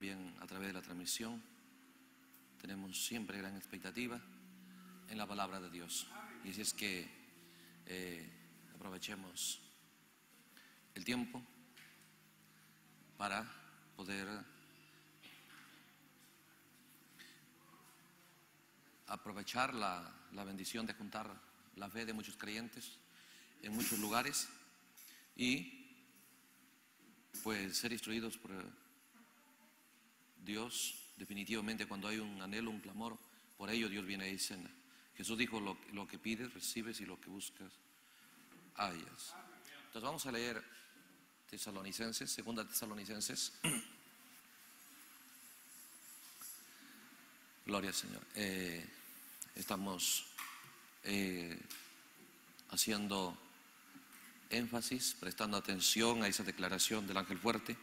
también a través de la transmisión. Tenemos siempre gran expectativa en la palabra de Dios. Y así es que aprovechemos el tiempo para poder aprovechar la bendición de juntar la fe de muchos creyentes en muchos lugares y pues ser instruidos por Dios. Definitivamente cuando hay un anhelo, un clamor, por ello Dios viene a escena. Jesús dijo, lo que pides, recibes, y lo que buscas, hallas. Entonces vamos a leer Tesalonicenses, segunda Tesalonicenses. Gloria al Señor. Estamos haciendo énfasis, prestando atención a esa declaración del ángel fuerte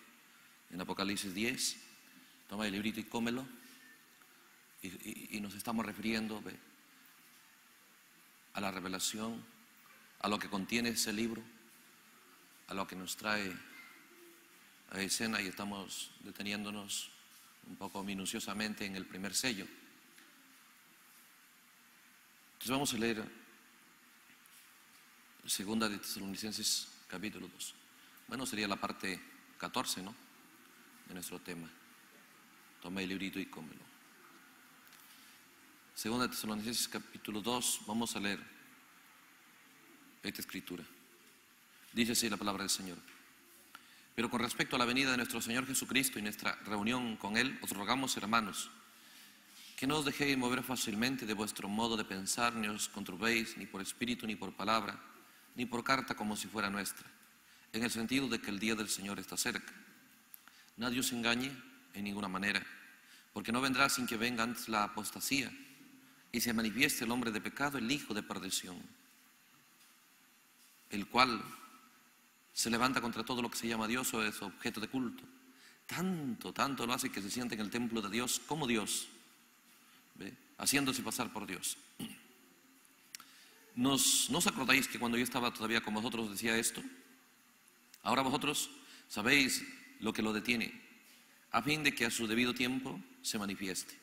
en Apocalipsis 10. Toma el librito y cómelo. Y nos estamos refiriendo a la revelación, a lo que contiene ese libro, a lo que nos trae a escena, y estamos deteniéndonos un poco minuciosamente en el primer sello. Entonces vamos a leer segunda de Tesalonicenses capítulo 2. Bueno, sería la parte 14, ¿no?, de nuestro tema. Toma el librito y cómelo. Segunda de Tesalonicenses capítulo 2, vamos a leer esta escritura. Dice así la palabra del Señor. Pero con respecto a la venida de nuestro Señor Jesucristo y nuestra reunión con Él, os rogamos, hermanos, que no os dejéis mover fácilmente de vuestro modo de pensar, ni os conturbéis, ni por espíritu, ni por palabra, ni por carta como si fuera nuestra, en el sentido de que el día del Señor está cerca. Nadie os engañe en ninguna manera, porque no vendrá sin que venga antes la apostasía y se manifieste el hombre de pecado, el hijo de perdición, el cual se levanta contra todo lo que se llama Dios o es objeto de culto. Tanto lo hace que se siente en el templo de Dios como Dios, haciéndose pasar por Dios. ¿No os acordáis que cuando yo estaba todavía con vosotros decía esto? Ahora vosotros sabéis lo que lo detiene, a fin de que a su debido tiempo se manifieste,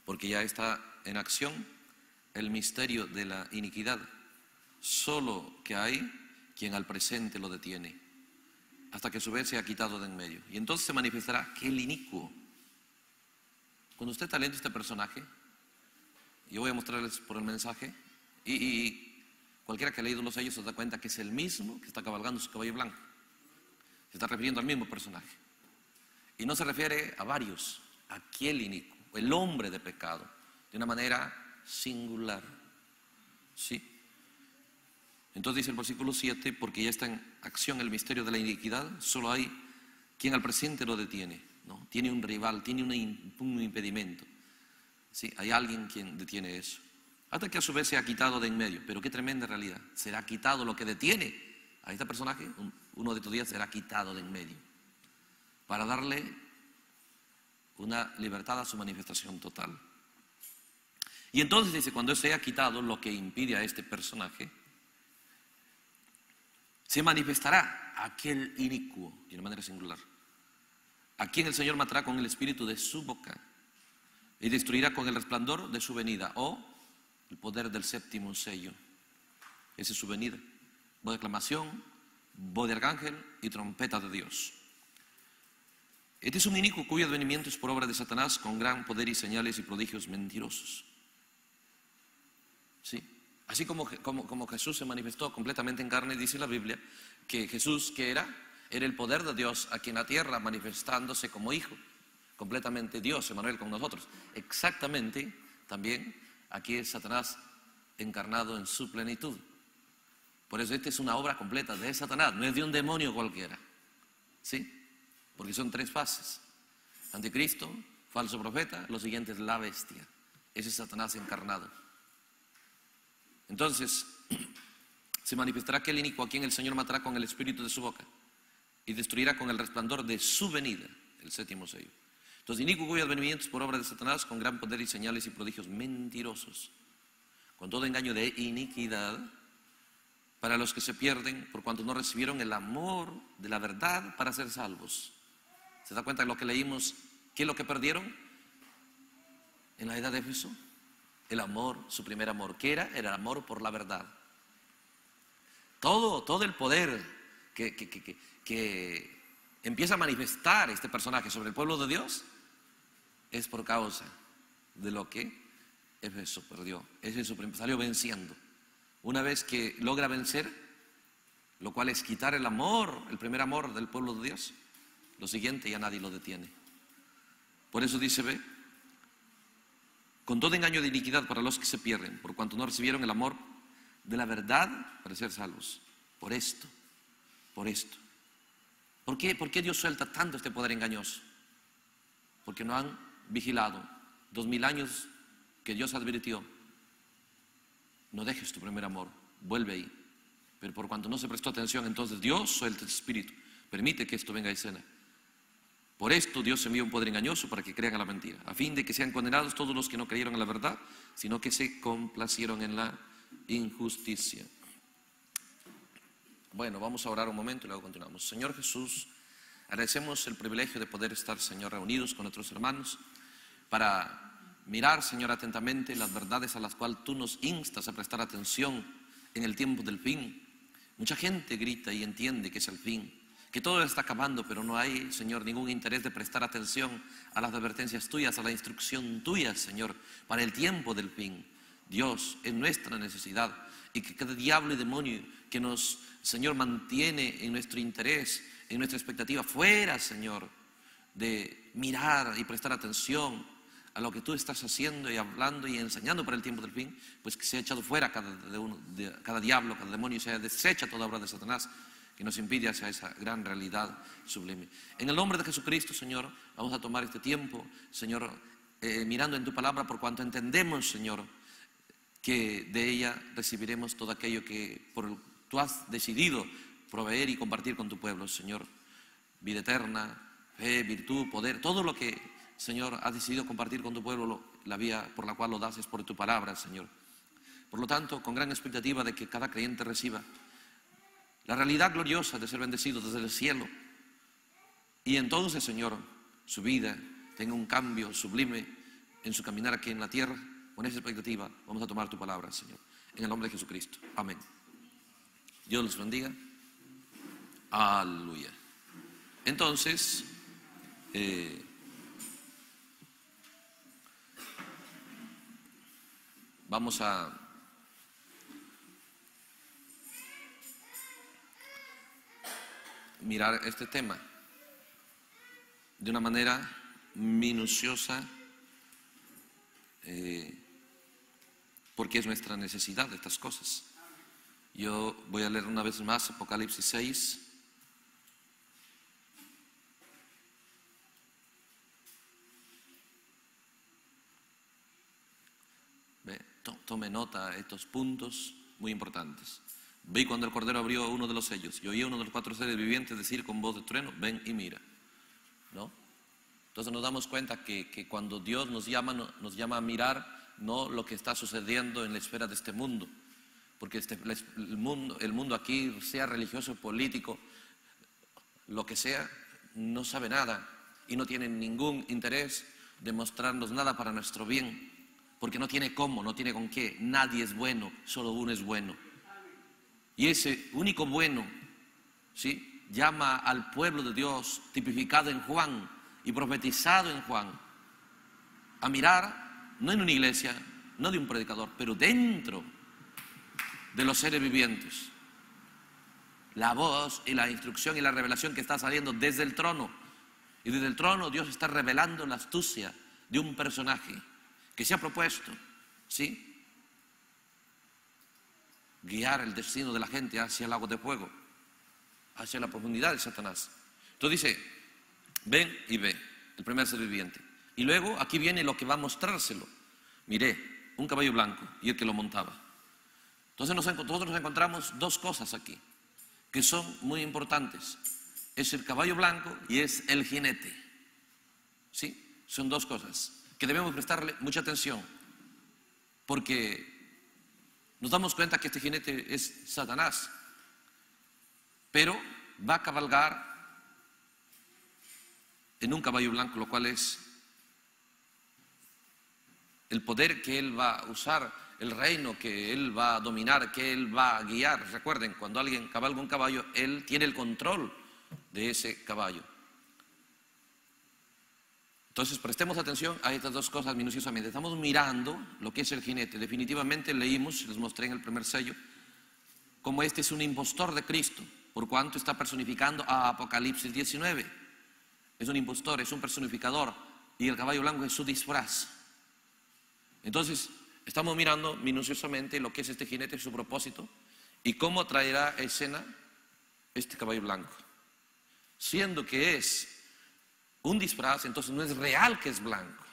porque ya está en acción el misterio de la iniquidad, solo que hay quien al presente lo detiene, hasta que a su vez se ha quitado de en medio. Y entonces se manifestará aquel inicuo. Cuando usted está leyendo este personaje, yo voy a mostrarles por el mensaje, y cualquiera que ha leído los sellos se da cuenta que es el mismo que está cabalgando su caballo blanco. Se está refiriendo al mismo personaje. Y no se refiere a varios, a aquel inicuo, el hombre de pecado, de una manera singular. ¿Sí? Entonces dice el versículo 7, porque ya está en acción el misterio de la iniquidad, solo hay quien al presente lo detiene, ¿no? Tiene un rival, tiene un impedimento. Sí, hay alguien quien detiene eso, hasta que a su vez se ha quitado de en medio. Pero qué tremenda realidad, será quitado lo que detiene a este personaje, uno de estos días será quitado de en medio, para darle una libertad a su manifestación total. Y entonces dice, cuando se ha quitado lo que impide a este personaje, se manifestará aquel inicuo, de una manera singular, a quien el Señor matará con el espíritu de su boca y destruirá con el resplandor de su venida, o el poder del séptimo sello. Esa es su venida. Voz de aclamación, voz de arcángel y trompeta de Dios. Este es un inicuo cuyo advenimiento es por obra de Satanás, con gran poder y señales y prodigios mentirosos. ¿Sí? Así como Jesús se manifestó completamente en carne, dice la Biblia que Jesús, que era el poder de Dios aquí en la tierra, manifestándose como hijo, completamente Dios, Emmanuel con nosotros. Exactamente, también aquí es Satanás encarnado en su plenitud. Por eso esta es una obra completa de Satanás, no es de un demonio cualquiera. ¿Sí? Porque son tres fases: anticristo, falso profeta, lo siguiente es la bestia. Ese es Satanás encarnado. Entonces se manifestará aquel inicuo a quien el Señor matará con el espíritu de su boca y destruirá con el resplandor de su venida, el séptimo sello. Entonces, inicuo cuyo advenimiento es por obra de Satanás, con gran poder y señales y prodigios mentirosos, con todo engaño de iniquidad, para los que se pierden, por cuanto no recibieron el amor de la verdad para ser salvos. ¿Se da cuenta de lo que leímos ¿Qué es lo que perdieron en la edad de Éfeso? El amor, su primer amor. ¿Qué era? Era el amor por la verdad. Todo el poder que empieza a manifestar este personaje sobre el pueblo de Dios es por causa de lo que Éfeso perdió. Éfeso salió venciendo. Una vez que logra vencer, lo cual es quitar el amor, el primer amor del pueblo de Dios, lo siguiente ya nadie lo detiene. Por eso dice, ve, con todo engaño de iniquidad para los que se pierden, por cuanto no recibieron el amor de la verdad para ser salvos. Por esto. ¿Por qué Dios suelta tanto este poder engañoso? Porque no han vigilado 2000 años que Dios advirtió. No dejes tu primer amor, vuelve ahí. Pero por cuanto no se prestó atención, entonces Dios suelta el espíritu, permite que esto venga a escena. Por esto Dios envió un poder engañoso para que crean a la mentira, a fin de que sean condenados todos los que no creyeron en la verdad, sino que se complacieron en la injusticia. Bueno, vamos a orar un momento y luego continuamos. Señor Jesús, agradecemos el privilegio de poder estar, Señor, reunidos con nuestros hermanos para mirar, Señor, atentamente las verdades a las cuales tú nos instas a prestar atención en el tiempo del fin. Mucha gente grita y entiende que es el fin, que todo está acabando, pero no hay, Señor, ningún interés de prestar atención a las advertencias tuyas, a la instrucción tuya, Señor, para el tiempo del fin. Dios, es nuestra necesidad, y que cada diablo y demonio que nos, Señor, mantiene en nuestro interés, en nuestra expectativa, fuera, Señor, de mirar y prestar atención a lo que tú estás haciendo y hablando y enseñando para el tiempo del fin, pues que sea echado fuera cada diablo, cada demonio, sea deshecha toda obra de Satanás que nos impide hacia esa gran realidad sublime. En el nombre de Jesucristo, Señor, vamos a tomar este tiempo, Señor, mirando en tu palabra, por cuanto entendemos, Señor, que de ella recibiremos todo aquello que tú has decidido proveer y compartir con tu pueblo, Señor. Vida eterna, fe, virtud, poder, todo lo que, Señor, has decidido compartir con tu pueblo, la vía por la cual lo das es por tu palabra, Señor. Por lo tanto, con gran expectativa de que cada creyente reciba la realidad gloriosa de ser bendecido desde el cielo. Y entonces, Señor, su vida tenga un cambio sublime en su caminar aquí en la tierra. Con esa expectativa vamos a tomar tu palabra, Señor, en el nombre de Jesucristo. Amén. Dios los bendiga. Aleluya. Entonces, vamos a mirar este tema de una manera minuciosa, porque es nuestra necesidad de estas cosas. Yo voy a leer una vez más Apocalipsis 6. Tome nota de estos puntos muy importantes. Vi cuando el Cordero abrió uno de los sellos y oí a uno de los 4 seres vivientes decir con voz de trueno, ven y mira. ¿No? Entonces nos damos cuenta que cuando Dios nos llama a mirar no lo que está sucediendo en la esfera de este mundo, porque el mundo aquí, sea religioso, político, lo que sea, no sabe nada y no tiene ningún interés de mostrarnos nada para nuestro bien, porque no tiene cómo, no tiene con qué. Nadie es bueno, solo uno es bueno. Y ese único bueno, ¿sí?, llama al pueblo de Dios, tipificado en Juan y profetizado en Juan, a mirar, no en una iglesia, no de un predicador, pero dentro de los seres vivientes, la voz y la instrucción y la revelación que está saliendo desde el trono. Y desde el trono Dios está revelando la astucia de un personaje que se ha propuesto, ¿sí?, guiar el destino de la gente hacia el lago de fuego, hacia la profundidad de Satanás. Entonces dice, ven y ve, el primer ser viviente. Y luego aquí viene lo que va a mostrárselo. Miré un caballo blanco y el que lo montaba. Entonces nosotros nos encontramos dos cosas aquí que son muy importantes. Es el caballo blanco y es el jinete. ¿Sí? Son dos cosas que debemos prestarle mucha atención, porque nos damos cuenta que este jinete es Satanás, pero va a cabalgar en un caballo blanco, lo cual es el poder que Él va a usar, el reino que Él va a dominar, que Él va a guiar. Recuerden, cuando alguien cabalga un caballo, Él tiene el control de ese caballo. Entonces prestemos atención a estas dos cosas minuciosamente. Estamos mirando lo que es el jinete. Definitivamente leímos, les mostré en el primer sello, como este es un impostor de Cristo, por cuanto está personificando a Apocalipsis 19. Es un impostor, es un personificador, y el caballo blanco es su disfraz. Entonces estamos mirando minuciosamente lo que es este jinete, su propósito, y cómo traerá a escena este caballo blanco. Siendo que es un disfraz, entonces no es real que es blanco.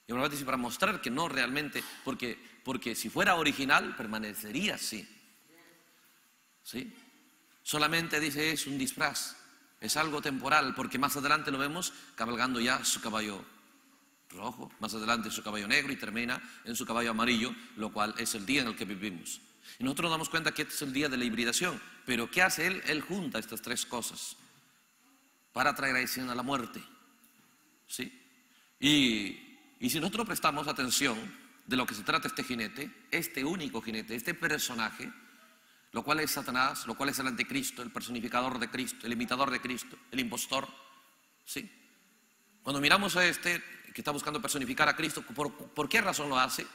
Y me dice, para mostrar que no realmente, porque si fuera original permanecería así. ¿Sí? Solamente dice es un disfraz, es algo temporal, porque más adelante lo vemos cabalgando ya su caballo rojo, más adelante su caballo negro y termina en su caballo amarillo, lo cual es el día en el que vivimos. Y nosotros nos damos cuenta que este es el día de la hibridación, pero ¿qué hace él? Él junta estas tres cosas para traer a escena la muerte. ¿Sí? Y si nosotros prestamos atención de lo que se trata este jinete, este único jinete, este personaje, lo cual es Satanás, lo cual es el anticristo, el personificador de Cristo, el imitador de Cristo, el impostor. ¿Sí? Cuando miramos a este que está buscando personificar a Cristo, ¿por qué razón lo hace?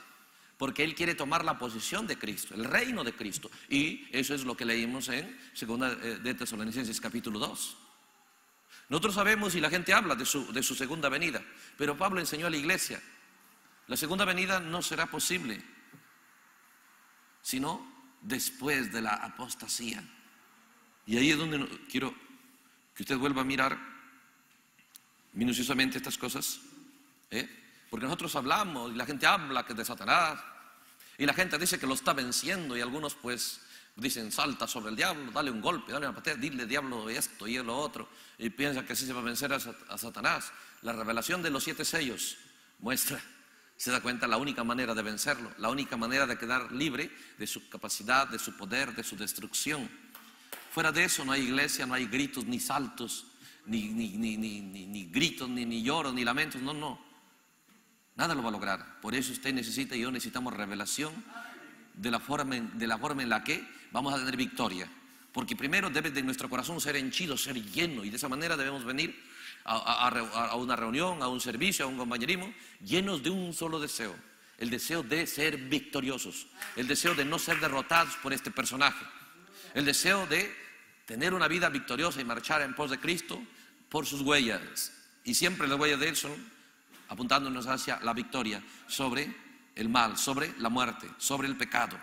Porque él quiere tomar la posición de Cristo, el reino de Cristo. Y eso es lo que leímos en 2 de Tesalonicenses capítulo 2. Nosotros sabemos y la gente habla de su segunda venida, pero Pablo enseñó a la iglesia, la segunda venida no será posible, sino después de la apostasía. Y ahí es donde quiero que usted vuelva a mirar minuciosamente estas cosas, porque nosotros hablamos y la gente habla que es de Satanás y la gente dice que lo está venciendo y algunos pues dicen salta sobre el diablo, dale un golpe, dale una patada, dile diablo esto y lo otro, y piensa que así se va a vencer a Satanás. La revelación de los 7 sellos muestra, se da cuenta, la única manera de vencerlo, la única manera de quedar libre de su capacidad, de su poder, de su destrucción. Fuera de eso no hay iglesia, no hay gritos ni saltos, ni gritos, ni lloros, ni lamentos, no. Nada lo va a lograr. Por eso usted necesita y yo necesitamos revelación de la forma en la que vamos a tener victoria. Porque primero debe de nuestro corazón ser henchido, ser lleno, y de esa manera debemos venir a una reunión, a un servicio, a un compañerismo, llenos de un solo deseo: el deseo de ser victoriosos, el deseo de no ser derrotados por este personaje, el deseo de tener una vida victoriosa y marchar en pos de Cristo por sus huellas. Y siempre las huellas de Él son apuntándonos hacia la victoria sobre el mal, sobre la muerte, sobre el pecado.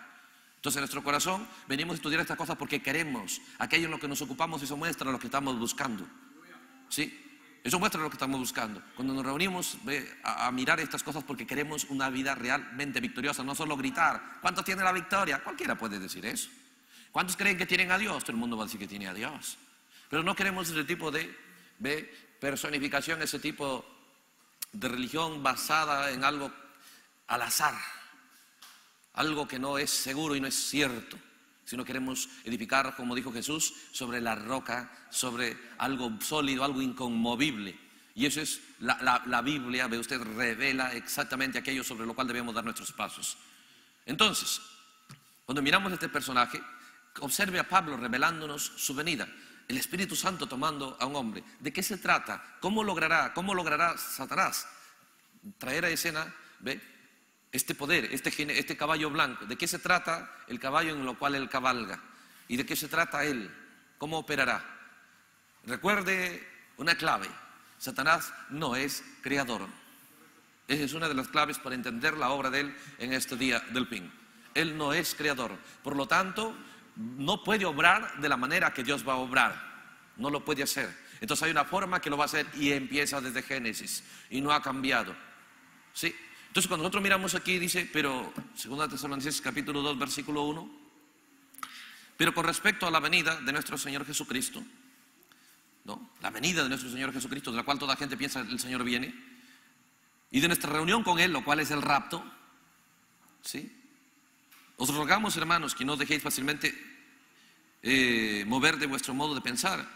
Entonces en nuestro corazón venimos a estudiar estas cosas porque queremos. Aquello en lo que nos ocupamos, eso muestra lo que estamos buscando. ¿Sí? Eso muestra lo que estamos buscando. Cuando nos reunimos a mirar estas cosas porque queremos una vida realmente victoriosa, no solo gritar ¿cuántos tiene la victoria? Cualquiera puede decir eso. ¿Cuántos creen que tienen a Dios? Todo el mundo va a decir que tiene a Dios. Pero no queremos ese tipo de personificación, ese tipo de religión basada en algo al azar, algo que no es seguro y no es cierto, sino queremos edificar, como dijo Jesús, sobre la roca, sobre algo sólido, algo inconmovible. Y eso es la Biblia, ve usted, revela exactamente aquello sobre lo cual debemos dar nuestros pasos. Entonces, cuando miramos a este personaje, observe a Pablo revelándonos su venida, el Espíritu Santo tomando a un hombre. ¿De qué se trata? ¿Cómo logrará Satanás traer a escena, este poder, este caballo blanco? ¿De qué se trata el caballo en lo cual él cabalga? ¿Y de qué se trata él? ¿Cómo operará? Recuerde una clave: Satanás no es creador. Esa es una de las claves para entender la obra de él en este día del PIN. Él no es creador, por lo tanto no puede obrar de la manera que Dios va a obrar, no lo puede hacer. Entonces hay una forma que lo va a hacer y empieza desde Génesis y no ha cambiado. ¿Sí? Entonces cuando nosotros miramos aquí dice, pero 2 Tesalonicenses capítulo 2 versículo 1, pero con respecto a la venida de nuestro Señor Jesucristo, ¿no? La venida de nuestro Señor Jesucristo, de la cual toda gente piensa el Señor viene, y de nuestra reunión con Él, lo cual es el rapto, ¿sí? Os rogamos, hermanos, que no os dejéis fácilmente mover de vuestro modo de pensar,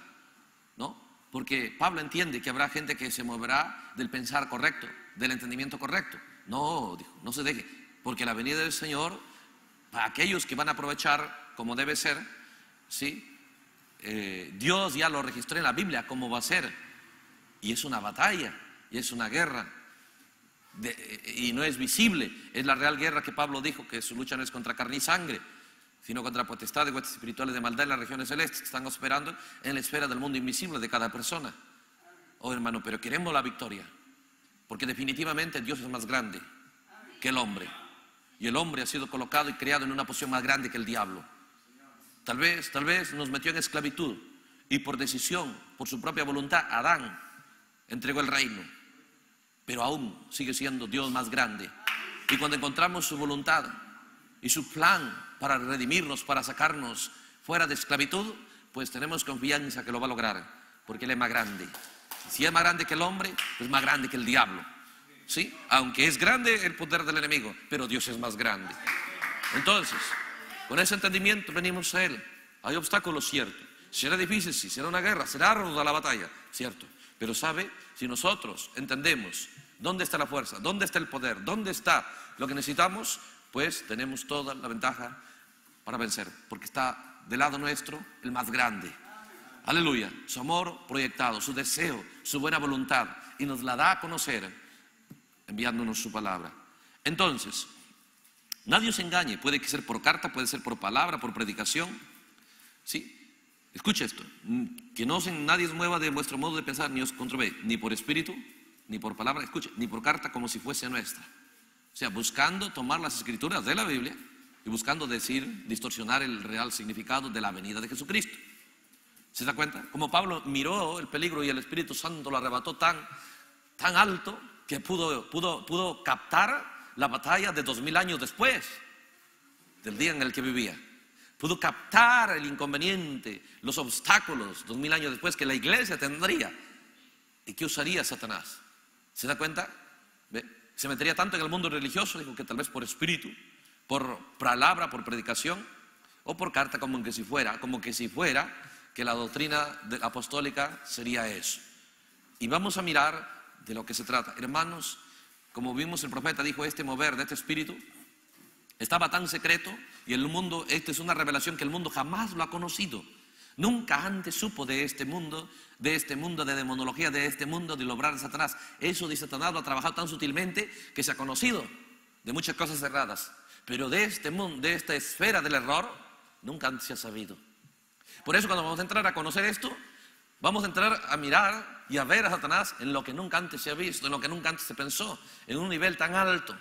¿no? Porque Pablo entiende que habrá gente que se moverá del pensar correcto, del entendimiento correcto. No, dijo, no se deje, porque la venida del Señor, para aquellos que van a aprovechar como debe ser, ¿sí? Dios ya lo registró en la Biblia cómo va a ser, y es una batalla, y es una guerra, y no es visible, es la real guerra que Pablo dijo que su lucha no es contra carne y sangre, sino contra potestades, huestes espirituales de maldad en las regiones celestes que están operando en la esfera del mundo invisible de cada persona. Oh hermano, pero queremos la victoria, porque definitivamente Dios es más grande que el hombre, y el hombre ha sido colocado y creado en una posición más grande que el diablo. Tal vez nos metió en esclavitud, y por decisión, por su propia voluntad, Adán entregó el reino, pero aún sigue siendo Dios más grande. Y cuando encontramos su voluntad y su plan para redimirnos, para sacarnos fuera de esclavitud, pues tenemos confianza que lo va a lograr, porque Él es más grande. Si es más grande que el hombre, es más grande que el diablo, ¿sí? Aunque es grande el poder del enemigo, pero Dios es más grande. Entonces, con ese entendimiento venimos a Él. Hay obstáculos, cierto. Será difícil, sí. Será una guerra, será ardua la batalla, cierto. Pero sabe, si nosotros entendemos dónde está la fuerza, dónde está el poder, dónde está lo que necesitamos, pues tenemos toda la ventaja para vencer, porque está del lado nuestro el más grande. Aleluya. Su amor proyectado, su deseo, su buena voluntad, y nos la da a conocer enviándonos su palabra. Entonces, nadie os engañe, puede ser por carta, puede ser por palabra, por predicación, ¿sí? Escucha esto, que nadie os mueva de vuestro modo de pensar, ni os controle, ni por espíritu, ni por palabra, escucha, ni por carta como si fuese nuestra. O sea, buscando tomar las escrituras de la Biblia y buscando distorsionar el real significado de la venida de Jesucristo. ¿Se da cuenta? Como Pablo miró el peligro y el Espíritu Santo lo arrebató tan alto que pudo captar la batalla de 2000 años después del día en el que vivía. Pudo captar el inconveniente, los obstáculos 2000 años después que la iglesia tendría. ¿Y qué usaría Satanás? ¿Se da cuenta? ¿Ve? Se metería tanto en el mundo religioso, dijo, que tal vez por espíritu, por palabra, por predicación, o por carta, como que si fuera que la doctrina apostólica sería eso. Y vamos a mirar de lo que se trata. Hermanos, como vimos, el profeta dijo, este mover de este espíritu estaba tan secreto, y el mundo, esta es una revelación que el mundo jamás lo ha conocido. Nunca antes supo de este mundo de demonología, de este mundo del obrar de Satanás. Eso de Satanás lo ha trabajado tan sutilmente que se ha conocido de muchas cosas cerradas. Pero de este mundo, de esta esfera del error, nunca antes se ha sabido. Por eso cuando vamos a entrar a conocer esto, vamos a entrar a mirar y a ver a Satanás en lo que nunca antes se ha visto, en lo que nunca antes se pensó, en un nivel tan alto,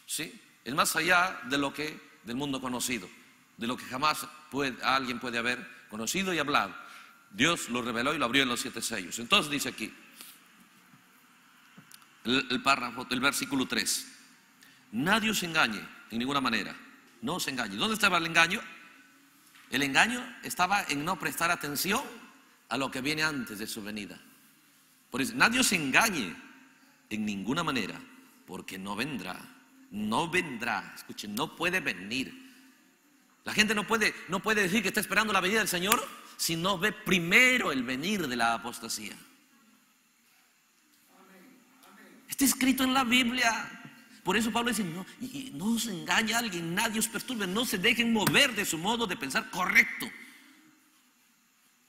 ¿sí? Es más allá de lo que del mundo conocido, de lo que jamás alguien puede haber conocido y hablado. Dios lo reveló y lo abrió en los 7 sellos. Entonces dice aquí el párrafo, el versículo 3: nadie os engañe en ninguna manera, no os engañe. ¿Dónde estaba el engaño? El engaño estaba en no prestar atención a lo que viene antes de su venida. Por eso, nadie os engañe en ninguna manera, porque no vendrá, escuchen, no puede venir. La gente no puede decir que está esperando la venida del Señor si no ve primero el venir de la apostasía. Está escrito en la Biblia. Por eso Pablo dice, no os engañe a alguien, nadie os perturbe, no se dejen mover de su modo de pensar correcto.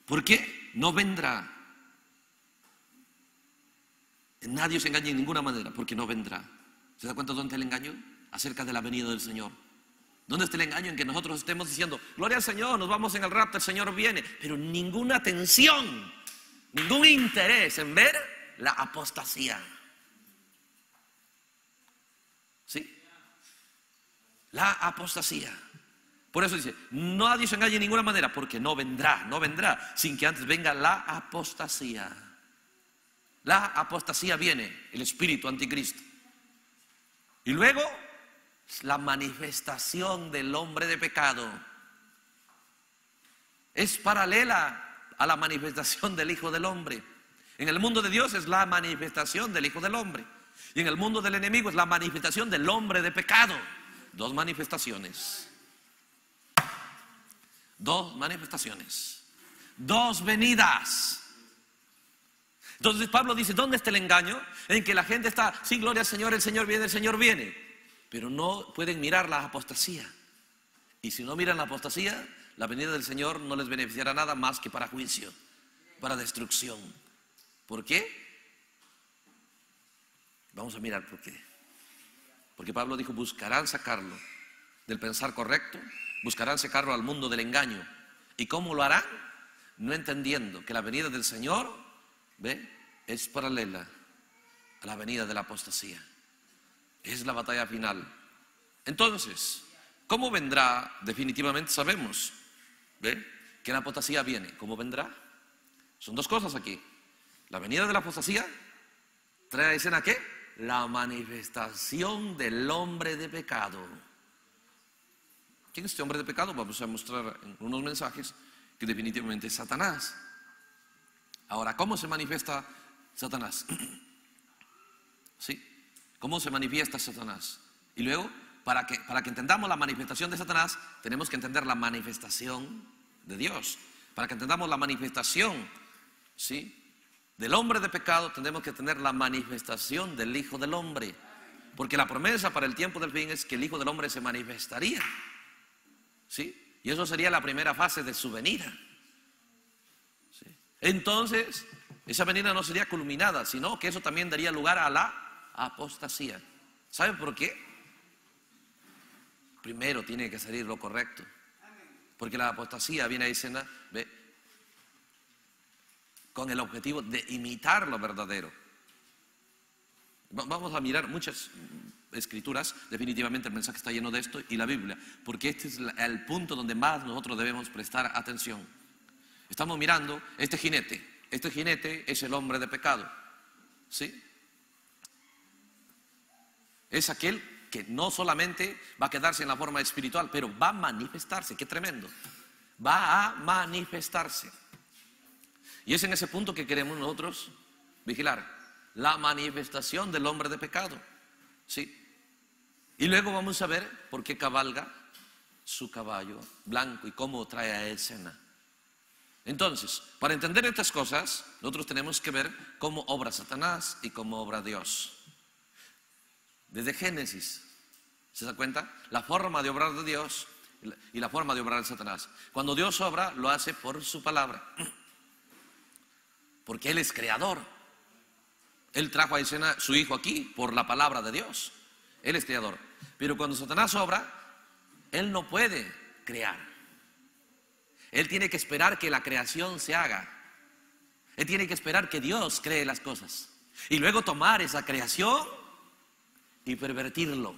¿Por qué? No vendrá. Nadie os engañe en ninguna manera, porque no vendrá. ¿Se da cuenta dónde está el engaño? Acerca de la venida del Señor. ¿Dónde está el engaño? En que nosotros estemos diciendo, gloria al Señor, nos vamos en el rapto, el Señor viene, pero ninguna atención, ningún interés en ver la apostasía. ¿Sí? La apostasía. Por eso dice, nadie se engañe de ninguna manera, porque no vendrá sin que antes venga la apostasía. La apostasía viene, el espíritu anticristo. Y luego, la manifestación del hombre de pecado. Es paralela a la manifestación del Hijo del Hombre. En el mundo de Dios es la manifestación del Hijo del Hombre. Y en el mundo del enemigo es la manifestación del hombre de pecado. Dos manifestaciones. Dos manifestaciones. Dos venidas. Entonces Pablo dice, ¿dónde está el engaño? En que la gente está, sí, gloria al Señor, el Señor viene, el Señor viene. Pero no pueden mirar la apostasía. Y si no miran la apostasía, la venida del Señor no les beneficiará nada más que para juicio, para destrucción. ¿Por qué? Vamos a mirar por qué. Porque Pablo dijo, buscarán sacarlo del pensar correcto, buscarán sacarlo al mundo del engaño. ¿Y cómo lo harán? No entendiendo que la venida del Señor, ¿ve?, es paralela a la venida de la apostasía. Es la batalla final. Entonces, ¿cómo vendrá? Definitivamente sabemos, ¿ve?, que la apostasía viene. ¿Cómo vendrá? Son dos cosas aquí. La venida de la apostasía trae a escena ¿qué? La manifestación del hombre de pecado. ¿Quién es este hombre de pecado? Vamos a mostrar en unos mensajes que definitivamente es Satanás. Ahora, ¿cómo se manifiesta Satanás? ¿Sí? ¿Cómo se manifiesta Satanás? Y luego, para que entendamos la manifestación de Satanás, tenemos que entender la manifestación de Dios. Para que entendamos la manifestación, ¿sí?, del hombre de pecado, tenemos que tener la manifestación del Hijo del Hombre. Porque la promesa para el tiempo del fin es que el Hijo del Hombre se manifestaría, ¿sí? Y eso sería la primera fase de su venida, ¿sí? Entonces, esa venida no sería culminada, sino que eso también daría lugar a la apostasía. ¿Saben por qué? Primero tiene que salir lo correcto. Porque la apostasía viene a escena, ¿ve?, con el objetivo de imitar lo verdadero. Vamos a mirar muchas escrituras, definitivamente el mensaje está lleno de esto, y la Biblia, porque este es el punto donde más nosotros debemos prestar atención. Estamos mirando este jinete es el hombre de pecado, ¿sí? Es aquel que no solamente va a quedarse en la forma espiritual, pero va a manifestarse. ¡Qué tremendo! Va a manifestarse. Y es en ese punto que queremos nosotros vigilar, la manifestación del hombre de pecado, ¿sí? Y luego vamos a ver por qué cabalga su caballo blanco y cómo trae a escena. Entonces, para entender estas cosas, nosotros tenemos que ver cómo obra Satanás y cómo obra Dios. Desde Génesis, ¿se da cuenta? La forma de obrar de Dios y la forma de obrar de Satanás. Cuando Dios obra, lo hace por su palabra. Porque Él es creador. Él trajo a escena su Hijo aquí por la palabra de Dios. Él es creador. Pero cuando Satanás obra, Él no puede crear. Él tiene que esperar que la creación se haga. Él tiene que esperar que Dios cree las cosas. Y luego tomar esa creación y pervertirlo.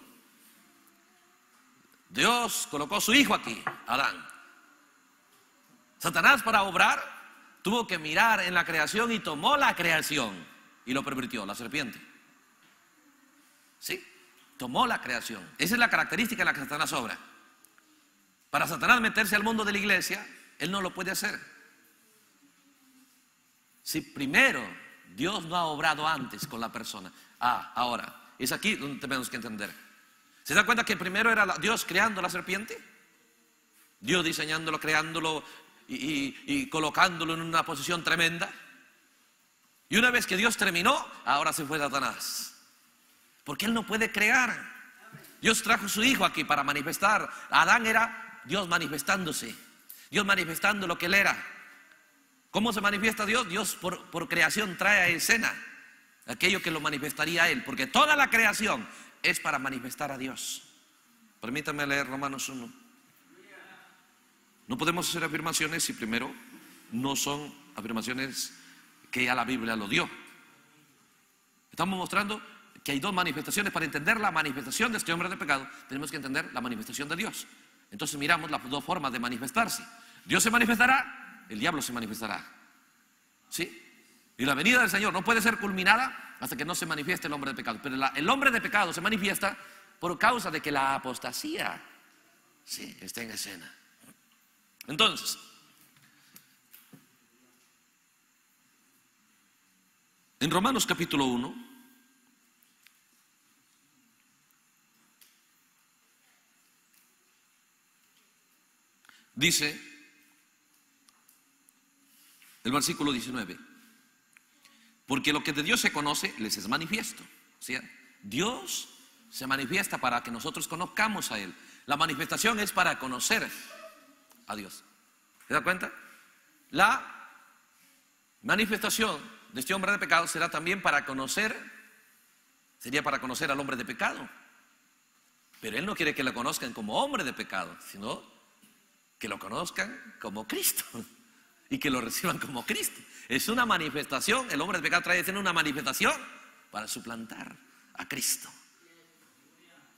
Dios colocó a su Hijo aquí, Adán. Satanás, para obrar, tuvo que mirar en la creación y tomó la creación y lo pervirtió, la serpiente. ¿Sí? Tomó la creación. Esa es la característica en la que Satanás obra. Para Satanás meterse al mundo de la iglesia, él no lo puede hacer. Si primero Dios no ha obrado antes con la persona. Ahora, es aquí donde tenemos que entender. ¿Se da cuenta que primero era Dios creando la serpiente? Dios diseñándolo, creándolo y colocándolo en una posición tremenda. Y una vez que Dios terminó, ahora se fue Satanás. Porque Él no puede crear. Dios trajo su Hijo aquí para manifestar. Adán era Dios manifestándose. Dios manifestando lo que Él era. ¿Cómo se manifiesta Dios? Dios por creación trae a escena aquello que lo manifestaría a Él. Porque toda la creación es para manifestar a Dios. Permítanme leer Romanos 1. No podemos hacer afirmaciones si primero no son afirmaciones que ya la Biblia lo dio. Estamos mostrando que hay dos manifestaciones. Para entender la manifestación de este hombre de pecado, tenemos que entender la manifestación de Dios. Entonces miramos las dos formas de manifestarse. Dios se manifestará, el diablo se manifestará. ¿Sí? Y la venida del Señor no puede ser culminada hasta que no se manifieste el hombre de pecado. Pero el hombre de pecado se manifiesta por causa de que la apostasía, sí, está en escena. Entonces, en Romanos capítulo 1, dice el versículo 19: Porque lo que de Dios se conoce les es manifiesto. O sea, Dios se manifiesta para que nosotros conozcamos a Él. La manifestación es para conocer a Dios. ¿Se da cuenta? La manifestación de este hombre de pecado será también para conocer, sería para conocer al hombre de pecado. Pero Él no quiere que lo conozcan como hombre de pecado, sino que lo conozcan como Cristo y que lo reciban como Cristo. Es una manifestación, el hombre de pecado trae una manifestación para suplantar a Cristo.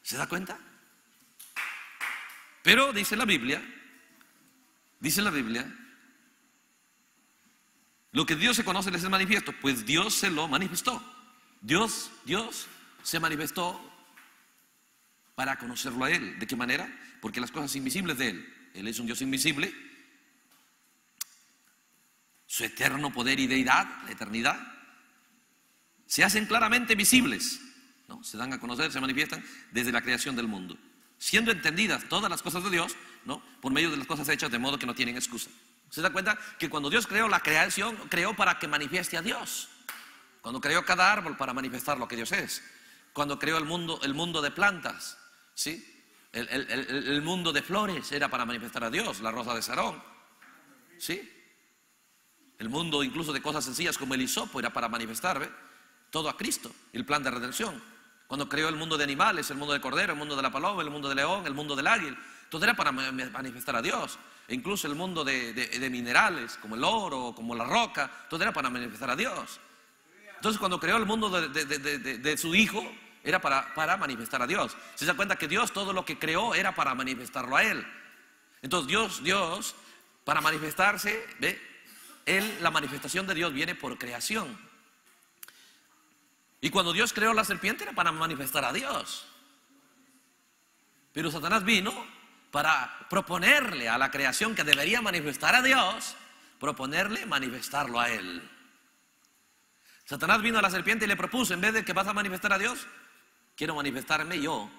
¿Se da cuenta? Pero dice la Biblia, lo que Dios se conoce les es manifiesto, pues Dios se lo manifestó. Dios se manifestó para conocerlo a Él. ¿De qué manera? Porque las cosas invisibles de Él es un Dios invisible, su eterno poder y deidad, la eternidad, se hacen claramente visibles, ¿no? Se dan a conocer, se manifiestan desde la creación del mundo, siendo entendidas todas las cosas de Dios, ¿no? Por medio de las cosas hechas, de modo que no tienen excusa. ¿Se da cuenta? Que cuando Dios creó la creación, creó para que manifieste a Dios. Cuando creó cada árbol, para manifestar lo que Dios es. Cuando creó el mundo de plantas, ¿sí? El mundo de flores era para manifestar a Dios, la rosa de Sarón, ¿sí? El mundo incluso de cosas sencillas como el hisopo era para manifestar, ¿ve? Todo a Cristo, el plan de redención. Cuando creó el mundo de animales, el mundo de cordero, el mundo de la paloma, el mundo de león, el mundo del águila, todo era para manifestar a Dios. E incluso el mundo de minerales, como el oro, como la roca, todo era para manifestar a Dios. Entonces cuando creó el mundo de su Hijo, era para manifestar a Dios. Se da cuenta que Dios todo lo que creó era para manifestarlo a Él. Entonces Dios para manifestarse, ¿ve? La manifestación de Dios viene por creación. Y cuando Dios creó la serpiente era para manifestar a Dios. Pero Satanás vino para proponerle a la creación que debería manifestar a Dios, proponerle manifestarlo a Él. Satanás vino a la serpiente y le propuso, en vez de que vas a manifestar a Dios, quiero manifestarme yo,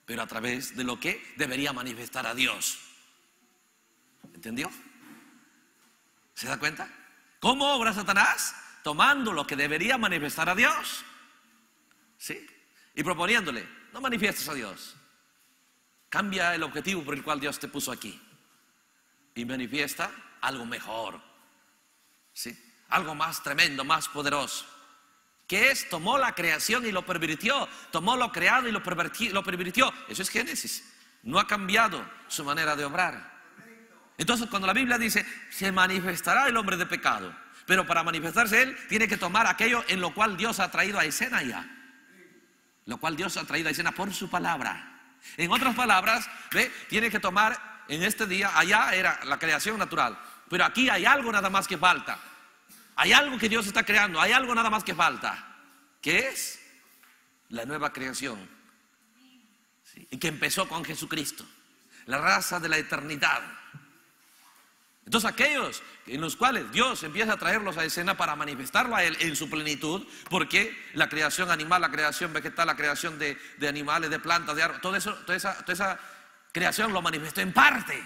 pero a través de lo que debería manifestar a Dios. ¿Entendió? ¿Se da cuenta? ¿Cómo obra Satanás? Tomando lo que debería manifestar a Dios, ¿sí? Y proponiéndole, no manifiestes a Dios, cambia el objetivo por el cual Dios te puso aquí y manifiesta algo mejor, ¿sí? Algo más tremendo, más poderoso. ¿Qué es? Tomó la creación y lo pervirtió. Tomó lo creado y lo pervirtió. Eso es Génesis. No ha cambiado su manera de obrar. Entonces cuando la Biblia dice, se manifestará el hombre de pecado, pero para manifestarse Él tiene que tomar aquello en lo cual Dios ha traído a escena ya. Lo cual Dios ha traído a escena por su palabra. En otras palabras, ¿ve? Tiene que tomar en este día, allá era la creación natural, pero aquí hay algo nada más que falta. Hay algo que Dios está creando, hay algo nada más que falta. ¿Qué es? La nueva creación, ¿sí? Y que empezó con Jesucristo, la raza de la eternidad. Entonces aquellos en los cuales Dios empieza a traerlos a escena para manifestarlo a Él en su plenitud, porque la creación animal, la creación vegetal, la creación de animales, de plantas, de árboles, toda esa creación lo manifestó en parte.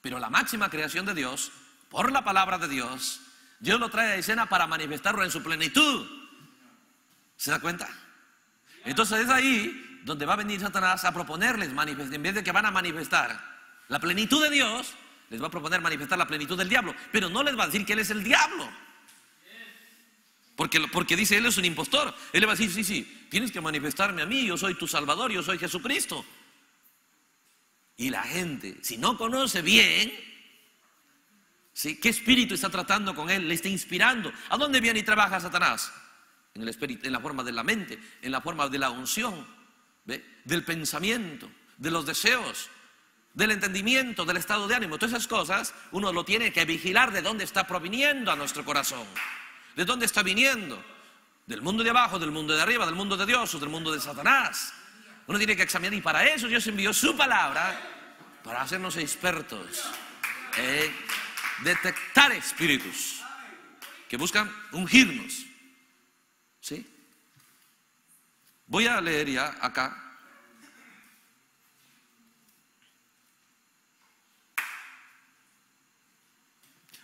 Pero la máxima creación de Dios, por la palabra de Dios, Dios lo trae a escena para manifestarlo en su plenitud. ¿Se da cuenta? Entonces es ahí donde va a venir Satanás a proponerles manifestar, en vez de que van a manifestar la plenitud de Dios, les va a proponer manifestar la plenitud del diablo. Pero no les va a decir que Él es el diablo, porque dice Él es un impostor. Él le va a decir, sí, tienes que manifestarme a mí, yo soy tu Salvador, yo soy Jesucristo. Y la gente, si no conoce bien, ¿sí?, qué espíritu está tratando con él, le está inspirando. ¿A dónde viene y trabaja Satanás? En el espíritu, en la forma de la mente, en la forma de la unción, ¿ve?, del pensamiento, de los deseos, del entendimiento, del estado de ánimo. Todas esas cosas uno lo tiene que vigilar de dónde está proviniendo a nuestro corazón. ¿De dónde está viniendo? ¿Del mundo de abajo, del mundo de arriba, del mundo de Dios o del mundo de Satanás? Uno tiene que examinar, y para eso Dios envió su palabra, para hacernos expertos en detectar espíritus que buscan ungirnos, ¿sí? Voy a leer ya acá.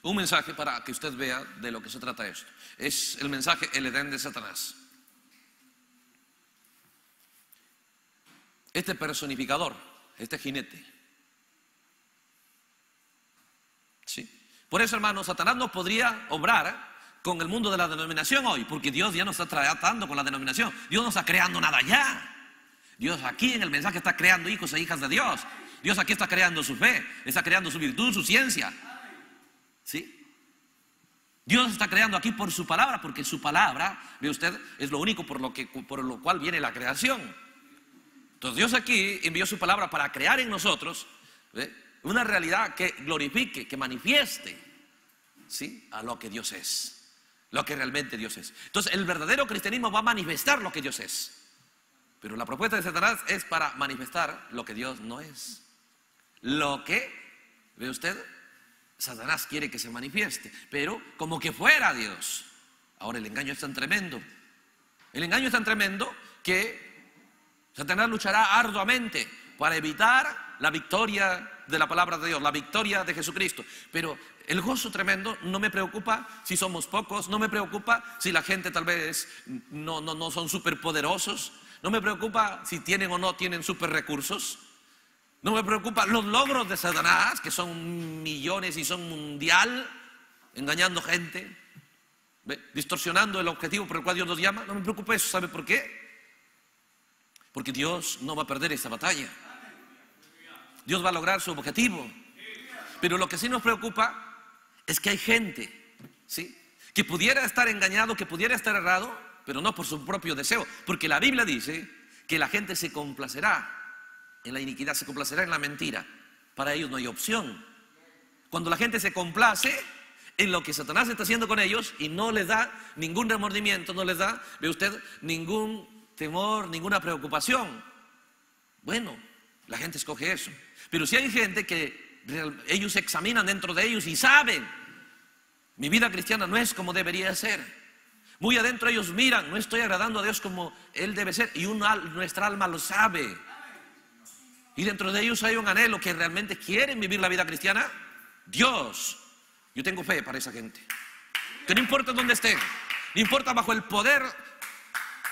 Un mensaje para que usted vea de lo que se trata esto. Es el mensaje, el Edén de Satanás. Este personificador, este jinete. ¿Sí? Por eso, hermano, Satanás no podría obrar con el mundo de la denominación hoy, porque Dios ya no está tratando con la denominación. Dios no está creando nada ya. Dios aquí en el mensaje está creando hijos e hijas de Dios. Dios aquí está creando su fe, está creando su virtud, su ciencia. ¿Sí? Dios está creando aquí por su palabra, porque su palabra, ve usted, es lo único por lo cual viene la creación. Entonces Dios aquí envió su palabra para crear en nosotros, ¿ve?, una realidad que glorifique, que manifieste, ¿sí?, a lo que Dios es, lo que realmente Dios es. Entonces el verdadero cristianismo va a manifestar lo que Dios es. Pero la propuesta de Satanás es para manifestar lo que Dios no es. Lo que, ve usted, Satanás quiere que se manifieste, pero como que fuera Dios. Ahora el engaño es tan tremendo. El engaño es tan tremendo que Satanás luchará arduamente para evitar la victoria de la palabra de Dios, la victoria de Jesucristo. Pero el gozo tremendo no me preocupa si somos pocos, no me preocupa si la gente tal vez no son superpoderosos, no me preocupa si tienen o no tienen super recursos, no me preocupa los logros de Satanás, que son millones y son mundial, engañando gente, distorsionando el objetivo por el cual Dios nos llama. No me preocupa eso. ¿Sabe por qué? Porque Dios no va a perder esta batalla. Dios va a lograr su objetivo. Pero lo que sí nos preocupa es que hay gente, ¿sí?, que pudiera estar engañado, que pudiera estar errado, pero no por su propio deseo. Porque la Biblia dice que la gente se complacerá en la iniquidad, se complacerá en la mentira. Para ellos no hay opción. Cuando la gente se complace en lo que Satanás está haciendo con ellos y no les da ningún remordimiento, no les da, ve usted, ningún temor, ninguna preocupación, bueno, la gente escoge eso. Pero si hay gente que ellos examinan dentro de ellos y saben, mi vida cristiana no es como debería ser, muy adentro ellos miran, no estoy agradando a Dios como Él debe ser, y nuestra alma lo sabe, y dentro de ellos hay un anhelo que realmente quieren vivir la vida cristiana. Dios, yo tengo fe para esa gente, que no importa dónde estén, no importa bajo el poder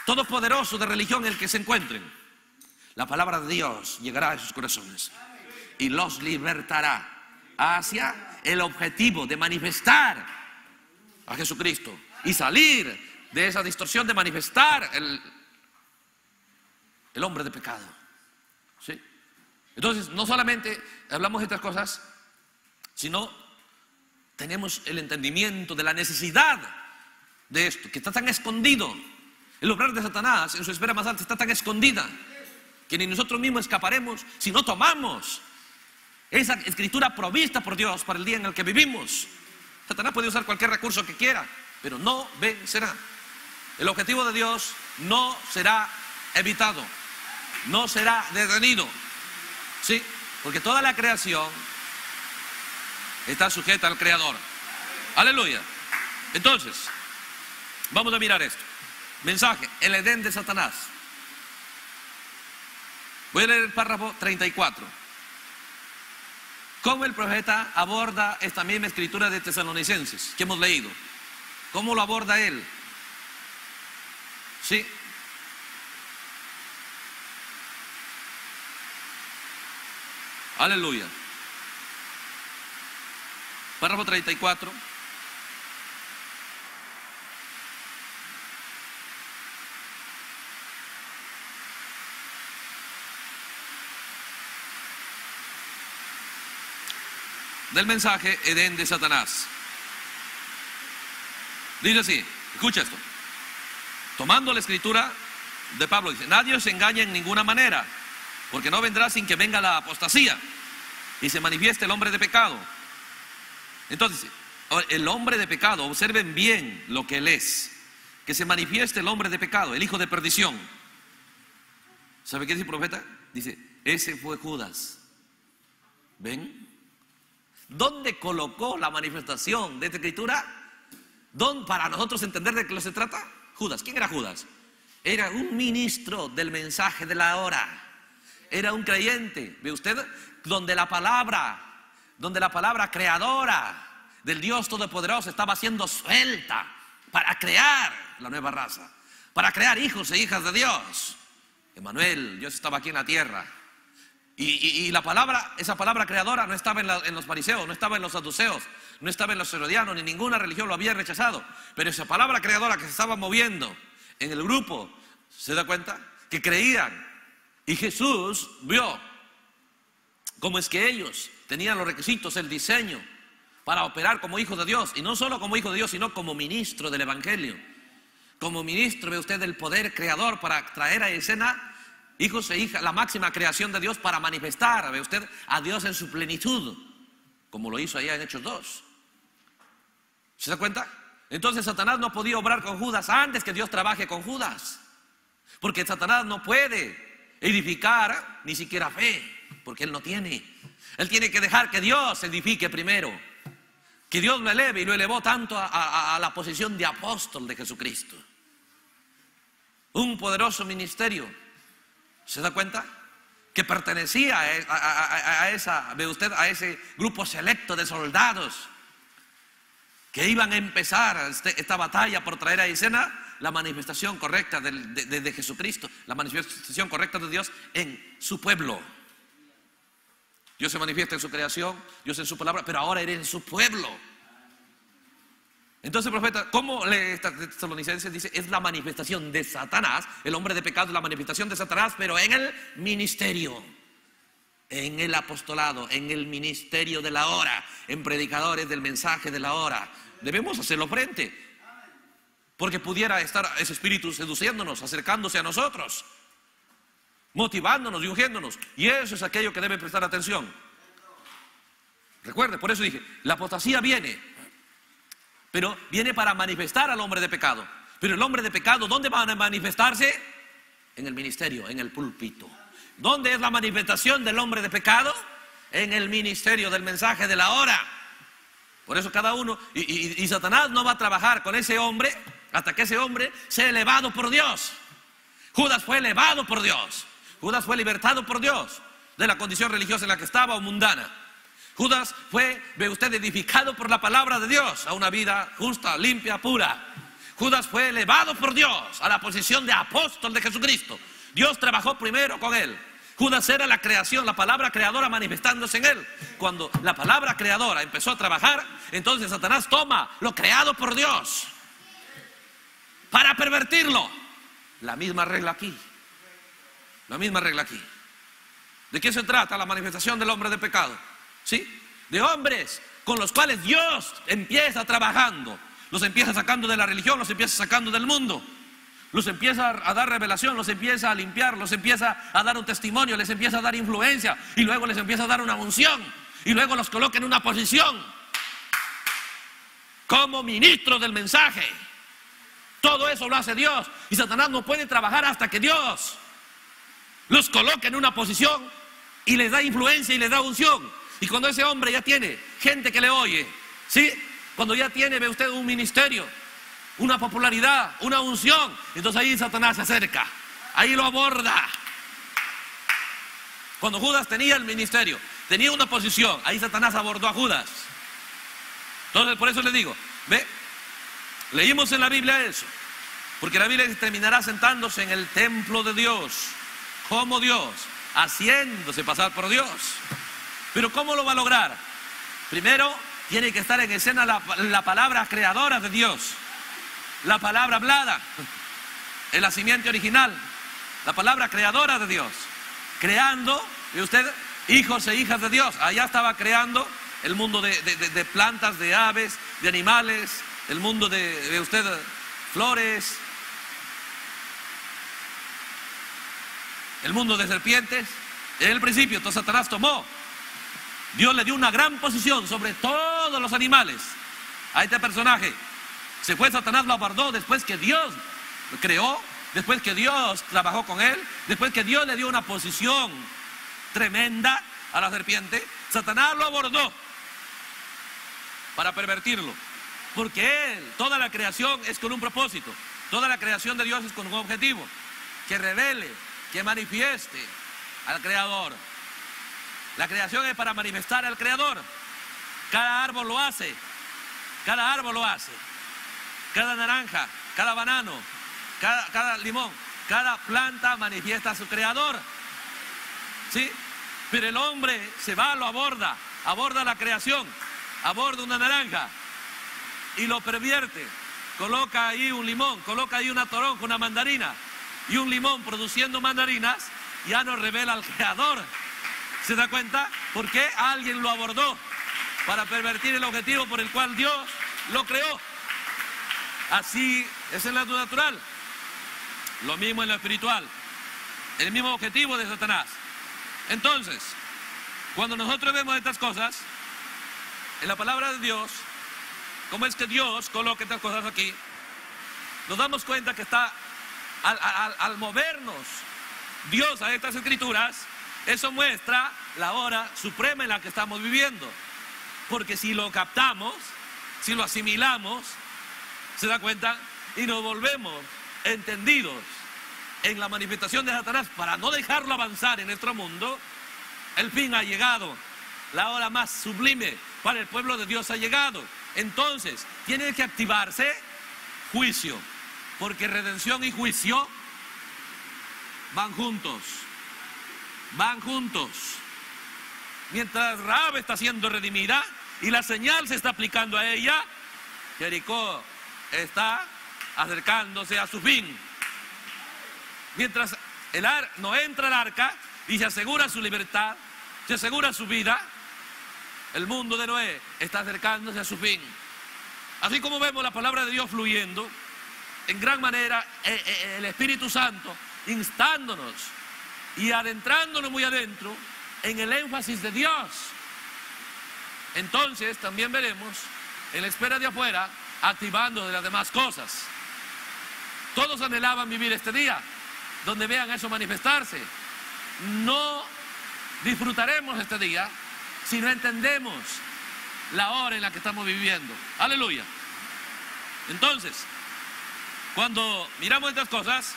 todopoderoso de religión en el que se encuentren, la palabra de Dios llegará a sus corazones y los libertará hacia el objetivo de manifestar a Jesucristo y salir de esa distorsión de manifestar el hombre de pecado. ¿Sí? Entonces, no solamente hablamos de estas cosas, sino tenemos el entendimiento de la necesidad de esto, que está tan escondido. El obrar de Satanás en su esfera más alta está tan escondida que ni nosotros mismos escaparemos si no tomamos esa escritura provista por Dios para el día en el que vivimos. Satanás puede usar cualquier recurso que quiera, pero no vencerá. El objetivo de Dios no será evitado, no será detenido, ¿sí? Porque toda la creación está sujeta al Creador. Aleluya. Entonces, vamos a mirar esto. Mensaje, el Edén de Satanás. Voy a leer el párrafo 34. ¿Cómo el profeta aborda esta misma escritura de Tesalonicenses que hemos leído? ¿Cómo lo aborda él? ¿Sí? Aleluya. Párrafo 34. Del mensaje Edén de Satanás. Dice así, escucha esto. Tomando la escritura de Pablo, dice: nadie os engaña en ninguna manera, porque no vendrá sin que venga la apostasía y se manifieste el hombre de pecado. Entonces, el hombre de pecado, observen bien lo que él es, que se manifieste el hombre de pecado, el hijo de perdición. ¿Sabe qué dice el profeta? Dice, ese fue Judas. ¿Ven? ¿Dónde colocó la manifestación de esta escritura? ¿Dónde, para nosotros entender de qué se trata? Judas. ¿Quién era Judas? Era un ministro del mensaje de la hora. Era un creyente, ¿ve usted? Donde la palabra creadora del Dios Todopoderoso estaba siendo suelta para crear la nueva raza, para crear hijos e hijas de Dios. Emmanuel, Dios estaba aquí en la tierra. Y la palabra, esa palabra creadora no estaba en los fariseos, no estaba en los saduceos, no estaba en los herodianos, ni ninguna religión lo había rechazado. Pero esa palabra creadora que se estaba moviendo en el grupo, ¿se da cuenta? Que creían. Y Jesús vio cómo es que ellos tenían los requisitos, el diseño para operar como hijos de Dios. Y no solo como hijo de Dios, sino como ministro del Evangelio. Como ministro, ve usted, del poder creador para traer a escena hijos e hijas, la máxima creación de Dios, para manifestar, ve usted, a Dios en su plenitud, como lo hizo allá en Hechos 2. ¿Se da cuenta? Entonces Satanás no podía obrar con Judas antes que Dios trabaje con Judas, porque Satanás no puede edificar ni siquiera fe, porque él no tiene. Él tiene que dejar que Dios edifique primero, que Dios lo eleve, y lo elevó tanto a la posición de apóstol de Jesucristo. Un poderoso ministerio. ¿Se da cuenta? Que pertenecía ve usted, a ese grupo selecto de soldados que iban a empezar esta batalla por traer a escena la manifestación correcta de Jesucristo, la manifestación correcta de Dios en su pueblo. Dios se manifiesta en su creación, Dios en su palabra, pero ahora era en su pueblo. Entonces el profeta, ¿cómo lee Tesalonicenses? Dice, es la manifestación de Satanás, el hombre de pecado es la manifestación de Satanás, pero en el ministerio, en el apostolado, en el ministerio de la hora, en predicadores del mensaje de la hora. Debemos hacerlo frente, porque pudiera estar ese espíritu seduciéndonos, acercándose a nosotros, motivándonos y ungiéndonos, y eso es aquello que debe prestar atención. Recuerde, por eso dije, la apostasía viene, pero viene para manifestar al hombre de pecado. Pero el hombre de pecado, ¿dónde va a manifestarse? En el ministerio, en el púlpito. ¿Dónde es la manifestación del hombre de pecado? En el ministerio del mensaje de la hora. Por eso cada uno, y Satanás no va a trabajar con ese hombre hasta que ese hombre sea elevado por Dios. Judas fue elevado por Dios. Judas fue libertado por Dios de la condición religiosa en la que estaba, o mundana. Judas fue, ve usted, edificado por la palabra de Dios a una vida justa, limpia, pura. Judas fue elevado por Dios a la posición de apóstol de Jesucristo. Dios trabajó primero con él. Judas era la creación, la palabra creadora manifestándose en él. Cuando la palabra creadora empezó a trabajar, entonces Satanás toma lo creado por Dios para pervertirlo. La misma regla aquí. La misma regla aquí. ¿De qué se trata la manifestación del hombre de pecado? ¿Sí? De hombres con los cuales Dios empieza trabajando. Los empieza sacando de la religión, los empieza sacando del mundo. Los empieza a dar revelación, los empieza a limpiar, los empieza a dar un testimonio, les empieza a dar influencia, y luego les empieza a dar una unción, y luego los coloca en una posición como ministro del mensaje. Todo eso lo hace Dios, y Satanás no puede trabajar hasta que Dios los coloque en una posición y les da influencia y les da unción. Y cuando ese hombre ya tiene gente que le oye, ¿sí? Cuando ya tiene, ve usted, un ministerio, una popularidad, una unción, entonces ahí Satanás se acerca, ahí lo aborda. Cuando Judas tenía el ministerio, tenía una posición, ahí Satanás abordó a Judas. Entonces por eso le digo, ve, leímos en la Biblia eso, porque la Biblia terminará sentándose en el templo de Dios, como Dios, haciéndose pasar por Dios. Pero ¿cómo lo va a lograr? Primero tiene que estar en escena la palabra creadora de Dios, la palabra hablada, en la simiente original, la palabra creadora de Dios, creando, ¿ve usted?, hijos e hijas de Dios. Allá estaba creando el mundo de plantas, de aves, de animales, el mundo de usted, flores, el mundo de serpientes. En el principio, entonces Satanás tomó, Dios le dio una gran posición sobre todos los animales a este personaje. Se fue Satanás, lo abordó después que Dios lo creó, después que Dios trabajó con él, después que Dios le dio una posición tremenda a la serpiente. Satanás lo abordó para pervertirlo, porque él, toda la creación es con un propósito, toda la creación de Dios es con un objetivo, que revele, que manifieste al Creador. La creación es para manifestar al Creador. Cada árbol lo hace Cada árbol lo hace. Cada naranja, cada banano, cada limón, cada planta manifiesta a su creador. ¿Sí? Pero el hombre se va, lo aborda la creación, aborda una naranja y lo pervierte. Coloca ahí un limón, coloca ahí una toronja, una mandarina y un limón produciendo mandarinas, ya nos revela al creador. ¿Se da cuenta? Porque alguien lo abordó para pervertir el objetivo por el cual Dios lo creó. Así es en lo natural. Lo mismo en lo espiritual. El mismo objetivo de Satanás. Entonces, cuando nosotros vemos estas cosas, en la palabra de Dios, ¿cómo es que Dios coloca estas cosas aquí? Nos damos cuenta que está, al movernos Dios a estas escrituras, eso muestra la hora suprema en la que estamos viviendo. Porque si lo captamos, si lo asimilamos, ¿se da cuenta? Y nos volvemos entendidos en la manifestación de Satanás para no dejarlo avanzar en nuestro mundo, el fin ha llegado. La hora más sublime para el pueblo de Dios ha llegado. Entonces, tiene que activarse juicio, porque redención y juicio van juntos. Van juntos. Mientras Rahab está siendo redimida y la señal se está aplicando a ella, Jericó está acercándose a su fin. Mientras no entra el arca y se asegura su libertad, se asegura su vida, el mundo de Noé está acercándose a su fin. Así como vemos la palabra de Dios fluyendo, en gran manera el Espíritu Santo instándonos y adentrándonos muy adentro en el énfasis de Dios. Entonces también veremos en la esfera de afuera activando de las demás cosas. Todos anhelaban vivir este día donde vean eso manifestarse. No disfrutaremos este día si no entendemos la hora en la que estamos viviendo. Aleluya. Entonces, cuando miramos estas cosas,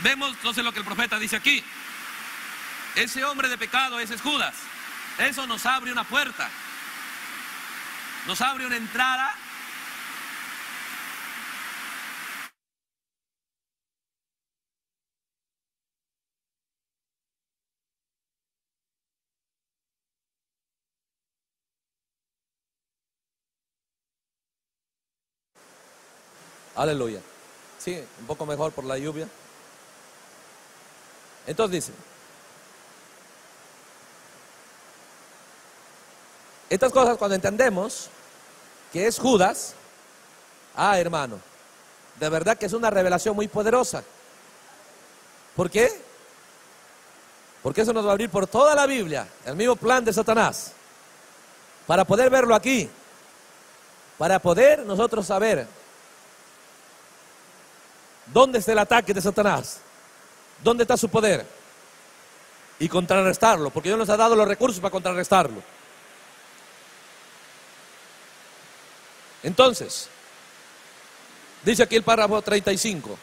vemos entonces lo que el profeta dice aquí. Ese hombre de pecado, ese es Judas. Eso nos abre una puerta, nos abre una entrada. Aleluya. Sí, un poco mejor por la lluvia. Entonces dice, estas cosas cuando entendemos que es Judas, hermano, de verdad que es una revelación muy poderosa. ¿Por qué? Porque eso nos va a abrir por toda la Biblia el mismo plan de Satanás, para poder verlo aquí, para poder nosotros saber dónde está el ataque de Satanás, dónde está su poder, y contrarrestarlo, porque Dios nos ha dado los recursos para contrarrestarlo. Entonces, dice aquí el párrafo 35.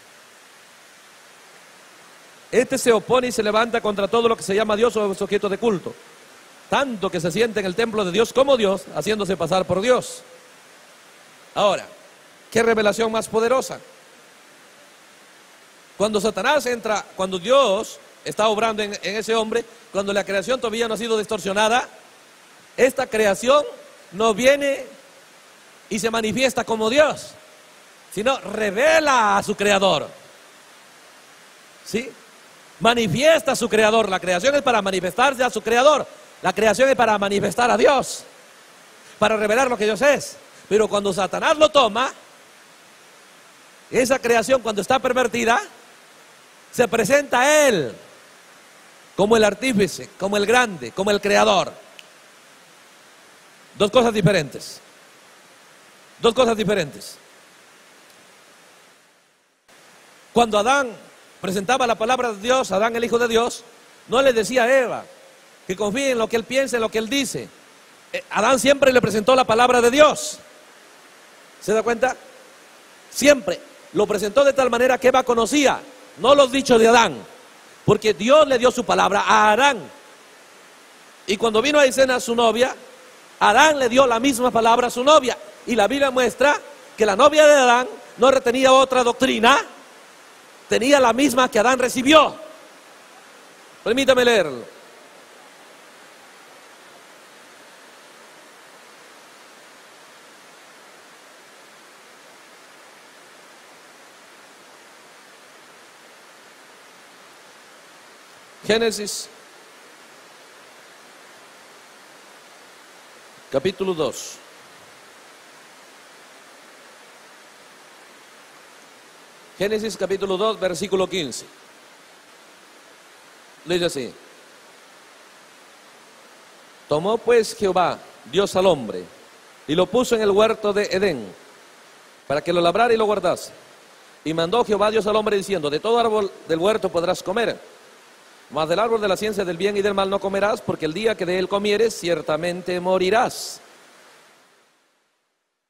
Este se opone y se levanta contra todo lo que se llama Dios o es objeto de culto, tanto que se siente en el templo de Dios como Dios, haciéndose pasar por Dios. Ahora, ¿qué revelación más poderosa? Cuando Satanás entra, cuando Dios está obrando en ese hombre, cuando la creación todavía no ha sido distorsionada, esta creación no viene y se manifiesta como Dios, sino revela a su creador. ¿Sí? Manifiesta a su creador. La creación es para manifestarse a su creador. La creación es para manifestar a Dios, para revelar lo que Dios es. Pero cuando Satanás lo toma, esa creación cuando está pervertida, se presenta a él como el artífice, como el grande, como el creador. Dos cosas diferentes. Dos cosas diferentes. Cuando Adán presentaba la palabra de Dios, Adán el Hijo de Dios, no le decía a Eva que confíe en lo que él piensa, en lo que él dice. Adán siempre le presentó la palabra de Dios. ¿Se da cuenta? Siempre lo presentó de tal manera que Eva conocía, no los dichos de Adán, porque Dios le dio su palabra a Adán. Y cuando vino a escena su novia, Adán le dio la misma palabra a su novia. Y la Biblia muestra que la novia de Adán no retenía otra doctrina, tenía la misma que Adán recibió. Permítame leerlo. Génesis capítulo 2. Génesis capítulo 2, versículo 15. Dice así: tomó pues Jehová, Dios al hombre, y lo puso en el huerto de Edén, para que lo labrara y lo guardase. Y mandó Jehová Dios al hombre diciendo: de todo árbol del huerto podrás comer, mas del árbol de la ciencia del bien y del mal no comerás, porque el día que de él comieres, ciertamente morirás.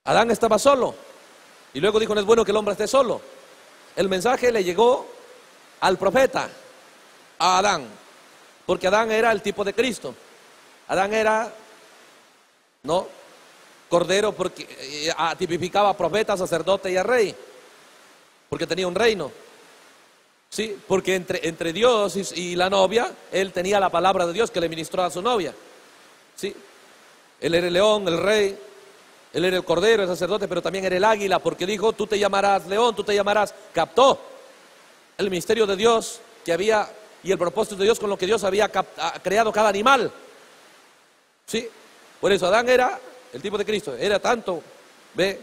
Adán estaba solo, y luego dijo: no es bueno que el hombre esté solo. El mensaje le llegó al profeta, a Adán, porque Adán era el tipo de Cristo. Adán era, ¿no?, cordero, porque tipificaba a profeta, sacerdote y a rey, porque tenía un reino. Sí, porque entre Dios y la novia, él tenía la palabra de Dios que le ministró a su novia. Sí, él era el león, el rey, él era el cordero, el sacerdote, pero también era el águila, porque dijo: tú te llamarás león, tú te llamarás. Captó el misterio de Dios que había y el propósito de Dios con lo que Dios había creado cada animal. Sí, por eso Adán era el tipo de Cristo, era tanto, ve,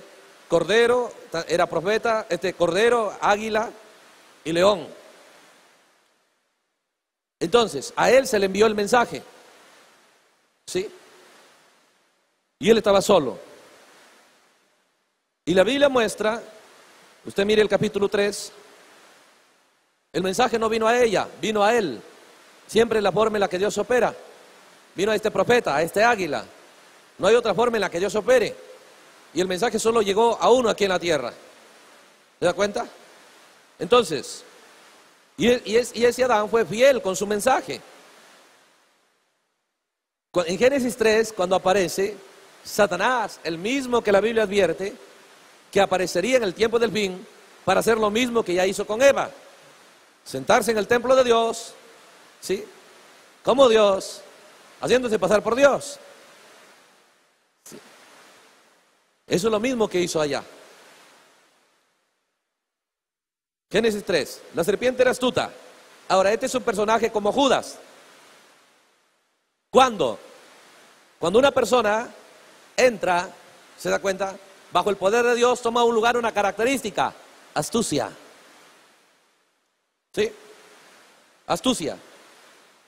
cordero, era profeta, cordero, águila y león. Entonces, a él se le envió el mensaje, ¿sí? Y él estaba solo. Y la Biblia muestra, usted mire el capítulo 3, el mensaje no vino a ella, vino a él. Siempre la forma en la que Dios opera. Vino a este profeta, a este águila. No hay otra forma en la que Dios opere. Y el mensaje solo llegó a uno aquí en la tierra. ¿Se da cuenta? Entonces, y ese Adán fue fiel con su mensaje. En Génesis 3, cuando aparece Satanás, el mismo que la Biblia advierte que aparecería en el tiempo del fin para hacer lo mismo que ya hizo con Eva: sentarse en el templo de Dios, ¿sí?, como Dios, haciéndose pasar por Dios. ¿Sí? Eso es lo mismo que hizo allá. Génesis 3, la serpiente era astuta. Ahora, este es un personaje como Judas. ¿Cuándo? Cuando una persona entra, ¿se da cuenta?, bajo el poder de Dios, toma un lugar, una característica: astucia. ¿Sí? Astucia.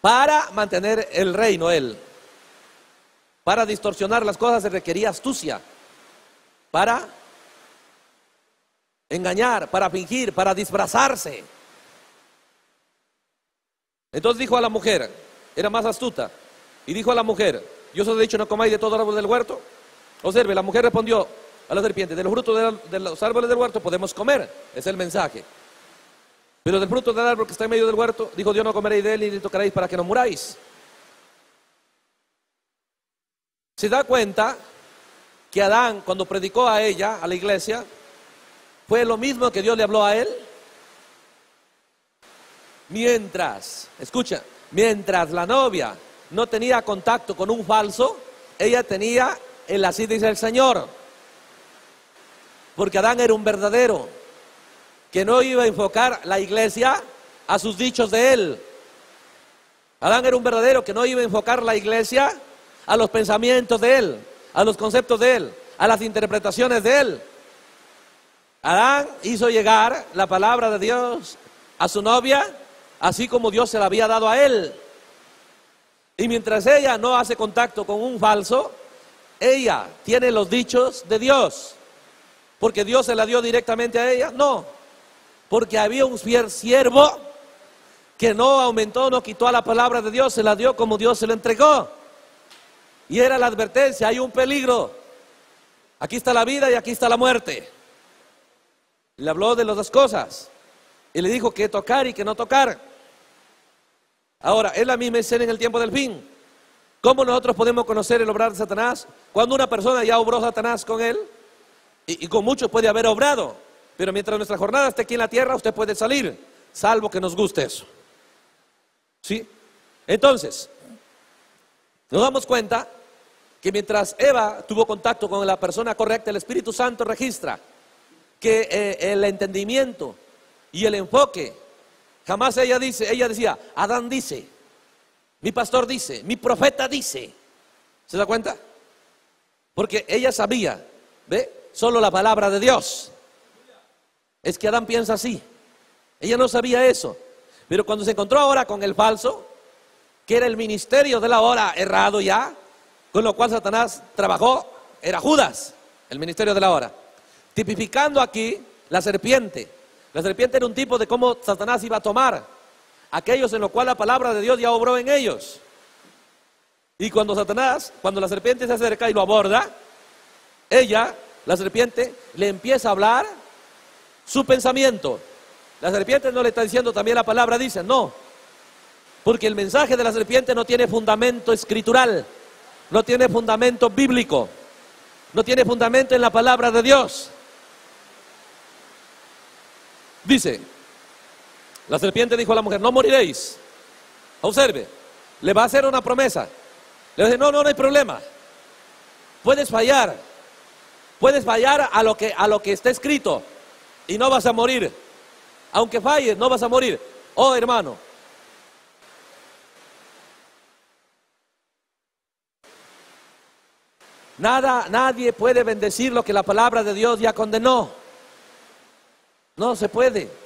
Para mantener el reino, él. Para distorsionar las cosas se requería astucia. Para engañar, para fingir, para disfrazarse. Entonces dijo a la mujer, era más astuta, y dijo a la mujer: yo os he dicho, no comáis de todo árbol del huerto. Observe, la mujer respondió a la serpiente: de los frutos de los árboles del huerto podemos comer. Es el mensaje. Pero del fruto del árbol que está en medio del huerto, dijo Dios: no comeréis de él ni tocaréis para que no muráis. Se da cuenta que Adán, cuando predicó a ella, a la iglesia, fue lo mismo que Dios le habló a él. Mientras la novia no tenía contacto con un falso, ella tenía el así dice el Señor. Porque Adán era un verdadero, que no iba a enfocar la iglesia a sus dichos de él. Adán era un verdadero que no iba a enfocar la iglesia a los pensamientos de él, a los conceptos de él, a las interpretaciones de él. Adán hizo llegar la palabra de Dios a su novia, así como Dios se la había dado a él. Y mientras ella no hace contacto con un falso, ella tiene los dichos de Dios. ¿Porque Dios se la dio directamente a ella? No, porque había un fiel siervo que no aumentó, no quitó a la palabra de Dios, se la dio como Dios se la entregó. Y era la advertencia: hay un peligro. Aquí está la vida y aquí está la muerte. Le habló de las dos cosas y le dijo que tocar y que no tocar. Ahora, es la misma escena en el tiempo del fin. ¿Cómo nosotros podemos conocer el obrar de Satanás? Cuando una persona ya obró Satanás con él, y con muchos puede haber obrado, pero mientras nuestra jornada esté aquí en la tierra, usted puede salir, salvo que nos guste eso. ¿Sí? Entonces, nos damos cuenta que mientras Eva tuvo contacto con la persona correcta, el Espíritu Santo registra que el entendimiento y el enfoque, jamás ella decía, Adán dice, mi pastor dice, mi profeta dice. ¿Se da cuenta? Porque ella sabía, ¿ve? Solo la palabra de Dios. Es que Adán piensa así. Ella no sabía eso. Pero cuando se encontró ahora con el falso, que era el ministerio de la hora errado ya, con lo cual Satanás trabajó, era Judas, el ministerio de la hora. Tipificando aquí la serpiente. La serpiente era un tipo de cómo Satanás iba a tomar aquellos en lo cual la palabra de Dios ya obró en ellos. Y cuando la serpiente se acerca y lo aborda, la serpiente le empieza a hablar su pensamiento. La serpiente no le está diciendo también la palabra dice, no. Porque el mensaje de la serpiente no tiene fundamento escritural, no tiene fundamento bíblico, no tiene fundamento en la palabra de Dios. Dice, la serpiente dijo a la mujer, no moriréis. Observe, le va a hacer una promesa. Le dice, no hay problema. Puedes fallar a lo que está escrito y no vas a morir. Aunque falles, no vas a morir. Oh, hermano, nadie puede bendecir lo que la palabra de Dios ya condenó. No se puede.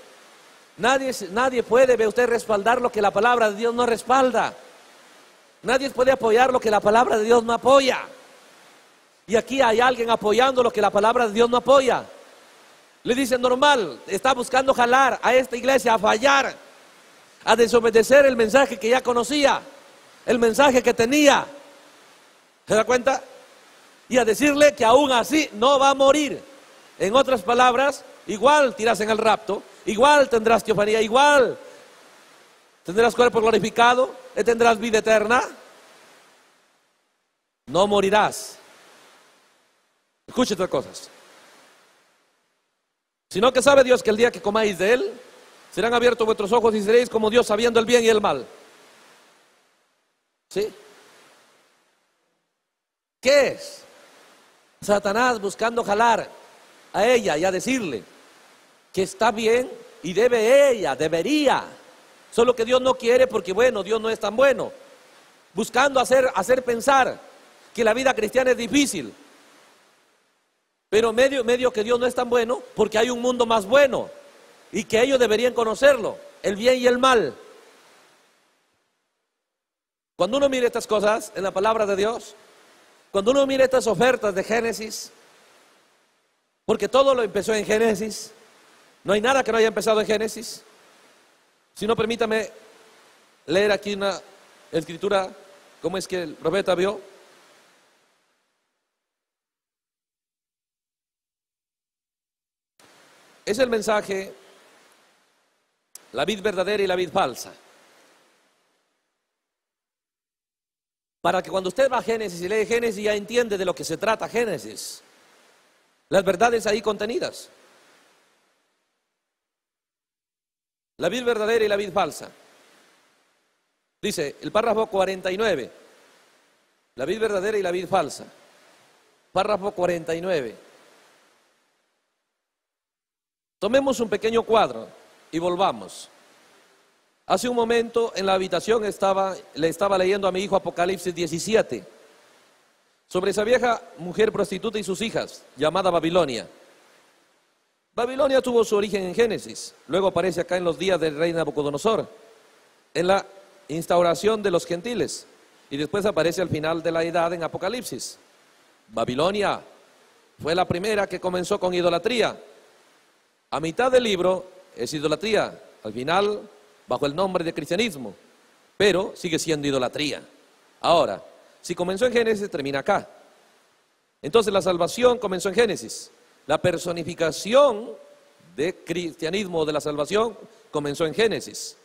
Nadie puede, ve usted, respaldar lo que la palabra de Dios no respalda. Nadie puede apoyar lo que la palabra de Dios no apoya. Y aquí hay alguien apoyando lo que la palabra de Dios no apoya. Le dicen normal, está buscando jalar a esta iglesia a fallar, a desobedecer el mensaje que ya conocía, el mensaje que tenía. ¿Se da cuenta? Y a decirle que aún así no va a morir. En otras palabras, igual tiras en el rapto, igual tendrás teofanía, igual tendrás cuerpo glorificado, tendrás vida eterna. No morirás. Escuche estas cosas. Sino que sabe Dios que el día que comáis de él, serán abiertos vuestros ojos y seréis como Dios sabiendo el bien y el mal. ¿Sí? ¿Qué es? Satanás buscando jalar a ella y a decirle que está bien y debería. Solo que Dios no quiere porque bueno, Dios no es tan bueno. Buscando hacer pensar que la vida cristiana es difícil. Pero medio que Dios no es tan bueno porque hay un mundo más bueno y que ellos deberían conocerlo, el bien y el mal. Cuando uno mira estas cosas en la palabra de Dios, cuando uno mira estas ofertas de Génesis, porque todo lo empezó en Génesis, no hay nada que no haya empezado en Génesis. Si no, permítame leer aquí una escritura, cómo es que el profeta vio. Es el mensaje, la vid verdadera y la vid falsa. Para que cuando usted va a Génesis y lee Génesis ya entiende de lo que se trata Génesis. Las verdades ahí contenidas. La vid verdadera y la vid falsa. Dice el párrafo 49. La vid verdadera y la vid falsa. Párrafo 49. Tomemos un pequeño cuadro y volvamos. Hace un momento en la habitación le estaba leyendo a mi hijo Apocalipsis 17 sobre esa vieja mujer prostituta y sus hijas llamada Babilonia. Babilonia tuvo su origen en Génesis, luego aparece acá en los días del rey Nabucodonosor, en la instauración de los gentiles, y después aparece al final de la edad en Apocalipsis. Babilonia fue la primera que comenzó con idolatría. A mitad del libro es idolatría, al final bajo el nombre de cristianismo, pero sigue siendo idolatría. Ahora, si comenzó en Génesis, termina acá. Entonces la salvación comenzó en Génesis. La personificación de cristianismo, de la salvación, comenzó en Génesis.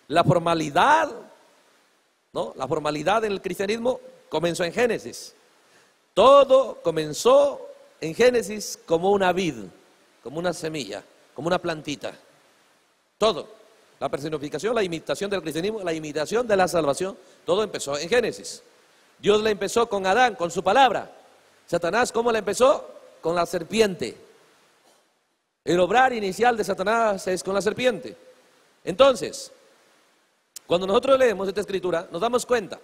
La formalidad, ¿no? La formalidad en el cristianismo comenzó en Génesis. Todo comenzó en Génesis como una vid, como una semilla, como una plantita. Todo. La personificación, la imitación del cristianismo, la imitación de la salvación, todo empezó en Génesis. Dios la empezó con Adán, con su palabra. Satanás, ¿cómo la empezó? Con la serpiente. El obrar inicial de Satanás es con la serpiente. Entonces, cuando nosotros leemos esta escritura, nos damos cuenta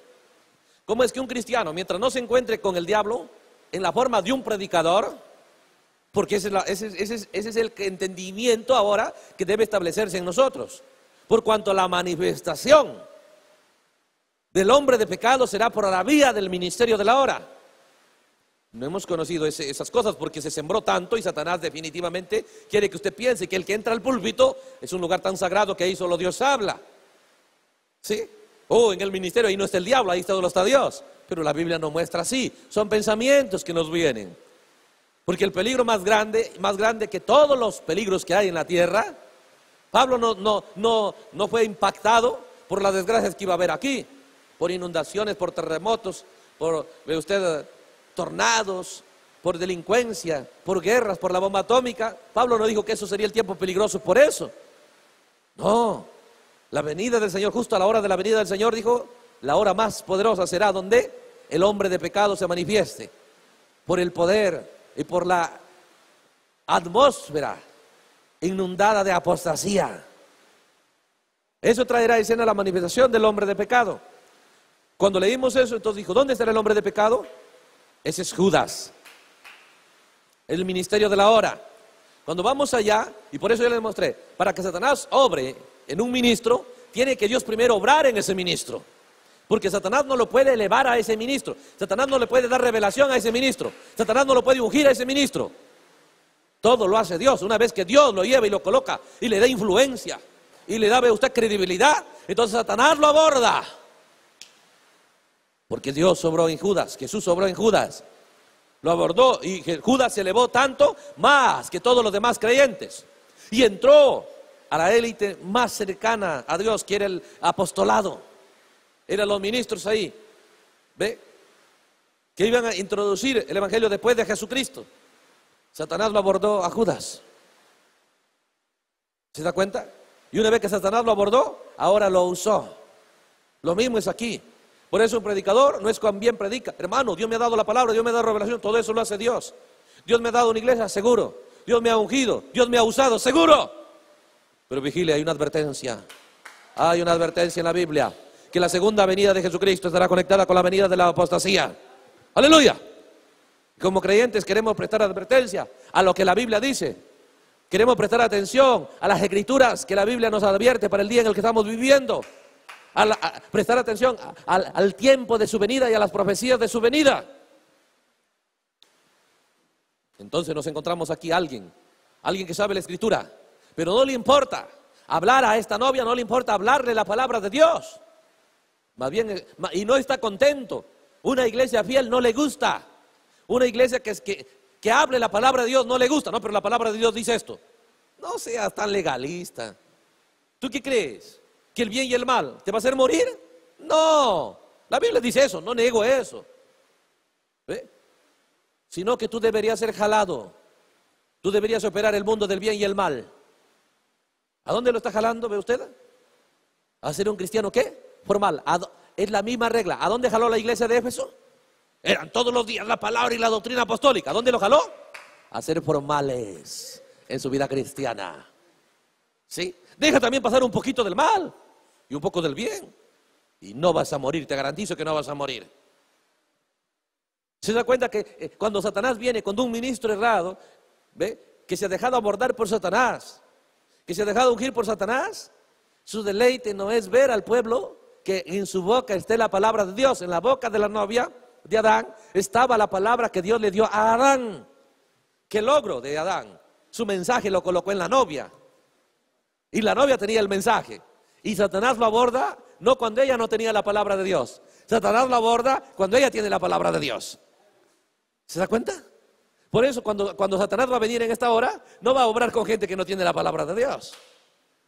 cómo es que un cristiano, mientras no se encuentre con el diablo en la forma de un predicador, porque ese es el entendimiento ahora que debe establecerse en nosotros, por cuanto la manifestación del hombre de pecado será por la vía del ministerio de la hora. No hemos conocido esas cosas porque se sembró tanto y Satanás definitivamente quiere que usted piense que el que entra al púlpito es un lugar tan sagrado que ahí solo Dios habla. ¿Sí? En el ministerio ahí no está el diablo, ahí solo está Dios. Pero la Biblia no muestra así, son pensamientos que nos vienen. Porque el peligro más grande que todos los peligros que hay en la tierra, Pablo no fue impactado por las desgracias que iba a haber aquí, por inundaciones, por terremotos, ve usted, tornados, por delincuencia, por guerras, por la bomba atómica. Pablo no dijo que eso sería el tiempo peligroso por eso. No, la venida del Señor, justo a la hora de la venida del Señor, dijo, la hora más poderosa será donde el hombre de pecado se manifieste, por el poder y por la atmósfera inundada de apostasía. Eso traerá a escena la manifestación del hombre de pecado. Cuando leímos eso, entonces dijo, ¿dónde estará el hombre de pecado? Ese es Judas, el ministerio de la hora. Cuando vamos allá, y por eso yo les mostré, para que Satanás obre en un ministro, tiene que Dios primero obrar en ese ministro. Porque Satanás no lo puede elevar a ese ministro, Satanás no le puede dar revelación a ese ministro, Satanás no lo puede ungir a ese ministro. Todo lo hace Dios. Una vez que Dios lo lleva y lo coloca y le da influencia y le da a usted credibilidad, entonces Satanás lo aborda. Porque Dios obró en Judas, Jesús obró en Judas, lo abordó y Judas se elevó tanto más que todos los demás creyentes y entró a la élite más cercana a Dios, que era el apostolado, eran los ministros ahí, ¿ve? Que iban a introducir el evangelio después de Jesucristo. Satanás lo abordó a Judas. ¿Se da cuenta? Y una vez que Satanás lo abordó, ahora lo usó. Lo mismo es aquí. Por eso un predicador no es cuan bien predica. Hermano, Dios me ha dado la palabra, Dios me ha dado revelación, todo eso lo hace Dios. Dios me ha dado una iglesia, seguro. Dios me ha ungido, Dios me ha usado, seguro. Pero vigile, hay una advertencia. Hay una advertencia en la Biblia, que la segunda venida de Jesucristo estará conectada con la venida de la apostasía. Aleluya. Como creyentes queremos prestar advertencia a lo que la Biblia dice. Queremos prestar atención a las escrituras que la Biblia nos advierte para el día en el que estamos viviendo. A prestar atención al tiempo de su venida y a las profecías de su venida. Entonces nos encontramos aquí alguien que sabe la escritura, pero no le importa hablar a esta novia, no le importa hablarle la palabra de Dios. Más bien, y no está contento. Una iglesia fiel no le gusta. Una iglesia que hable la palabra de Dios no le gusta. No, pero la palabra de Dios dice esto. No seas tan legalista. ¿Tú qué crees? ¿Que el bien y el mal te va a hacer morir? No, la Biblia dice eso, no niego eso. ¿Ve? Sino que tú deberías ser jalado. Tú deberías operar el mundo del bien y el mal. ¿A dónde lo está jalando, ve usted? ¿A ser un cristiano qué? Formal. Es la misma regla. ¿A dónde jaló la iglesia de Éfeso? Eran todos los días la palabra y la doctrina apostólica. ¿A dónde lo jaló? A ser formales en su vida cristiana. ¿Sí? Deja también pasar un poquito del mal y un poco del bien. Y no vas a morir, te garantizo que no vas a morir. ¿Se da cuenta que cuando Satanás viene con un ministro errado, ¿ve? Que se ha dejado abordar por Satanás, que se ha dejado ungir por Satanás, su deleite no es ver al pueblo que en su boca esté la palabra de Dios. En la boca de la novia de Adán estaba la palabra que Dios le dio a Adán. ¿Qué logro de Adán? Su mensaje lo colocó en la novia. Y la novia tenía el mensaje. Y Satanás lo aborda no cuando ella no tenía la palabra de Dios. Satanás lo aborda cuando ella tiene la palabra de Dios. ¿Se da cuenta? Por eso cuando Satanás va a venir en esta hora, no va a obrar con gente que no tiene la palabra de Dios.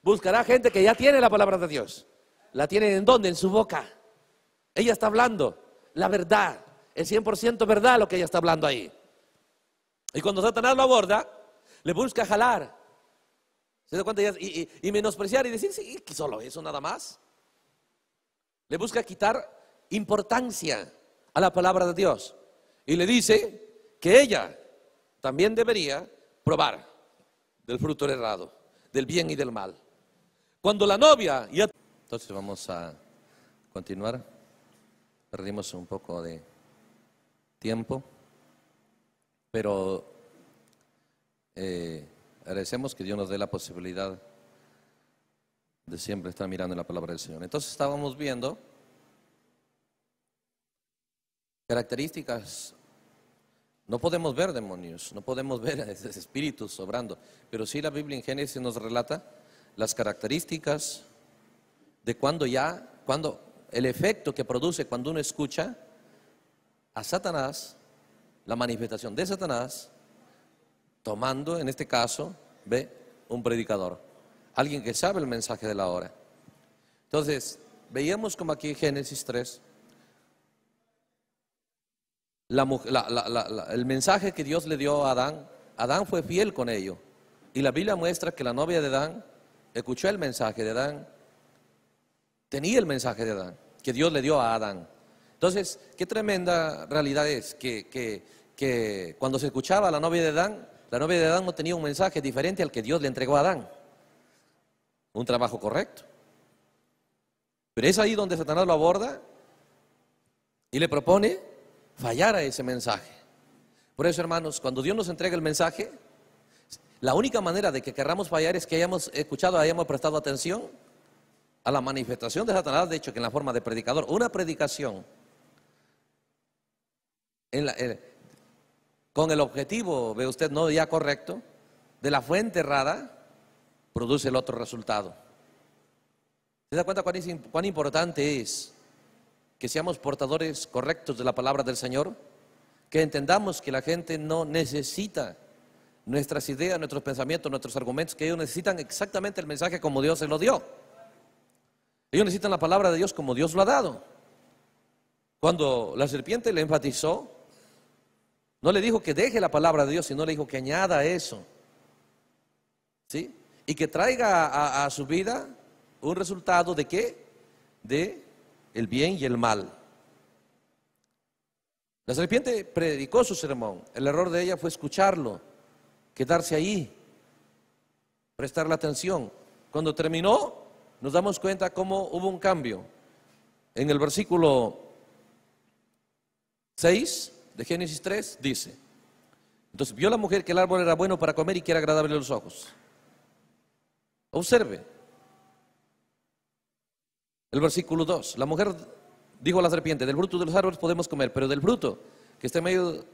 Buscará gente que ya tiene la palabra de Dios. ¿La tiene en dónde? En su boca. Ella está hablando. la verdad, es 100% verdad lo que ella está hablando ahí. Y cuando Satanás lo aborda, le busca jalar. ¿Se da cuenta? Y menospreciar y decir, sí, que solo eso nada más. Le busca quitar importancia a la palabra de Dios. Y le dice que ella también debería probar del fruto errado, del bien y del mal. Cuando la novia ya... Entonces vamos a continuar. Perdimos un poco de tiempo, pero agradecemos que Dios nos dé la posibilidad de siempre estar mirando en la palabra del Señor. Entonces estábamos viendo características. No podemos ver demonios, no podemos ver espíritus obrando, pero sí la Biblia en Génesis nos relata las características de cuando el efecto que produce cuando uno escucha a Satanás, la manifestación de Satanás, tomando en este caso, un predicador, alguien que sabe el mensaje de la hora. Entonces, veíamos como aquí en Génesis 3, el mensaje que Dios le dio a Adán. Adán fue fiel con ello, y la Biblia muestra que la novia de Adán escuchó el mensaje de Adán, tenía el mensaje de Adán, que Dios le dio a Adán. Entonces, qué tremenda realidad es que cuando se escuchaba a la novia de Adán no tenía un mensaje diferente al que Dios le entregó a Adán, un trabajo correcto. Pero es ahí donde Satanás lo aborda y le propone fallar a ese mensaje. Por eso, hermanos, cuando Dios nos entrega el mensaje, la única manera de que querramos fallar es que hayamos escuchado, hayamos prestado atención a la manifestación de Satanás, de hecho que en la forma de predicador, una predicación con el objetivo, ve usted, no ya correcto, de la fuente errada, produce el otro resultado. ¿Se da cuenta cuán importante es que seamos portadores correctos de la palabra del Señor? Que entendamos que la gente no necesita nuestras ideas, nuestros pensamientos, nuestros argumentos, que ellos necesitan exactamente el mensaje como Dios se lo dio. Ellos necesitan la palabra de Dios como Dios lo ha dado. Cuando la serpiente le enfatizó, no le dijo que deje la palabra de Dios, sino le dijo que añada eso, ¿sí? Y que traiga a su vida un resultado de ¿qué? De el bien y el mal. La serpiente predicó su sermón. El error de ella fue escucharlo, quedarse ahí, prestarle atención. Cuando terminó, nos damos cuenta cómo hubo un cambio. En el versículo 6 de Génesis 3 dice: entonces vio la mujer que el árbol era bueno para comer y que era agradable a los ojos. Observe el versículo 2. La mujer dijo a la serpiente: del fruto de los árboles podemos comer, pero del fruto que está en medio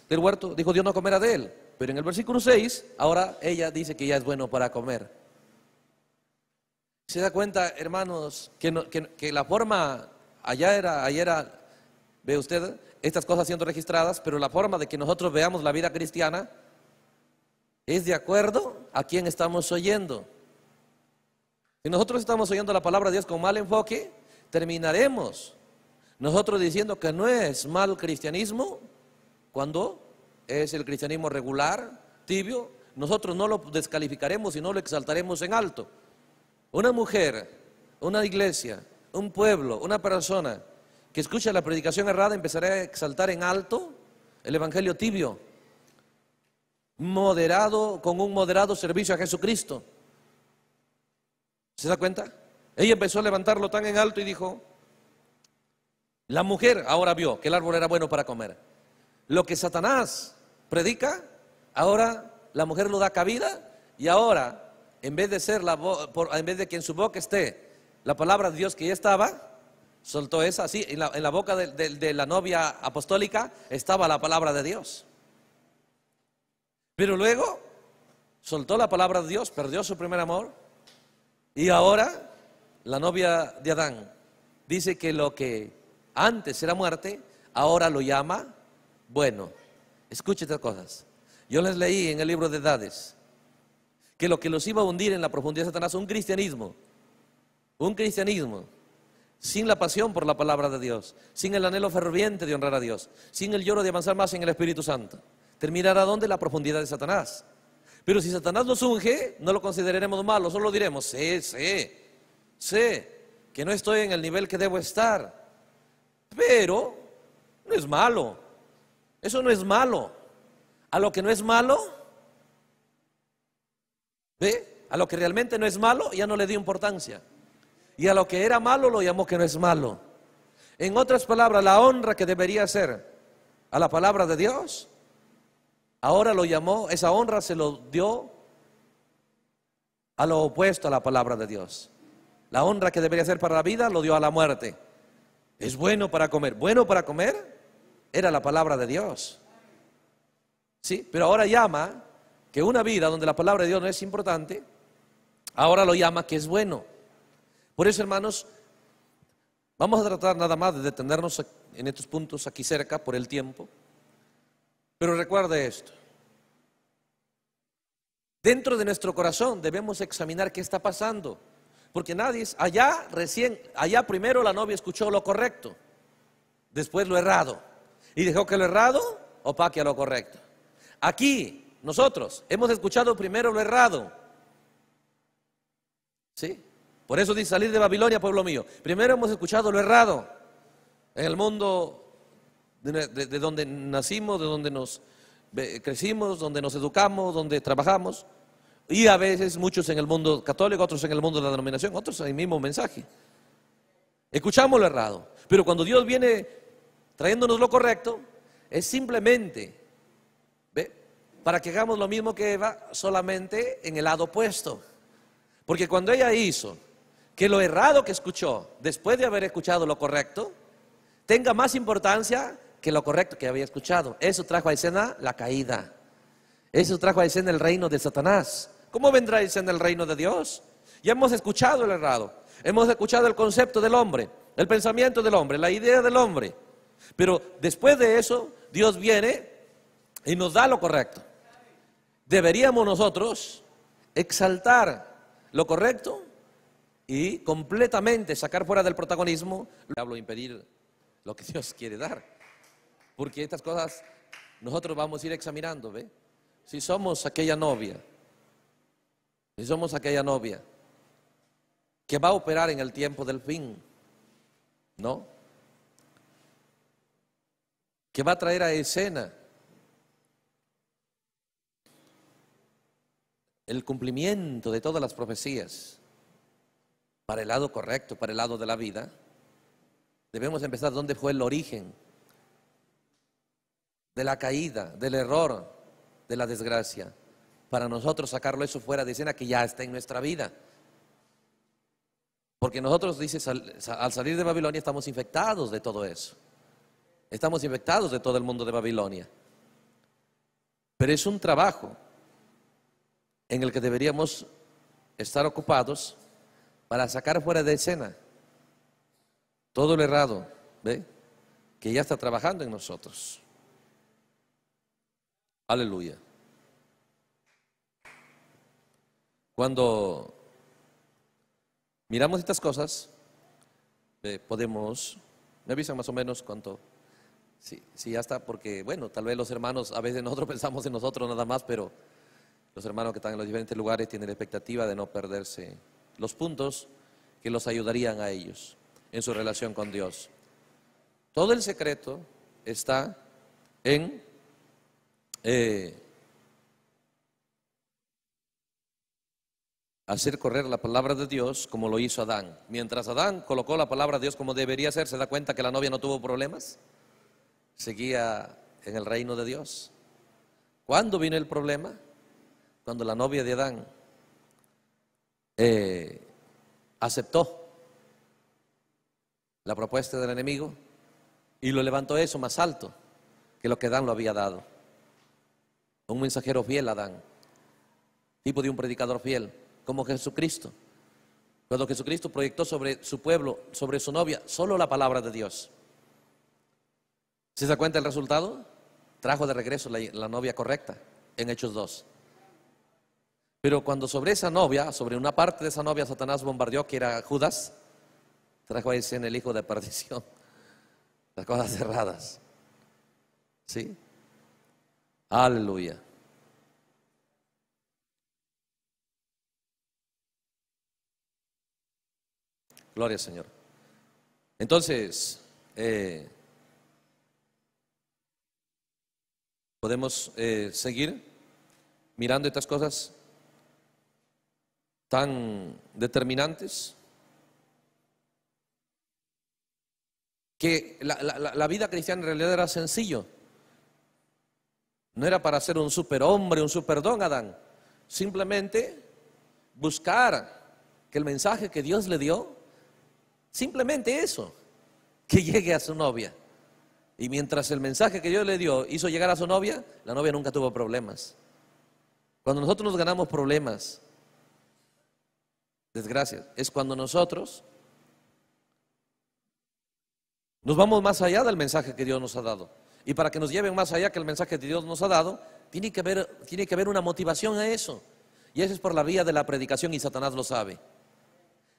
del huerto, dijo Dios, no comerá de él. Pero en el versículo 6, ahora ella dice que ya es bueno para comer. ¿Se da cuenta, hermanos, que la forma allá era, ve usted, estas cosas siendo registradas, pero la forma de que nosotros veamos la vida cristiana es de acuerdo a quién estamos oyendo? Si nosotros estamos oyendo la palabra de Dios con mal enfoque, terminaremos nosotros diciendo que no es mal cristianismo, cuando es el cristianismo regular, tibio. Nosotros no lo descalificaremos y no lo exaltaremos en alto. Una mujer, una iglesia, un pueblo, una persona que escucha la predicación errada empezará a exaltar en alto el evangelio tibio, moderado, con un moderado servicio a Jesucristo. ¿Se da cuenta? Ella empezó a levantarlo tan en alto y dijo, la mujer ahora vio que el árbol era bueno para comer. Lo que Satanás predica, ahora la mujer lo da cabida, y ahora en vez de que en su boca esté la palabra de Dios que ya estaba, soltó esa, así, en la boca de la novia apostólica estaba la palabra de Dios. Pero luego soltó la palabra de Dios, perdió su primer amor, y ahora la novia de Adán dice que lo que antes era muerte, ahora lo llama bueno. Escuche estas cosas. Yo les leí en el libro de Edades que lo que los iba a hundir en la profundidad de Satanás, un cristianismo sin la pasión por la palabra de Dios, sin el anhelo ferviente de honrar a Dios, sin el lloro de avanzar más en el Espíritu Santo, terminará donde la profundidad de Satanás. Pero si Satanás nos unge, no lo consideraremos malo, solo diremos, sé que no estoy en el nivel que debo estar, pero no es malo, eso no es malo. A lo que no es malo, ¿ve? A lo que realmente no es malo, ya no le dio importancia. Y a lo que era malo lo llamó que no es malo. En otras palabras, la honra que debería ser a la palabra de Dios, ahora lo llamó, esa honra se lo dio a lo opuesto a la palabra de Dios. La honra que debería ser para la vida lo dio a la muerte. Es bueno para comer. Bueno para comer era la palabra de Dios. Sí, pero ahora llama que una vida donde la palabra de Dios no es importante, ahora lo llama que es bueno. Por eso, hermanos, vamos a tratar nada más de detenernos en estos puntos aquí cerca por el tiempo. Pero recuerde esto. Dentro de nuestro corazón debemos examinar qué está pasando. Porque nadie, allá primero la novia escuchó lo correcto, después lo errado. Y dejó que lo errado opaque a lo correcto. Aquí, nosotros hemos escuchado primero lo errado. ¿Sí? Por eso dice salir de Babilonia, pueblo mío. Primero hemos escuchado lo errado. En el mundo de donde nacimos, de donde nos crecimos, donde nos educamos, donde trabajamos. Y a veces muchos en el mundo católico, otros en el mundo de la denominación, otros en el mismo mensaje. Escuchamos lo errado. Pero cuando Dios viene trayéndonos lo correcto, es simplemente, ¿ve?, para que hagamos lo mismo que Eva, solamente en el lado opuesto. Porque cuando ella hizo que lo errado que escuchó, después de haber escuchado lo correcto, tenga más importancia que lo correcto que había escuchado, eso trajo a escena la caída. Eso trajo a escena el reino de Satanás. ¿Cómo vendrá a escena el reino de Dios? Ya hemos escuchado el errado, hemos escuchado el concepto del hombre, el pensamiento del hombre, la idea del hombre. Pero después de eso, Dios viene y nos da lo correcto. Deberíamos nosotros exaltar lo correcto y completamente sacar fuera del protagonismo el diablo, impedir lo que Dios quiere dar. Porque estas cosas nosotros vamos a ir examinando, ¿ve? Si somos aquella novia que va a operar en el tiempo del fin, ¿no? Que va a traer a escena el cumplimiento de todas las profecías para el lado correcto, para el lado de la vida. Debemos empezar donde fue el origen de la caída, del error, de la desgracia, para nosotros sacarlo eso fuera de escena que ya está en nuestra vida. Porque nosotros, dice, al salir de Babilonia estamos infectados de todo eso. Estamos infectados de todo el mundo de Babilonia. Pero es un trabajo en el que deberíamos estar ocupados para sacar fuera de escena todo lo errado, ¿ve?, que ya está trabajando en nosotros. Aleluya. Cuando miramos estas cosas, podemos, me avisan más o menos cuánto, si ya está, porque bueno, tal vez los hermanos, a veces nosotros pensamos en nosotros nada más, pero los hermanos que están en los diferentes lugares tienen la expectativa de no perderse los puntos que los ayudarían a ellos en su relación con Dios. Todo el secreto está en hacer correr la palabra de Dios como lo hizo Adán. Mientras Adán colocó la palabra de Dios como debería ser, ¿se da cuenta que la novia no tuvo problemas? Seguía en el reino de Dios. ¿Cuándo vino el problema? Cuando la novia de Adán aceptó la propuesta del enemigo y lo levantó eso más alto que lo que Adán lo había dado. Un mensajero fiel a Adán, tipo de un predicador fiel, como Jesucristo. Cuando Jesucristo proyectó sobre su pueblo, sobre su novia, solo la palabra de Dios. ¿Se da cuenta el resultado? Trajo de regreso la novia correcta en Hechos 2. Pero cuando sobre esa novia, sobre una parte de esa novia, Satanás bombardeó, que era Judas, trajo a escena el hijo de perdición, las cosas cerradas. ¿Sí? Aleluya. Gloria al Señor. Entonces, podemos seguir mirando estas cosas tan determinantes, que la vida cristiana en realidad era sencillo. No era para ser un superhombre, un superdón, Adán. Simplemente buscar que el mensaje que Dios le dio, simplemente eso, que llegue a su novia. Y mientras el mensaje que Dios le dio hizo llegar a su novia, la novia nunca tuvo problemas. Cuando nosotros nos ganamos problemas, desgracias, es cuando nosotros nos vamos más allá del mensaje que Dios nos ha dado. Y para que nos lleven más allá que el mensaje que Dios nos ha dado, tiene que haber una motivación a eso. Y eso es por la vía de la predicación, y Satanás lo sabe.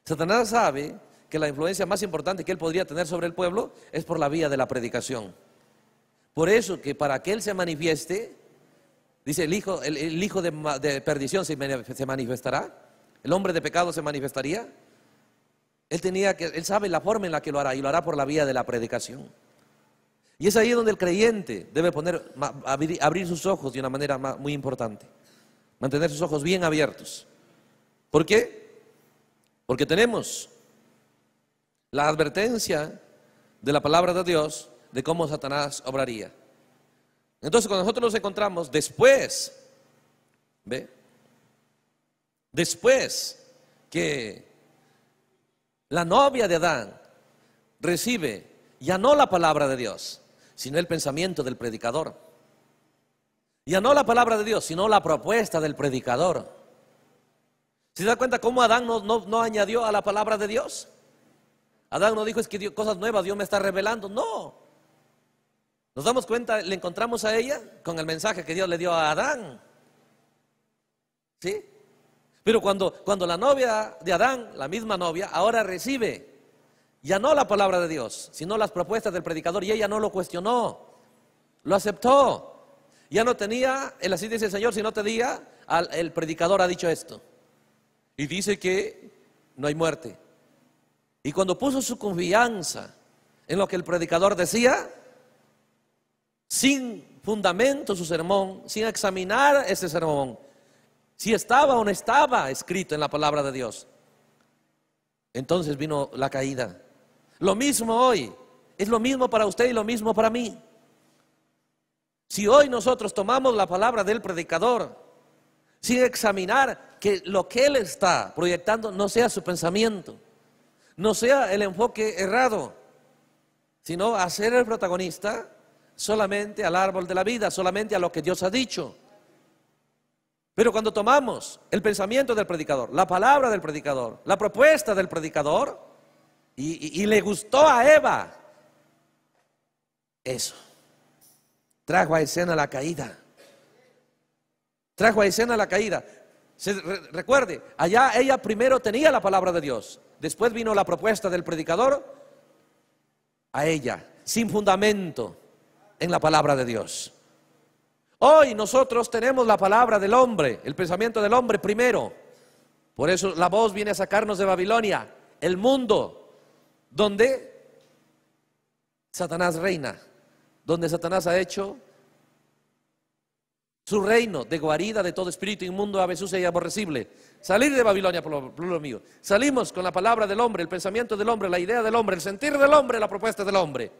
Satanás sabe que la influencia más importante que él podría tener sobre el pueblo es por la vía de la predicación. Por eso que para que él se manifieste, dice el hijo de perdición se manifestará, el hombre de pecado se manifestaría. Él sabe la forma en la que lo hará, y lo hará por la vía de la predicación. Y es ahí donde el creyente debe abrir sus ojos de una manera muy importante, mantener sus ojos bien abiertos. ¿Por qué? Porque tenemos la advertencia de la palabra de Dios de cómo Satanás obraría. Entonces, cuando nosotros nos encontramos después que la novia de Adán recibe ya no la palabra de Dios, sino el pensamiento del predicador. Ya no la palabra de Dios, sino la propuesta del predicador. ¿Se da cuenta cómo Adán no añadió a la palabra de Dios? Adán no dijo, es que cosas nuevas Dios me está revelando. No. Nos damos cuenta, le encontramos a ella con el mensaje que Dios le dio a Adán. ¿Sí? Pero cuando la novia de Adán, la misma novia, ahora recibe ya no la palabra de Dios, sino las propuestas del predicador, y ella no lo cuestionó, lo aceptó. Ya no tenía, así dice el Señor, si no te diga, el predicador ha dicho esto. Y dice que no hay muerte. Y cuando puso su confianza en lo que el predicador decía, sin fundamento su sermón, sin examinar ese sermón, si estaba o no estaba escrito en la palabra de Dios, entonces vino la caída. Lo mismo hoy, es lo mismo para usted y lo mismo para mí. Si hoy nosotros tomamos la palabra del predicador sin examinar que lo que él está proyectando no sea su pensamiento, no sea el enfoque errado, sino hacer el protagonista solamente al árbol de la vida, solamente a lo que Dios ha dicho. Pero cuando tomamos el pensamiento del predicador, la palabra del predicador, la propuesta del predicador, y le gustó a Eva, eso trajo a escena la caída. Trajo a escena la caída. Recuerde, allá ella primero tenía la palabra de Dios, después vino la propuesta del predicador a ella, sin fundamento en la palabra de Dios. Hoy nosotros tenemos la palabra del hombre, el pensamiento del hombre primero. Por eso la voz viene a sacarnos de Babilonia, el mundo donde Satanás reina, donde Satanás ha hecho su reino de guarida de todo espíritu inmundo, ave sucia y aborrecible. Salir de Babilonia, por lo mío. Salimos con la palabra del hombre, el pensamiento del hombre, la idea del hombre, el sentir del hombre, la propuesta del hombre,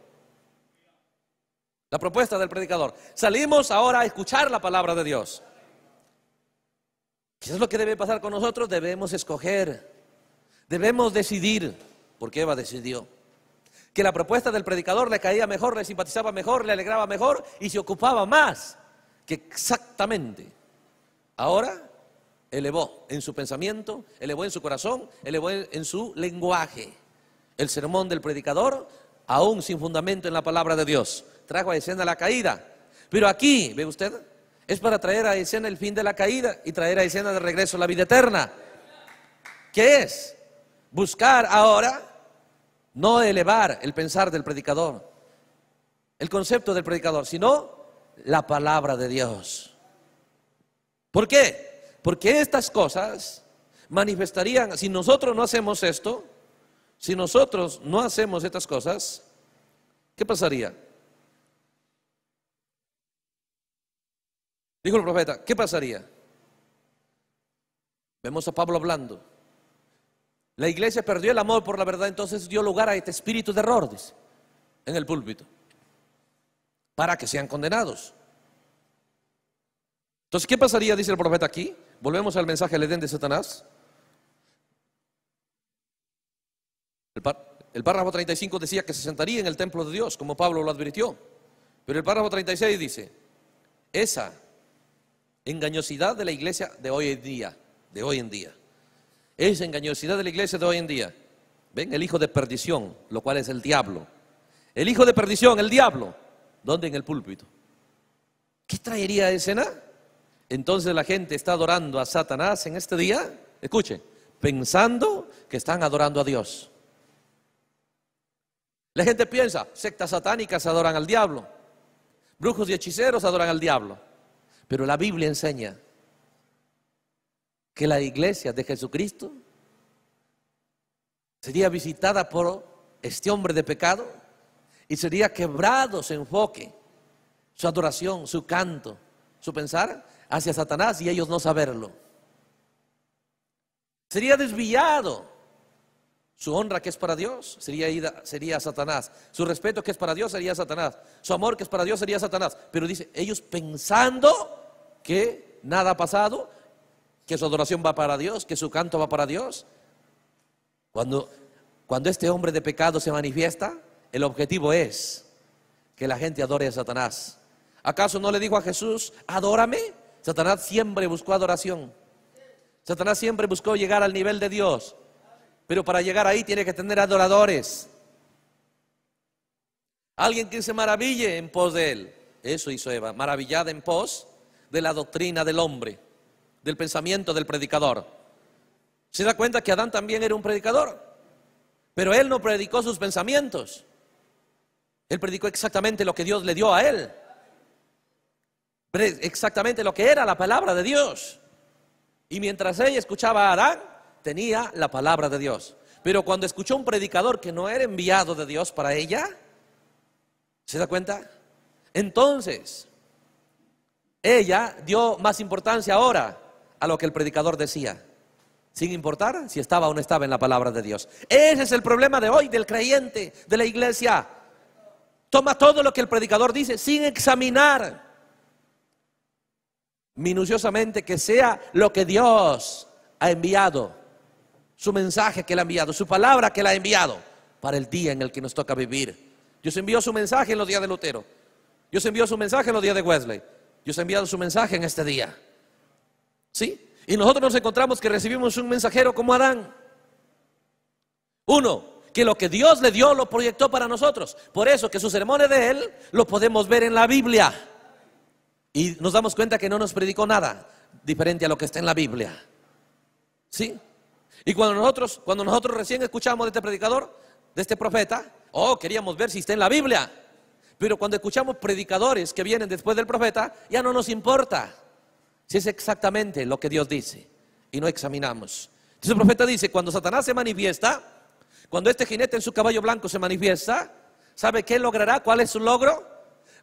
la propuesta del predicador. Salimos ahora a escuchar la palabra de Dios. ¿Qué es lo que debe pasar con nosotros? Debemos escoger, debemos decidir, porque Eva decidió que la propuesta del predicador le caía mejor, le simpatizaba mejor, le alegraba mejor y se ocupaba más que exactamente. Ahora elevó en su pensamiento, elevó en su corazón, elevó en su lenguaje el sermón del predicador, aún sin fundamento en la palabra de Dios. Trajo a escena la caída. Pero aquí, ¿ve usted? Es para traer a escena el fin de la caída y traer a escena de regreso la vida eterna. ¿Qué es? Buscar ahora No elevar el pensar del predicador, el concepto del predicador, sino la palabra de Dios. ¿Por qué? Porque estas cosas manifestarían, si nosotros no hacemos esto, si nosotros no hacemos estas cosas, ¿qué pasaría? Dijo el profeta, ¿qué pasaría? Vemos a Pablo hablando. La iglesia perdió el amor por la verdad, entonces dio lugar a este espíritu de error, dice, en el púlpito, para que sean condenados. Entonces, ¿qué pasaría? Dice el profeta aquí. Volvemos al mensaje del Edén de Satanás. El párrafo 35 decía que se sentaría en el templo de Dios, como Pablo lo advirtió. Pero el párrafo 36 dice, esa engañosidad de la iglesia de hoy en día, esa engañosidad de la iglesia de hoy en día, ven, el hijo de perdición, lo cual es el diablo. El hijo de perdición, el diablo, ¿dónde? En el púlpito. ¿Qué traería escena? Entonces la gente está adorando a Satanás en este día, escuche, pensando que están adorando a Dios. La gente piensa, sectas satánicas adoran al diablo, brujos y hechiceros adoran al diablo. Pero la Biblia enseña que la iglesia de Jesucristo sería visitada por este hombre de pecado y sería quebrado su enfoque, su adoración, su canto, su pensar hacia Satanás y ellos no saberlo. Sería desviado. Su honra que es para Dios sería Satanás. Su respeto que es para Dios sería Satanás. Su amor que es para Dios sería Satanás. Pero dice, ellos pensando que nada ha pasado, que su adoración va para Dios, que su canto va para Dios. Cuando este hombre de pecado se manifiesta, el objetivo es que la gente adore a Satanás. ¿Acaso no le dijo a Jesús, adórame? Satanás siempre buscó adoración. Satanás siempre buscó llegar al nivel de Dios. Pero para llegar ahí tiene que tener adoradores. Alguien que se maraville en pos de él. Eso hizo Eva, maravillada en pos de la doctrina del hombre, del pensamiento del predicador. ¿Se da cuenta que Adán también era un predicador? Pero él no predicó sus pensamientos. Él predicó exactamente lo que Dios le dio a él. Exactamente lo que era la palabra de Dios. Y mientras ella escuchaba a Adán, tenía la palabra de Dios. Pero cuando escuchó un predicador que no era enviado de Dios para ella, ¿se da cuenta? Entonces, ella dio más importancia ahora a lo que el predicador decía, sin importar si estaba o no estaba en la palabra de Dios. Ese es el problema de hoy del creyente, de la iglesia. Toma todo lo que el predicador dice sin examinar minuciosamente que sea lo que Dios ha enviado, su mensaje que Él ha enviado, su palabra que Él ha enviado para el día en el que nos toca vivir. Dios envió su mensaje en los días de Lutero. Dios envió su mensaje en los días de Wesley. Dios ha enviado su mensaje en este día. ¿Sí? Y nosotros nos encontramos que recibimos un mensajero como Adán. Uno, que lo que Dios le dio lo proyectó para nosotros. Por eso que sus sermones de Él lo podemos ver en la Biblia. Y nos damos cuenta que no nos predicó nada diferente a lo que está en la Biblia. ¿Sí? Y cuando nosotros recién escuchamos de este predicador, de este profeta, queríamos ver si está en la Biblia. Pero cuando escuchamos predicadores que vienen después del profeta, ya no nos importa si es exactamente lo que Dios dice. Y no examinamos. Entonces el profeta dice, cuando Satanás se manifiesta, cuando este jinete en su caballo blanco se manifiesta, ¿sabe qué logrará? ¿Cuál es su logro?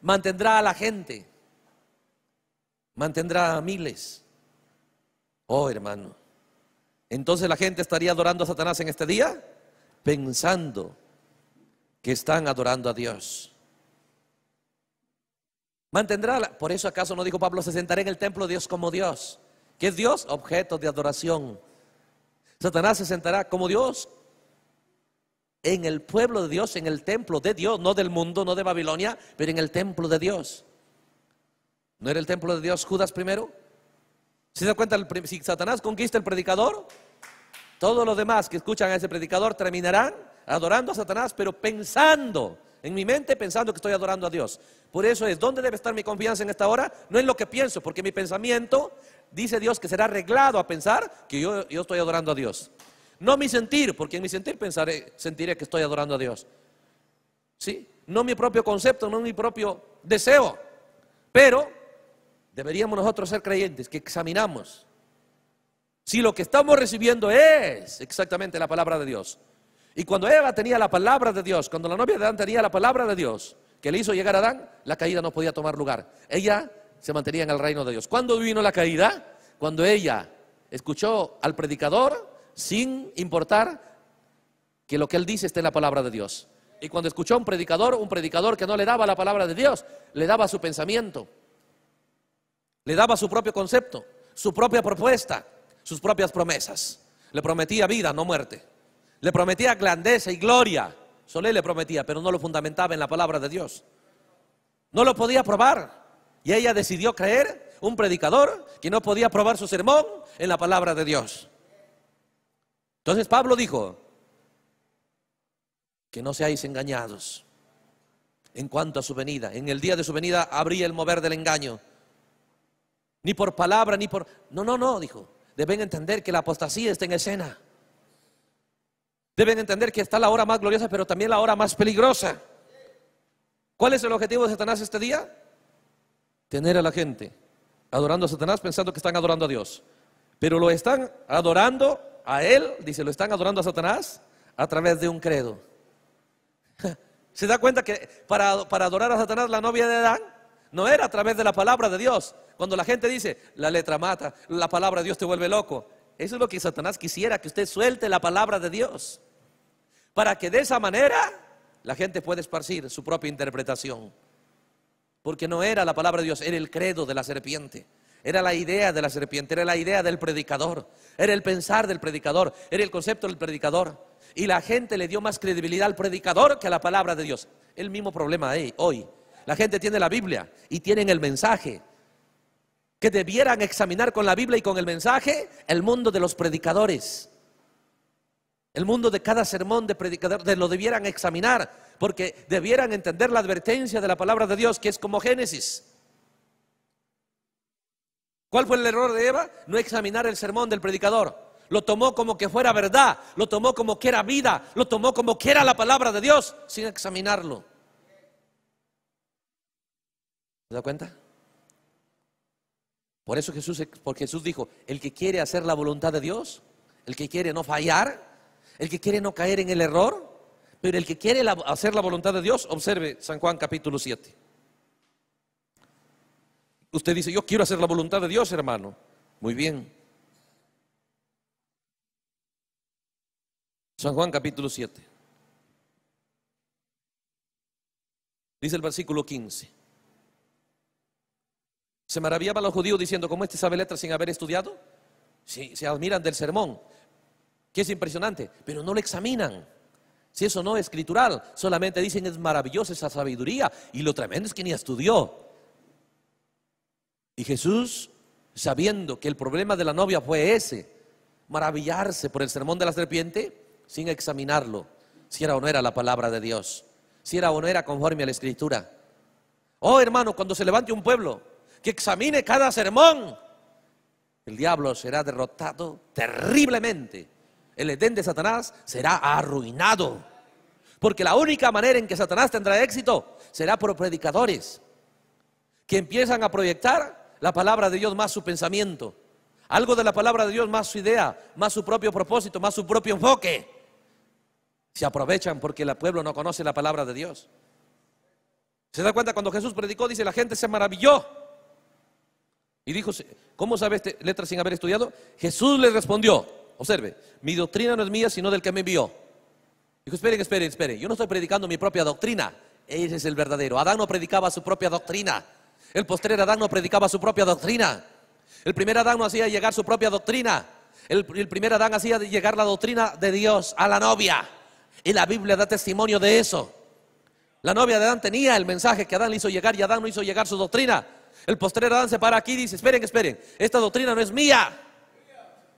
Mantendrá a la gente. Mantendrá a miles. Hermano. Entonces la gente estaría adorando a Satanás en este día, pensando que están adorando a Dios. Mantendrá, por eso acaso no dijo Pablo, se sentará en el templo de Dios como Dios. ¿Qué es Dios? Objeto de adoración. Satanás se sentará como Dios en el pueblo de Dios, en el templo de Dios, no del mundo, no de Babilonia, pero en el templo de Dios. ¿No era el templo de Dios Judas primero? ¿Se da cuenta? Si Satanás conquista el predicador, todos los demás que escuchan a ese predicador terminarán adorando a Satanás, pero pensando, en mi mente pensando que estoy adorando a Dios. Por eso es, ¿dónde debe estar mi confianza en esta hora? No en lo que pienso, porque mi pensamiento, dice Dios, que será arreglado a pensar que yo estoy adorando a Dios. No mi sentir, porque en mi sentir sentiré que estoy adorando a Dios. ¿Sí? No mi propio concepto, no mi propio deseo. Pero deberíamos nosotros ser creyentes, que examinamos si lo que estamos recibiendo es exactamente la palabra de Dios. Y cuando Eva tenía la palabra de Dios, cuando la novia de Adán tenía la palabra de Dios, que le hizo llegar a Adán, la caída no podía tomar lugar. Ella se mantenía en el reino de Dios. ¿Cuándo vino la caída? Cuando ella escuchó al predicador sin importar que lo que él dice esté en la palabra de Dios. Y cuando escuchó a un predicador que no le daba la palabra de Dios, le daba su pensamiento, le daba su propio concepto, su propia propuesta, sus propias promesas. Le prometía vida, no muerte. Le prometía grandeza y gloria. Solo él le prometía, pero no lo fundamentaba en la palabra de Dios. No lo podía probar. Y ella decidió creer un predicador que no podía probar su sermón en la palabra de Dios. Entonces Pablo dijo, que no seáis engañados en cuanto a su venida. En el día de su venida habría el mover del engaño. Ni por palabra, ni por... No, dijo. Deben entender que la apostasía está en escena. Deben entender que está la hora más gloriosa, pero también la hora más peligrosa. ¿Cuál es el objetivo de Satanás este día? Tener a la gente adorando a Satanás pensando que están adorando a Dios. Pero lo están adorando a él, dice, lo están adorando a Satanás a través de un credo. ¿Se da cuenta que para adorar a Satanás la novia de Adán no era a través de la palabra de Dios? Cuando la gente dice, la letra mata, la palabra de Dios te vuelve loco. Eso es lo que Satanás quisiera, que usted suelte la palabra de Dios, para que de esa manera la gente pueda esparcir su propia interpretación. Porque no era la palabra de Dios, era el credo de la serpiente. Era la idea de la serpiente, era la idea del predicador, era el pensar del predicador, era el concepto del predicador. Y la gente le dio más credibilidad al predicador que a la palabra de Dios. El mismo problema hoy. La gente tiene la Biblia y tienen el mensaje. Que debieran examinar con la Biblia y con el mensaje el mundo de los predicadores. El mundo de cada sermón de predicador lo debieran examinar, porque debieran entender la advertencia de la palabra de Dios, que es como Génesis. ¿Cuál fue el error de Eva? No examinar el sermón del predicador. Lo tomó como que fuera verdad, lo tomó como que era vida, lo tomó como que era la palabra de Dios, sin examinarlo. ¿Se da cuenta? Por eso Jesús dijo, el que quiere hacer la voluntad de Dios, el que quiere no fallar, el que quiere no caer en el error, pero el que quiere hacer la voluntad de Dios, observe San Juan capítulo 7. Usted dice, yo quiero hacer la voluntad de Dios, hermano. Muy bien. San Juan capítulo 7. Dice el versículo 15. Se maravillaban los judíos diciendo, ¿cómo este sabe letras sin haber estudiado? Se admiran del sermón, que es impresionante, pero no lo examinan. Si eso no es escritural, solamente dicen es maravillosa esa sabiduría, y lo tremendo es que ni estudió. Y Jesús, sabiendo que el problema de la novia fue ese, maravillarse por el sermón de la serpiente, sin examinarlo, si era o no era la palabra de Dios, si era o no era conforme a la Escritura. Oh hermano, cuando se levante un pueblo que examine cada sermón, el diablo será derrotado terriblemente. El Edén de Satanás será arruinado, porque la única manera en que Satanás tendrá éxito será por predicadores que empiezan a proyectar la palabra de Dios más su pensamiento, algo de la palabra de Dios más su idea, más su propio propósito, más su propio enfoque. Se aprovechan porque el pueblo no conoce la palabra de Dios. ¿Se da cuenta? Cuando Jesús predicó, dice, la gente se maravilló y dijo, ¿cómo sabe letras sin haber estudiado? Jesús le respondió, observe, mi doctrina no es mía sino del que me envió. Dijo, esperen, yo no estoy predicando mi propia doctrina, ese es el verdadero. Adán no predicaba su propia doctrina, el postrer Adán no predicaba su propia doctrina, el primer Adán no hacía llegar su propia doctrina, el primer Adán hacía llegar la doctrina de Dios a la novia, y la Biblia da testimonio de eso. La novia de Adán tenía el mensaje que Adán le hizo llegar, y Adán no hizo llegar su doctrina. El postrer Adán se para aquí y dice, esperen, esta doctrina no es mía,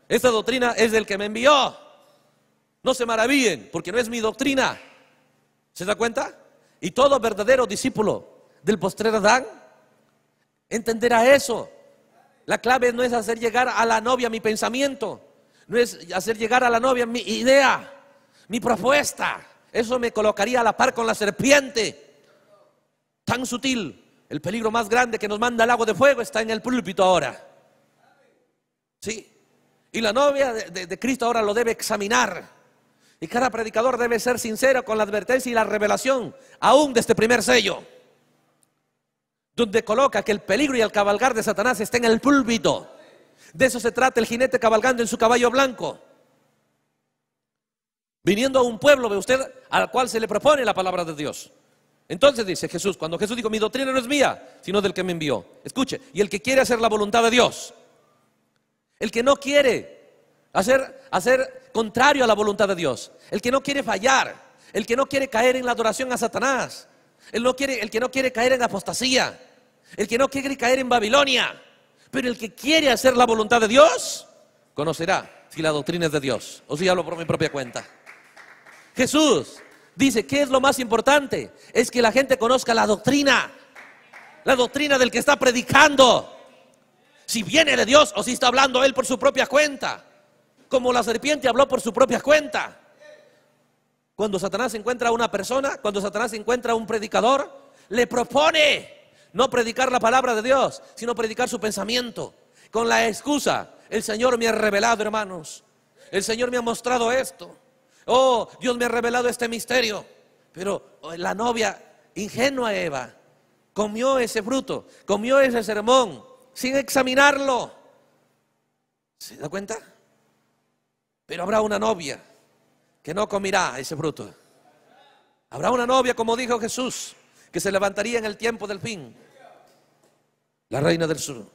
esta doctrina es del que me envió. No se maravillen, porque no es mi doctrina. ¿Se da cuenta? Y todo verdadero discípulo del postrer Adán entenderá eso. La clave no es hacer llegar a la novia mi pensamiento. no es hacer llegar a la novia mi idea, mi propuesta. Eso me colocaría a la par con la serpiente. Tan sutil. El peligro más grande que nos manda el lago de fuego está en el púlpito ahora. Sí. Y la novia de Cristo ahora lo debe examinar. Y cada predicador debe ser sincero con la advertencia y la revelación, aún de este primer sello, donde coloca que el peligro y el cabalgar de Satanás está en el púlpito. De eso se trata el jinete cabalgando en su caballo blanco, viniendo a un pueblo, ve usted, al cual se le propone la palabra de Dios. Entonces dice Jesús, cuando Jesús dijo, mi doctrina no es mía, sino del que me envió. Escuche, y el que quiere hacer la voluntad de Dios, el que no quiere hacer contrario a la voluntad de Dios, el que no quiere fallar, el que no quiere caer en la adoración a Satanás, el que no quiere caer en apostasía, el que no quiere caer en Babilonia, pero el que quiere hacer la voluntad de Dios, conocerá si la doctrina es de Dios, o si hablo por mi propia cuenta. Jesús dice, ¿qué es lo más importante? Es que la gente conozca la doctrina del que está predicando, si viene de Dios o si está hablando él por su propia cuenta, como la serpiente habló por su propia cuenta. Cuando Satanás encuentra a una persona, cuando Satanás encuentra a un predicador, le propone no predicar la palabra de Dios, sino predicar su pensamiento, con la excusa, el Señor me ha revelado, hermanos, el Señor me ha mostrado esto, oh, Dios me ha revelado este misterio. Pero la novia ingenua Eva comió ese fruto, comió ese sermón sin examinarlo. ¿Se da cuenta? Pero habrá una novia que no comerá ese fruto. Habrá una novia, como dijo Jesús, que se levantaría en el tiempo del fin, la reina del sur,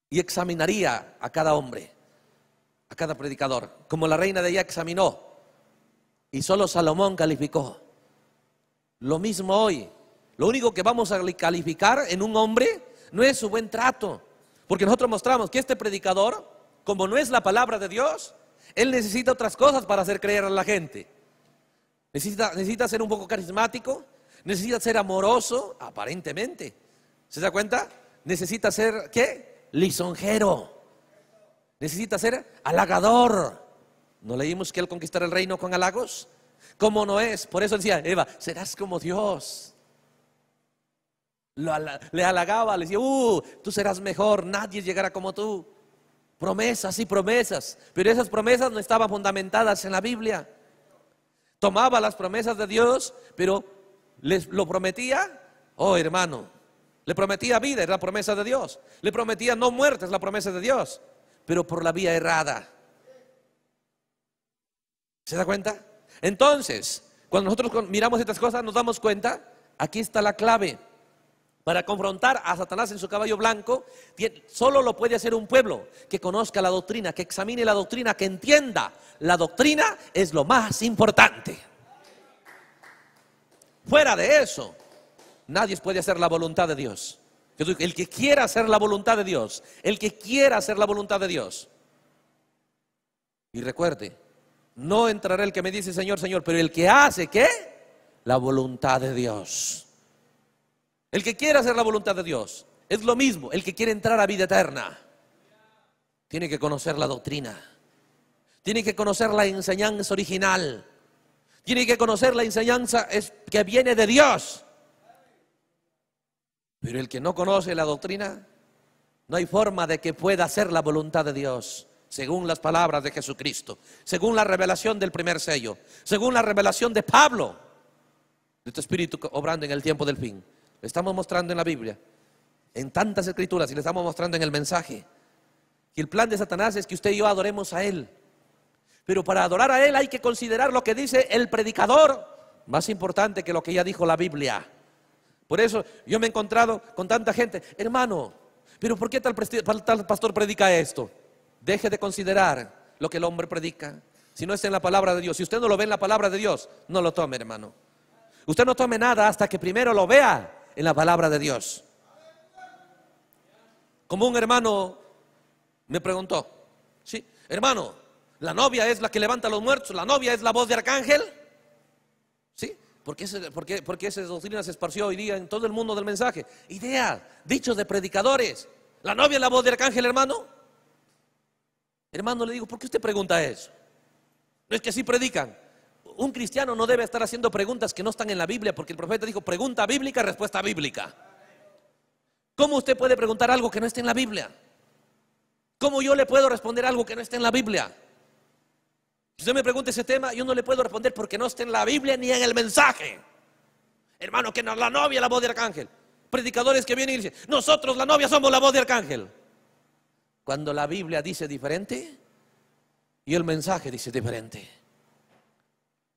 y examinaría a cada hombre, a cada predicador, como la reina de ella examinó, y solo Salomón calificó. Lo mismo hoy. Lo único que vamos a calificar en un hombre no es su buen trato, porque nosotros mostramos que este predicador, como no es la palabra de Dios, él necesita otras cosas para hacer creer a la gente. Necesita ser un poco carismático, necesita ser amoroso, aparentemente. ¿Se da cuenta? Necesita ser, ¿qué? Lisonjero. Necesita ser halagador. ¿No leímos que él conquistará el reino con halagos? ¿Cómo no es? Por eso decía, Eva, serás como Dios. Le halagaba, le decía, tú serás mejor, nadie llegará como tú. Promesas y promesas, pero esas promesas no estaban fundamentadas en la Biblia. Tomaba las promesas de Dios, pero les lo prometía, oh hermano, le prometía vida, es la promesa de Dios. Le prometía no muerte, es la promesa de Dios, pero por la vía errada. ¿Se da cuenta? Entonces, cuando nosotros miramos estas cosas, nos damos cuenta, aquí está la clave. Para confrontar a Satanás en su caballo blanco, solo lo puede hacer un pueblo que conozca la doctrina, que examine la doctrina, que entienda. La doctrina es lo más importante. Fuera de eso, nadie puede hacer la voluntad de Dios. El que quiera hacer la voluntad de Dios, el que quiera hacer la voluntad de Dios. Y recuerde, no entrará el que me dice Señor, Señor, pero el que hace, ¿qué? La voluntad de Dios. El que quiere hacer la voluntad de Dios es lo mismo. El que quiere entrar a vida eterna tiene que conocer la doctrina, tiene que conocer la enseñanza original, tiene que conocer la enseñanza que viene de Dios. Pero el que no conoce la doctrina, no hay forma de que pueda hacer la voluntad de Dios, según las palabras de Jesucristo, según la revelación del primer sello, según la revelación de Pablo, de tu Espíritu obrando en el tiempo del fin. Le estamos mostrando en la Biblia, en tantas escrituras, y le estamos mostrando en el mensaje, que el plan de Satanás es que usted y yo adoremos a él. Pero para adorar a él hay que considerar lo que dice el predicador, más importante que lo que ya dijo la Biblia. Por eso yo me he encontrado con tanta gente, hermano, pero ¿por qué tal pastor predica esto? Deje de considerar lo que el hombre predica, si no está en la palabra de Dios. Si usted no lo ve en la palabra de Dios, no lo tome, hermano. Usted no tome nada hasta que primero lo vea en la palabra de Dios. Como un hermano me preguntó, sí, hermano, ¿la novia es la que levanta a los muertos? ¿La novia es la voz de arcángel? ¿Sí? ¿Por qué esa doctrina se esparció hoy día en todo el mundo del mensaje? Idea, dichos de predicadores. ¿La novia es la voz de arcángel, hermano? Hermano, le digo, ¿por qué usted pregunta eso? No es que así predican. Un cristiano no debe estar haciendo preguntas que no están en la Biblia, porque el profeta dijo, pregunta bíblica, respuesta bíblica. ¿Cómo usted puede preguntar algo que no esté en la Biblia? ¿Cómo yo le puedo responder algo que no esté en la Biblia? Si usted me pregunta ese tema, yo no le puedo responder porque no está en la Biblia ni en el mensaje. Hermano, que no, la novia es la voz de arcángel. Predicadores que vienen y dicen, nosotros la novia somos la voz de arcángel. Cuando la Biblia dice diferente y el mensaje dice diferente.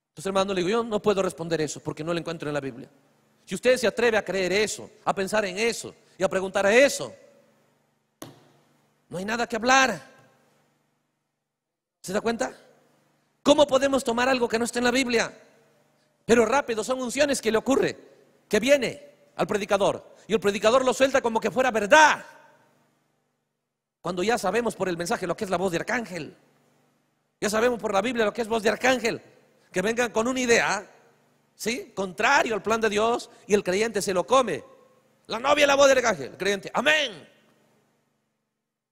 Entonces, hermano, le digo, yo no puedo responder eso porque no lo encuentro en la Biblia. Si usted se atreve a creer eso, a pensar en eso y a preguntar a eso, no hay nada que hablar. ¿Se da cuenta? ¿Cómo podemos tomar algo que no está en la Biblia? Pero rápido, son unciones que le ocurre, que viene al predicador y el predicador lo suelta como que fuera verdad, cuando ya sabemos por el mensaje lo que es la voz de arcángel. Ya sabemos por la Biblia lo que es voz de arcángel. Que vengan con una idea, ¿sí?, contrario al plan de Dios, y el creyente se lo come. La novia es la voz del arcángel. El creyente, amén.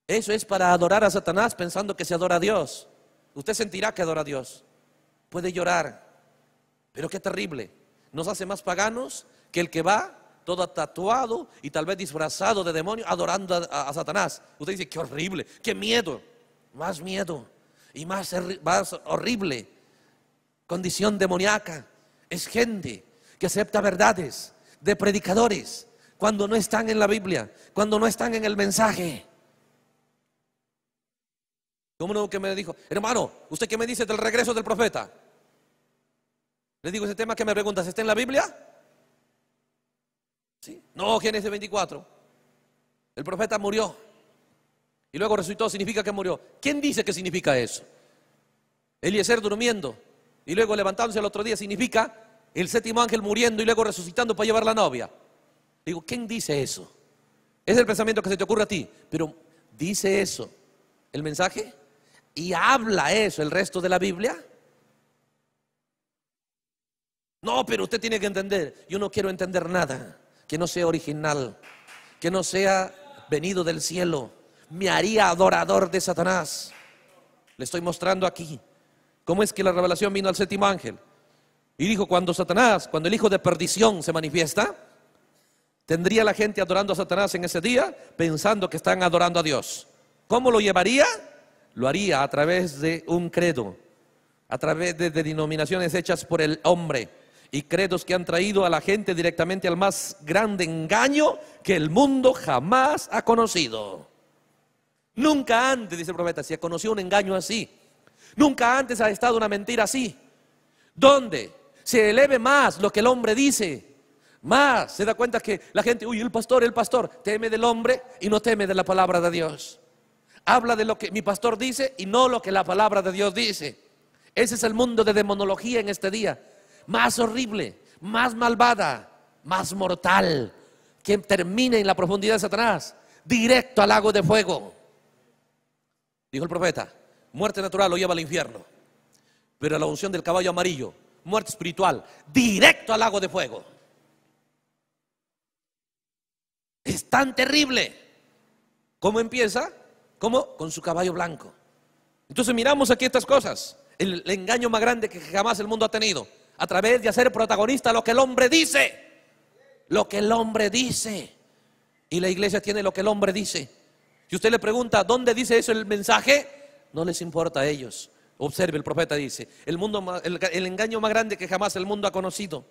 Eso es para adorar a Satanás pensando que se adora a Dios. Usted sentirá que adora a Dios. Puede llorar, pero qué terrible. Nos hace más paganos que el que va todo tatuado y tal vez disfrazado de demonio adorando a Satanás. Usted dice, qué horrible, qué miedo. Más miedo y más horrible condición demoníaca es gente que acepta verdades de predicadores cuando no están en la Biblia, cuando no están en el mensaje. Como uno que me dijo, hermano, ¿usted qué me dice del regreso del profeta? Le digo, ese tema que me preguntas, ¿está en la Biblia? ¿Sí? No, Génesis 24. El profeta murió y luego resucitó, significa que murió. ¿Quién dice que significa eso? Eliezer durmiendo y luego levantándose el otro día significa el séptimo ángel muriendo y luego resucitando para llevar la novia. Digo, ¿quién dice eso? Es el pensamiento que se te ocurre a ti, pero ¿dice eso el mensaje? ¿Y habla eso el resto de la Biblia? No, pero usted tiene que entender. Yo no quiero entender nada que no sea original, que no sea venido del cielo. Me haría adorador de Satanás. Le estoy mostrando aquí cómo es que la revelación vino al séptimo ángel. Y dijo, cuando el hijo de perdición se manifiesta, tendría la gente adorando a Satanás en ese día, pensando que están adorando a Dios. ¿Cómo lo llevaría? Lo haría a través de un credo, a través de denominaciones hechas por el hombre, y credos que han traído a la gente directamente al más grande engaño que el mundo jamás ha conocido. Nunca antes, dice el profeta, se conoció un engaño así. Nunca antes ha estado una mentira así, donde se eleve más lo que el hombre dice. Más se da cuenta que la gente, uy, el pastor teme del hombre y no teme de la palabra de Dios. Habla de lo que mi pastor dice y no lo que la palabra de Dios dice. Ese es el mundo de demonología en este día. Más horrible, más malvada, más mortal, que termine en la profundidad de Satanás, directo al lago de fuego. Dijo el profeta, muerte natural lo lleva al infierno, pero la unción del caballo amarillo, muerte espiritual, directo al lago de fuego. Es tan terrible. ¿Cómo empieza? ¿Cómo? Con su caballo blanco. Entonces miramos aquí estas cosas. El engaño más grande que jamás el mundo ha tenido, a través de hacer protagonista lo que el hombre dice. Lo que el hombre dice. Y la iglesia tiene lo que el hombre dice. Si usted le pregunta, ¿dónde dice eso el mensaje? No les importa a ellos. Observe, el profeta dice, el engaño más grande que jamás el mundo ha conocido.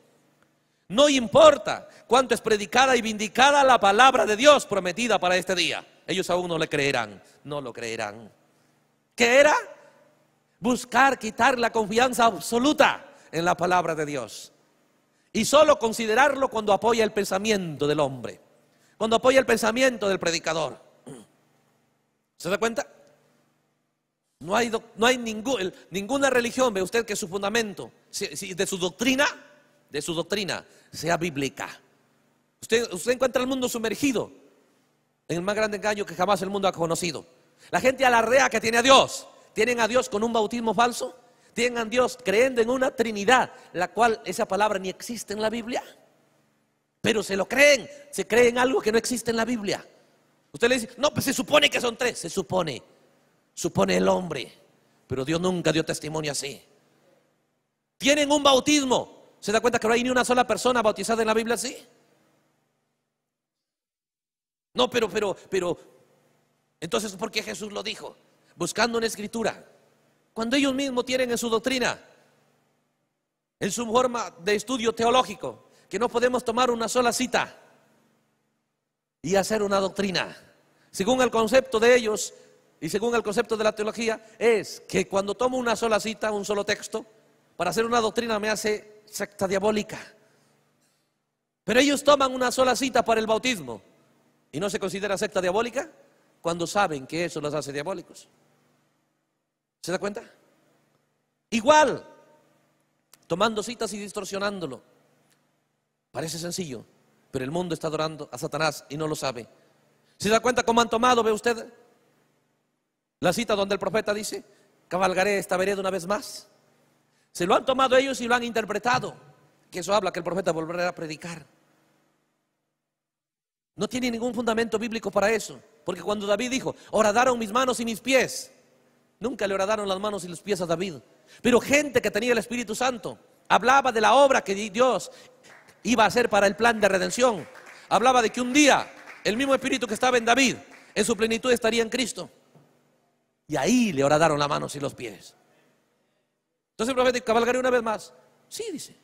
No importa cuánto es predicada y vindicada la palabra de Dios prometida para este día, ellos aún no le creerán, no lo creerán. ¿Qué era? Buscar quitar la confianza absoluta en la palabra de Dios y solo considerarlo cuando apoya el pensamiento del hombre, cuando apoya el pensamiento del predicador. ¿Se da cuenta? No hay ninguna religión, ve usted, que su fundamento de su doctrina sea bíblica. Usted encuentra el mundo sumergido en el más grande engaño que jamás el mundo ha conocido. La gente alardea que tiene a Dios. Tienen a Dios con un bautismo falso. Tienen a Dios creyendo en una Trinidad, la cual esa palabra ni existe en la Biblia. Pero se lo creen, se creen algo que no existe en la Biblia. Usted le dice, no, pues se supone que son tres, se supone. supone el hombre, pero Dios nunca dio testimonio así. Tienen un bautismo. ¿Se da cuenta que no hay ni una sola persona bautizada en la Biblia así? No, pero, entonces, ¿por qué Jesús lo dijo? Buscando una escritura. Cuando ellos mismos tienen en su doctrina, en su forma de estudio teológico, que no podemos tomar una sola cita y hacer una doctrina. Según el concepto de ellos y según el concepto de la teología, es que cuando tomo una sola cita, un solo texto, para hacer una doctrina me hace secta diabólica. Pero ellos toman una sola cita para el bautismo y no se considera secta diabólica cuando saben que eso los hace diabólicos. ¿Se da cuenta? Igual, tomando citas y distorsionándolo. Parece sencillo, pero el mundo está adorando a Satanás y no lo sabe. ¿Se da cuenta cómo han tomado, ve usted, la cita donde el profeta dice, cabalgaré esta vereda una vez más? Se lo han tomado ellos y lo han interpretado, que eso habla que el profeta volverá a predicar. No tiene ningún fundamento bíblico para eso, porque cuando David dijo, horadaron mis manos y mis pies, nunca le horadaron las manos y los pies a David. Pero gente que tenía el Espíritu Santo hablaba de la obra que Dios iba a hacer para el plan de redención. Hablaba de que un día el mismo Espíritu que estaba en David, en su plenitud estaría en Cristo. Y ahí le horadaron las manos y los pies. Entonces el profeta dice, cabalgaré una vez más. Sí, dice.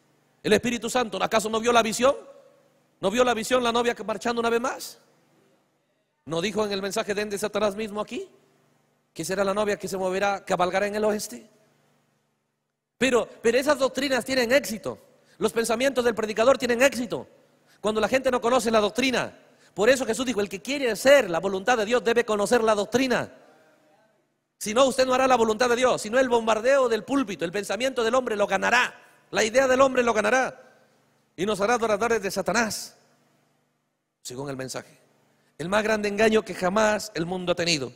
El Espíritu Santo, ¿acaso no vio la visión? ¿No vio la visión la novia que marchando una vez más? ¿No dijo en el mensaje de Satanás mismo aquí? Que será la novia que se moverá, cabalgará en el oeste. Pero esas doctrinas tienen éxito. Los pensamientos del predicador tienen éxito cuando la gente no conoce la doctrina. Por eso Jesús dijo, el que quiere hacer la voluntad de Dios debe conocer la doctrina. Si no, usted no hará la voluntad de Dios. Si no, el bombardeo del púlpito, el pensamiento del hombre lo ganará. La idea del hombre lo ganará. Y nos hará adoradores de Satanás, según el mensaje. El más grande engaño que jamás el mundo ha tenido.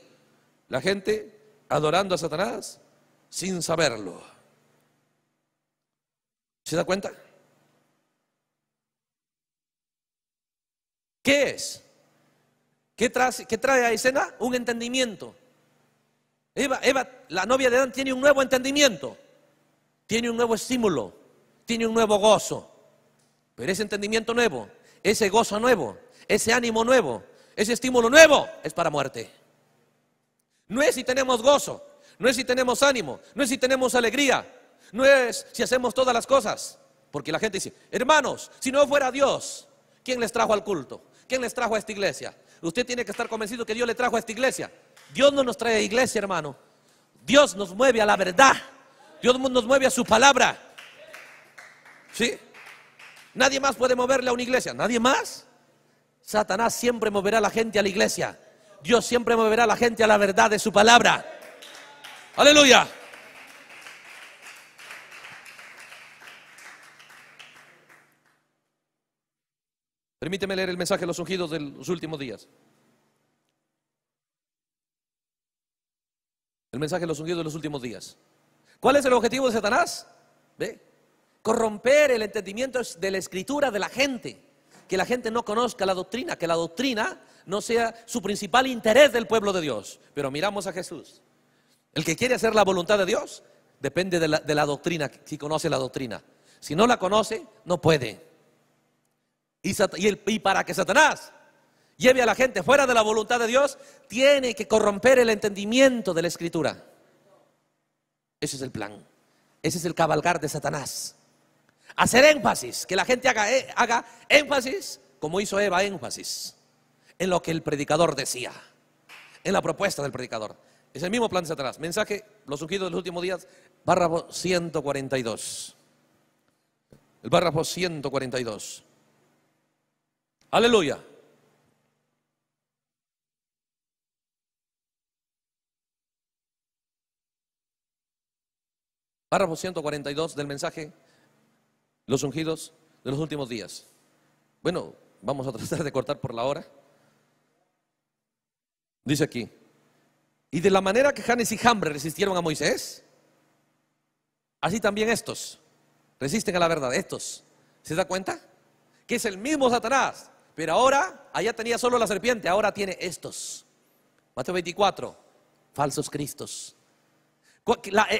La gente adorando a Satanás sin saberlo. ¿Se da cuenta? ¿Qué es? ¿Qué trae a escena? Un entendimiento. Eva, la novia de Adán, tiene un nuevo entendimiento, tiene un nuevo estímulo, tiene un nuevo gozo. Pero ese entendimiento nuevo, ese gozo nuevo, ese ánimo nuevo, ese estímulo nuevo es para muerte. No es si tenemos gozo, no es si tenemos ánimo, no es si tenemos alegría, no es si hacemos todas las cosas. Porque la gente dice, hermanos, si no fuera Dios, ¿quién les trajo al culto? ¿Quién les trajo a esta iglesia? Usted tiene que estar convencido que Dios le trajo a esta iglesia. Dios no nos trae a iglesia, hermano. Dios nos mueve a la verdad. Dios nos mueve a su palabra. ¿Sí? Nadie más puede moverle a una iglesia. ¿Nadie más? Satanás siempre moverá a la gente a la iglesia. Dios siempre moverá a la gente a la verdad de su palabra. ¡Aleluya! Permíteme leer el mensaje de los ungidos de los últimos días. El mensaje de los ungidos de los últimos días. ¿Cuál es el objetivo de Satanás? ¿Ve? Corromper el entendimiento de la escritura de la gente. Que la gente no conozca la doctrina, que la doctrina no sea su principal interés del pueblo de Dios. Pero miramos a Jesús. El que quiere hacer la voluntad de Dios depende de la doctrina, si conoce la doctrina. Si no la conoce, no puede. Y para que Satanás lleve a la gente fuera de la voluntad de Dios, tiene que corromper el entendimiento de la escritura. Ese es el plan. Ese es el cabalgar de Satanás. Hacer énfasis, que la gente haga énfasis, como hizo Eva énfasis, en lo que el predicador decía, en la propuesta del predicador. Es el mismo plan de Satanás. Mensaje, los ungidos de los últimos días, párrafo 142. El párrafo 142. Aleluya. Párrafo 142 del mensaje, los ungidos de los últimos días. Bueno, vamos a tratar de cortar por la hora. Dice aquí, y de la manera que Janes y Jambre resistieron a Moisés, así también estos resisten a la verdad. Estos, ¿se da cuenta? Que es el mismo Satanás, pero ahora, allá tenía solo la serpiente, ahora tiene estos. Mateo 24, falsos cristos.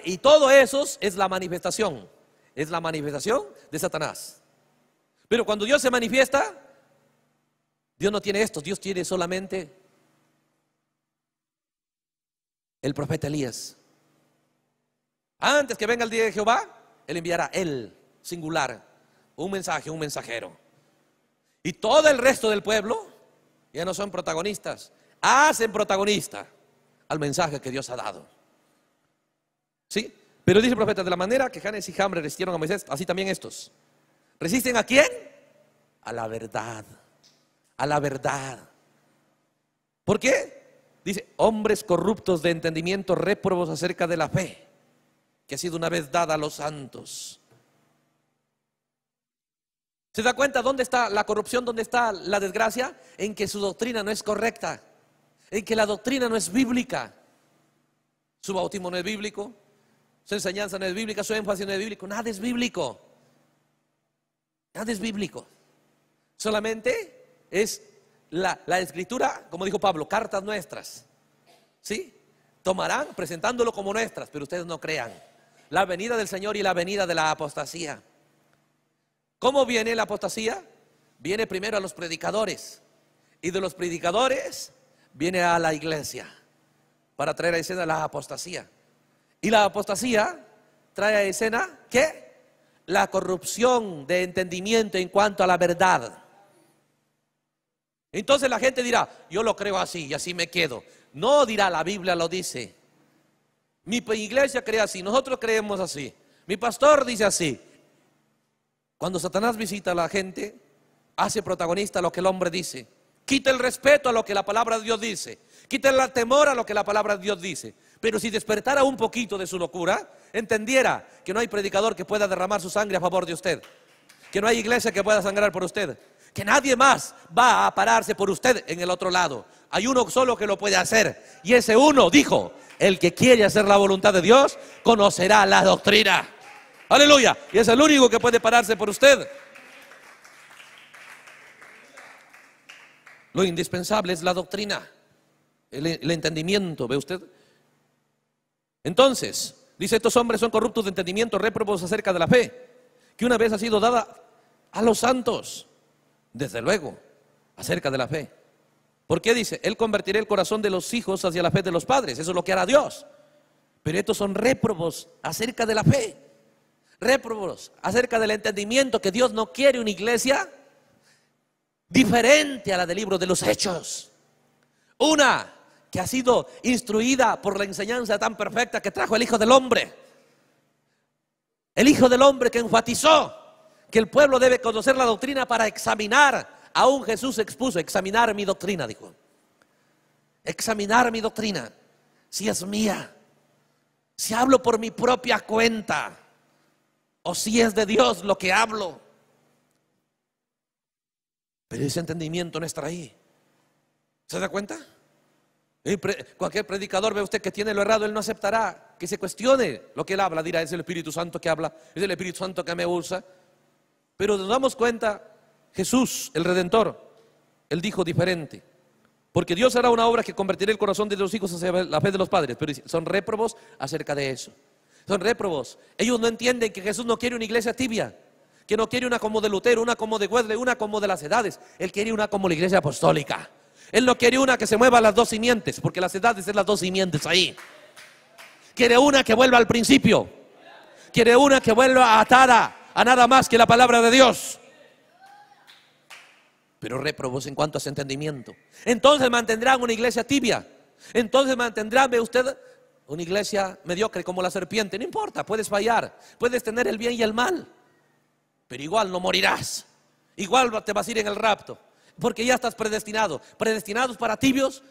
Y todo eso es la manifestación de Satanás. Pero cuando Dios se manifiesta, Dios no tiene esto, Dios tiene solamente el profeta Elías. Antes que venga el día de Jehová, Él enviará, Él, singular, un mensaje, un mensajero. Y todo el resto del pueblo ya no son protagonistas, hacen protagonista al mensaje que Dios ha dado. ¿Sí? Pero dice el profeta, de la manera que Janes y Jambres resistieron a Moisés, así también estos. ¿Resisten a quién? A la verdad. A la verdad. ¿Por qué? Dice, hombres corruptos de entendimiento, réprobos acerca de la fe, que ha sido una vez dada a los santos. ¿Se da cuenta dónde está la corrupción, dónde está la desgracia? En que su doctrina no es correcta, en que la doctrina no es bíblica. Su bautismo no es bíblico, su enseñanza no es bíblica, su énfasis no es bíblico, nada es bíblico. Nada es bíblico. Solamente es la escritura, como dijo Pablo, cartas nuestras. ¿Sí? Tomarán presentándolo como nuestras, pero ustedes no crean. La venida del Señor y la venida de la apostasía. ¿Cómo viene la apostasía? Viene primero a los predicadores, y de los predicadores viene a la iglesia para traer a escena la apostasía. Y la apostasía trae a escena ¿qué? La corrupción de entendimiento en cuanto a la verdad. Entonces la gente dirá, yo lo creo así y así me quedo. No, dirá, la Biblia lo dice. Mi iglesia cree así, nosotros creemos así, mi pastor dice así. Cuando Satanás visita a la gente, hace protagonista lo que el hombre dice. Quita el respeto a lo que la palabra de Dios dice. Quita el temor a lo que la palabra de Dios dice. Pero si despertara un poquito de su locura, entendiera que no hay predicador que pueda derramar su sangre a favor de usted, que no hay iglesia que pueda sangrar por usted, que nadie más va a pararse por usted en el otro lado. Hay uno solo que lo puede hacer, y ese uno dijo, el que quiere hacer la voluntad de Dios conocerá la doctrina. Aleluya. Y es el único que puede pararse por usted. Lo indispensable es la doctrina, el entendimiento, ¿ve usted? Entonces, dice, estos hombres son corruptos de entendimiento, réprobos acerca de la fe, que una vez ha sido dada a los santos. Desde luego, acerca de la fe. ¿Por qué dice? Él convertirá el corazón de los hijos hacia la fe de los padres. Eso es lo que hará Dios. Pero estos son réprobos acerca de la fe, réprobos acerca del entendimiento, que Dios no quiere una iglesia diferente a la del libro de los Hechos. Una que ha sido instruida por la enseñanza tan perfecta que trajo el Hijo del Hombre. El Hijo del Hombre que enfatizó que el pueblo debe conocer la doctrina para examinar. Aún Jesús expuso, examinar mi doctrina, dijo. Examinar mi doctrina, si es mía, si hablo por mi propia cuenta, o si es de Dios lo que hablo. Pero ese entendimiento no está ahí. ¿Se da cuenta? Cualquier predicador, ve usted que tiene lo errado, él no aceptará que se cuestione lo que él habla. Dirá, es el Espíritu Santo que habla, es el Espíritu Santo que me usa. Pero nos damos cuenta, Jesús, el Redentor, Él dijo diferente. Porque Dios hará una obra que convertirá el corazón de los hijos hacia la fe de los padres. Pero son réprobos acerca de eso. Son réprobos. Ellos no entienden que Jesús no quiere una iglesia tibia, que no quiere una como de Lutero, una como de Wesley, una como de las edades. Él quiere una como la iglesia apostólica. Él no quiere una que se mueva a las dos simientes, porque las edades es las dos simientes ahí. Quiere una que vuelva al principio. Quiere una que vuelva atada a nada más que la palabra de Dios. Pero réprobos en cuanto a su entendimiento. Entonces mantendrán una iglesia tibia. Entonces mantendrán, ve usted, una iglesia mediocre como la serpiente. No importa, puedes fallar, puedes tener el bien y el mal, pero igual no morirás. Igual te vas a ir en el rapto, porque ya estás predestinado. Predestinados para tibios,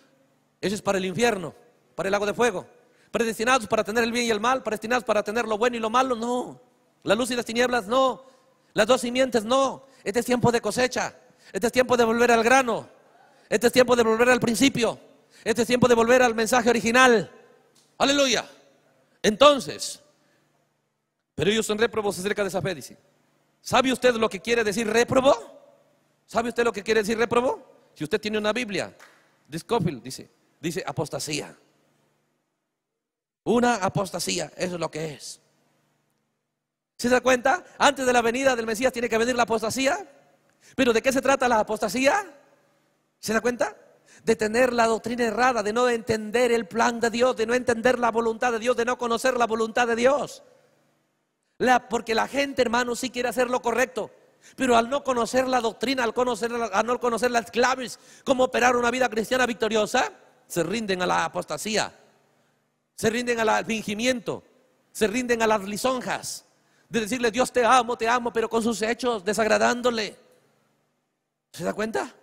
eso es para el infierno, para el lago de fuego. Predestinados para tener el bien y el mal, predestinados para tener lo bueno y lo malo, no. La luz y las tinieblas, no. Las dos simientes, no. Este es tiempo de cosecha. Este es tiempo de volver al grano. Este es tiempo de volver al principio. Este es tiempo de volver al mensaje original. Aleluya. Entonces, pero ellos son réprobos acerca de esa fe, dice. ¿Sabe usted lo que quiere decir réprobo? ¿Sabe usted lo que quiere decir réprobo? Si usted tiene una Biblia de Scofield, dice apostasía. Una apostasía, eso es lo que es. ¿Se da cuenta? Antes de la venida del Mesías tiene que venir la apostasía. ¿Pero de qué se trata la apostasía? ¿Se da cuenta? De tener la doctrina errada, de no entender el plan de Dios, de no entender la voluntad de Dios, de no conocer la voluntad de Dios. Porque la gente, hermano, sí quiere hacer lo correcto, pero al no conocer la doctrina, al no conocer las claves, cómo operar una vida cristiana victoriosa, se rinden a la apostasía, se rinden al fingimiento, se rinden a las lisonjas, de decirle Dios te amo, pero con sus hechos desagradándole. ¿Se da cuenta?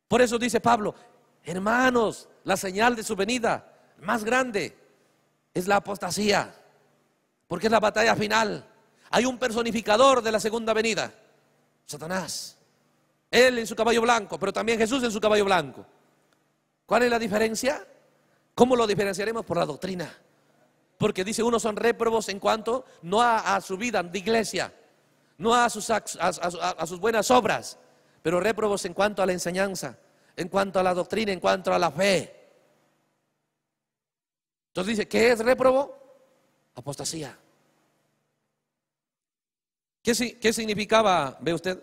Por eso dice Pablo, hermanos, la señal de su venida más grande es la apostasía, porque es la batalla final. Hay un personificador de la segunda venida, Satanás. Él en su caballo blanco, pero también Jesús en su caballo blanco. ¿Cuál es la diferencia? ¿Cómo lo diferenciaremos? Por la doctrina. Porque dice, unos son réprobos en cuanto no a su vida de iglesia, no a sus buenas obras, pero réprobos en cuanto a la enseñanza, en cuanto a la doctrina, en cuanto a la fe. Entonces dice, ¿qué es réprobo? Apostasía. ¿Qué significaba, ve usted?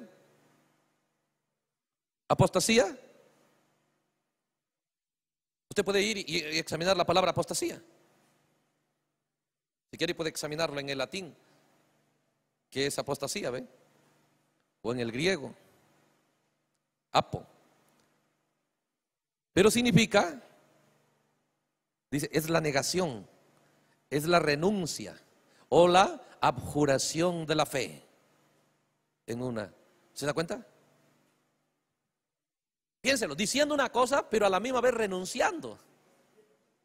Apostasía. Usted puede ir y examinar la palabra apostasía. Si quiere puede examinarlo en el latín, que es apostasía, ¿ve? O en el griego, apo. Pero significa, dice, es la negación, es la renuncia o la abjuración de la fe. ¿Se da cuenta? Piénselo, diciendo una cosa, pero a la misma vez renunciando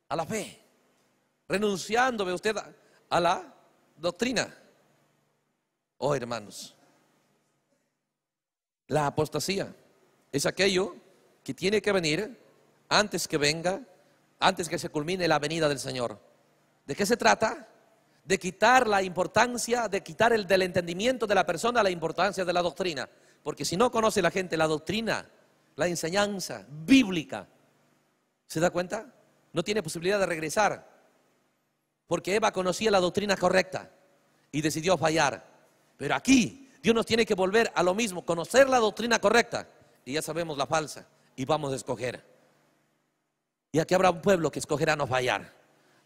a la fe. Renunciando, ve usted, a la doctrina. Oh, hermanos, la apostasía es aquello que tiene que venir antes que venga, antes que se culmine la venida del Señor. ¿De qué se trata? De quitar la importancia, de quitar del entendimiento de la persona la importancia de la doctrina. Porque si no conoce la gente la doctrina, la enseñanza bíblica, ¿se da cuenta? No tiene posibilidad de regresar. Porque Eva conocía la doctrina correcta y decidió fallar. Pero aquí Dios nos tiene que volver a lo mismo, conocer la doctrina correcta y ya sabemos la falsa y vamos a escoger. Y aquí habrá un pueblo que escogerá no fallar.